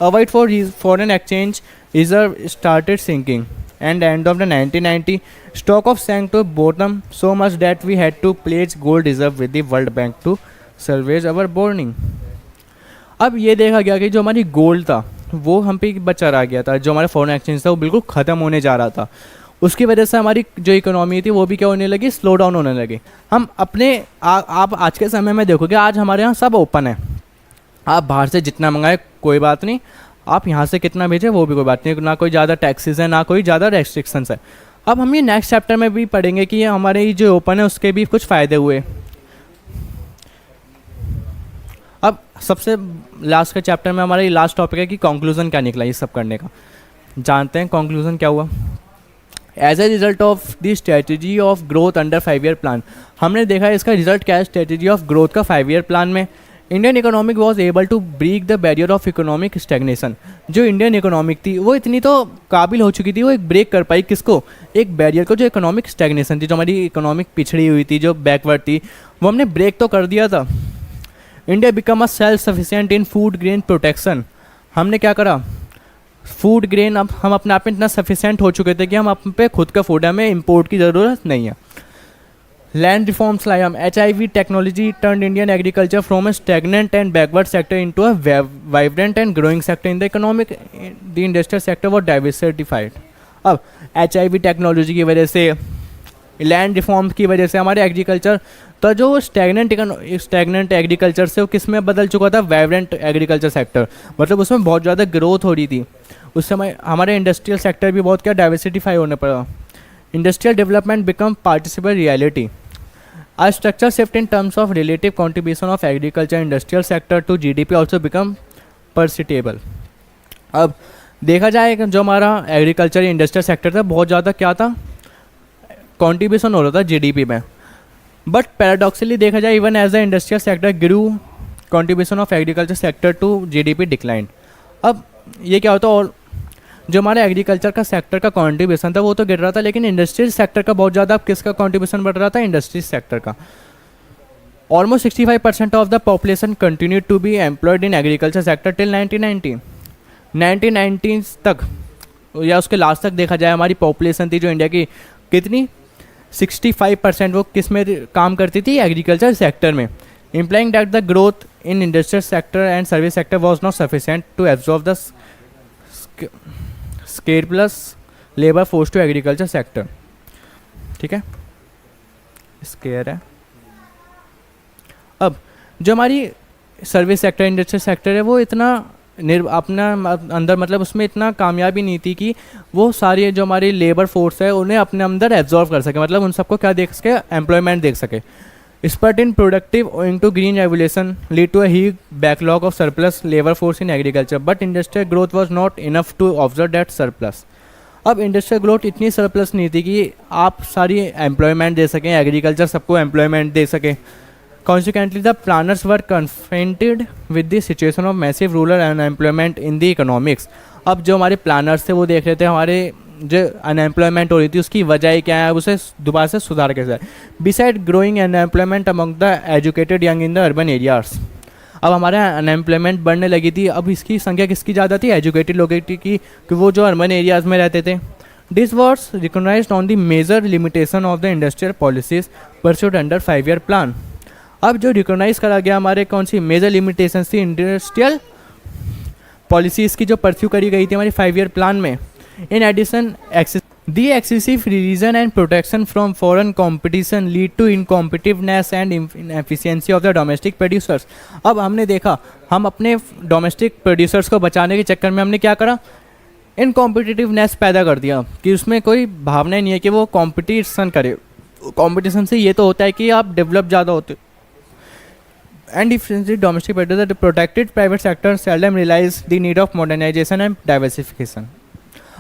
Speaker 1: Avoid for foreign exchange reserve started sinking and end of the 1990 stock of sank to bottom so much that we had to pledge gold reserve with the World Bank to salvage our borrowing. अब ये देखा गया कि जो हमारी gold था वो हम पे बचा रह गया था, जो हमारा फॉरेन एक्सचेंज था वो बिल्कुल ख़त्म होने जा रहा था। उसकी वजह से हमारी जो इकोनॉमी थी वो भी क्या होने लगी? स्लो डाउन होने लगी। हम अपने आप आज के समय में देखोगे आज हमारे यहाँ सब ओपन है, आप बाहर से जितना मंगाए कोई बात नहीं, आप यहाँ से कितना भेजें वो भी कोई बात नहीं, ना कोई ज़्यादा टैक्सेस है ना कोई ज़्यादा रेस्ट्रिक्शंस है। अब हम ये नेक्स्ट चैप्टर में भी पढ़ेंगे कि हमारे जो ओपन है उसके भी कुछ फ़ायदे हुए। अब सबसे लास्ट का चैप्टर में हमारा ये लास्ट टॉपिक है कि कंक्लूजन क्या निकला ये सब करने का। जानते हैं कंक्लूजन क्या हुआ? As a result of the strategy of growth under 5 year plan, हमने देखा है इसका रिजल्ट क्या है स्ट्रेटजी ऑफ ग्रोथ का 5 ईयर प्लान में। Indian economic was able to break the barrier of economic stagnation. जो इंडियन इकोनॉमिक थी वो इतनी तो काबिल हो चुकी थी, वो एक ब्रेक कर पाई किसको? एक बैरियर को, जो इकोनॉमिक स्टैग्नेशन थी, जो हमारी इकोनॉमिक पिछड़ी हुई थी, जो बैकवर्ड थी, वो हमने ब्रेक तो कर दिया था। India become a self sufficient in food grain protection. हमने क्या करा? फूड ग्रेन, अब हम अपने आप में इतना सफिशिएंट हो चुके थे कि हम अपने पे खुद का फूड है, हमें इम्पोर्ट की ज़रूरत नहीं है। लैंड रिफॉर्म्स लाए हम। HIV technology turn Indian agriculture from A stagnant and backward sector into a vibrant and growing sector in the economic. The industrial sector was diversified. अब HIV टेक्नोलॉजी की वजह से लैंड रिफॉर्म्स की वजह से हमारे एग्रीकल्चर तो जो स्टैगनेंट एग्रीकल्चर से वो किस में बदल चुका था, वाइब्रेंट एग्रीकल्चर सेक्टर, मतलब उसमें बहुत ज़्यादा ग्रोथ हो रही थी। उस समय हमारे इंडस्ट्रियल सेक्टर भी बहुत क्या डाइवर्सिफाई होने पड़ा। Industrial development become participle reality. A structure shift in terms of relative contribution of agriculture industrial sector to GDP also become perceptible। अब देखा जाए कि जो हमारा एग्रीकल्चर इंडस्ट्रियल सेक्टर था बहुत ज़्यादा क्या था, कंट्रीब्यूशन हो रहा था जीडीपी में, बट पैराडॉक्सली देखा जाए even as the industrial sector grew contribution of agriculture sector to GDP decline. अब ये क्या होता, और जो हमारा एग्रीकल्चर का सेक्टर का कंट्रीब्यूशन था वो तो गिर रहा था, लेकिन इंडस्ट्रियल सेक्टर का बहुत ज़्यादा किसका कंट्रीब्यूशन बढ़ रहा था, इंडस्ट्री सेक्टर का। Almost 65% of the population continue to be employed in agriculture sector till 1990 तक, या उसके लास्ट तक देखा जाए हमारी पॉपुलेशन थी जो इंडिया की कितनी 65% वो किस में काम करती थी, एग्रीकल्चर सेक्टर में, implying that the growth in industrial sector and service sector was not sufficient to absorb the surplus labour force to agriculture sector. ठीक है, स्केयर है। अब जो हमारी सर्विस सेक्टर इंडस्ट्रियल सेक्टर है वो इतना अपना अंदर मतलब उसमें इतना कामयाबी नहीं थी कि वो सारी जो हमारी लेबर फोर्स है उन्हें अपने अंदर एब्जॉर्व कर सके, मतलब उन सबको क्या देख सके, एम्प्लॉयमेंट देख सके। Spurt in productive owing to green revolution lead to a huge backlog of surplus labour force in agriculture, but industrial growth was not enough to observe that surplus. अब इंडस्ट्रियल ग्रोथ इतनी surplus नहीं थी कि आप सारी employment दे सकें, agriculture सबको employment दे सके। Consequently, the planners were confronted with the situation of massive rural unemployment in the economics। अब जो हमारे प्लानर्स थे वो देख रहे थे हमारे जो अनएम्प्लॉयमेंट हो रही थी उसकी वजह क्या है, उसे दोबारा से सुधार कैसे है। Beside growing unemployment among the educated young in the urban areas. अब हमारा अनएम्प्लॉयमेंट बढ़ने लगी थी, अब इसकी संख्या किसकी ज़्यादा थी, एजुकेटेड लोगों की, कि वो जो अर्बन एरियाज़ में रहते थे। This was recognized on the major limitation of the industrial policies pursued under 5-year plan. अब जो रिकॉग्नाइज करा गया हमारे कौन सी मेजर लिमिटेशन थी इंडस्ट्रियल पॉलिसीज़ की जो परस्यू करी गई थी हमारी 5-year प्लान में। In addition the excessive religion and protection from foreign competition lead to incompetitiveness and inefficiency of the domestic producers. अब हमने देखा हम अपने डोमेस्टिक प्रोड्यूसर्स को बचाने के चक्कर में हमने क्या करा, इनकॉम्पिटिटिवनेस पैदा कर दिया कि उसमें कोई भावना नहीं है कि वो कॉम्पिटिशन करे। कॉम्पिटिशन से ये तो होता है कि आप डेवलप ज़्यादा होते। And differently domestic producers, the protected private sector seldom realize the need of modernization and diversification।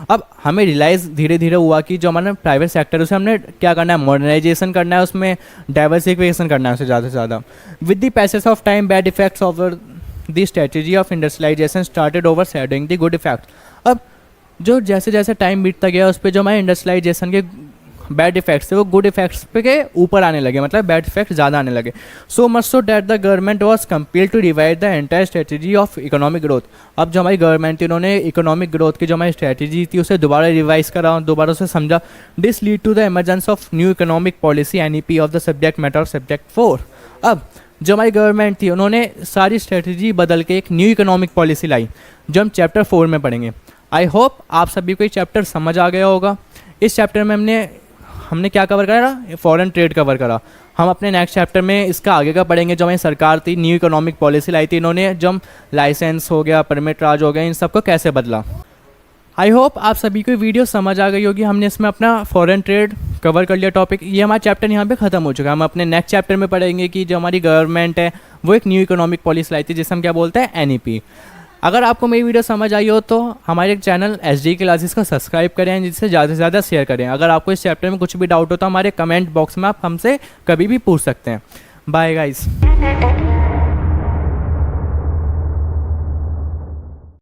Speaker 1: अब हमें रियलाइज़ धीरे धीरे हुआ कि जो हमारा प्राइवेट सेक्टर उसे हमने क्या करना है, मॉडर्नाइजेशन करना है, उसमें डाइवर्सिफिकेशन करना है उसे ज़्यादा से ज़्यादा। With the passage of time bad effects over the strategy of industrialization started overshadowing the good effect. अब जो जैसे जैसे टाइम बीतता गया उस पर जो हमारे इंडस्ट्रियलाइजेशन के बैड इफेक्ट्स थे वो गुड इफेक्ट्स पे के ऊपर आने लगे, मतलब बैड इफेक्ट ज़्यादा आने लगे। So much so that the government was compelled to revive the entire strategy of economic growth. अब जो हमारी गवर्नमेंट थी उन्होंने इकोनॉमिक ग्रोथ की जो हमारी स्ट्रेटजी थी उसे दोबारा रिवाइज करा, दोबारा उसे समझा। This lead to the emergence of new economic policy NEP of the subject matter of subject 4। अब जो हमारी गवर्नमेंट थी उन्होंने सारी स्ट्रेटजी बदल के एक न्यू इकोनॉमिक पॉलिसी लाई जो हम चैप्टर 4 में पढ़ेंगे। आई होप आप सभी को ये चैप्टर समझ आ गया होगा। इस चैप्टर में हमने क्या कवर करा, फॉरेन ट्रेड कवर करा। हम अपने नेक्स्ट चैप्टर में इसका आगे का पढ़ेंगे। जो हमारी सरकार थी न्यू इकोनॉमिक पॉलिसी लाई थी इन्होंने, जो हम लाइसेंस हो गया, परमिट राज हो गया, इन सबको कैसे बदला। आई होप आप सभी को वीडियो समझ आ गई होगी। हमने इसमें अपना फॉरेन ट्रेड कवर कर लिया टॉपिक। ये हमारा चैप्टर यहाँ पे ख़त्म हो चुका है। हम अपने नेक्स्ट चैप्टर में पढ़ेंगे कि जो हमारी गवर्नमेंट है वो एक न्यू इकोनॉमिक पॉलिसी लाई थी जिसे हम क्या बोलते हैं, NEP। अगर आपको मेरी वीडियो समझ आई हो तो हमारे चैनल SD क्लासेस को सब्सक्राइब करें, जिससे ज़्यादा से ज़्यादा शेयर करें। अगर आपको इस चैप्टर में कुछ भी डाउट हो तो हमारे कमेंट बॉक्स में आप हमसे कभी भी पूछ सकते हैं। Bye guys.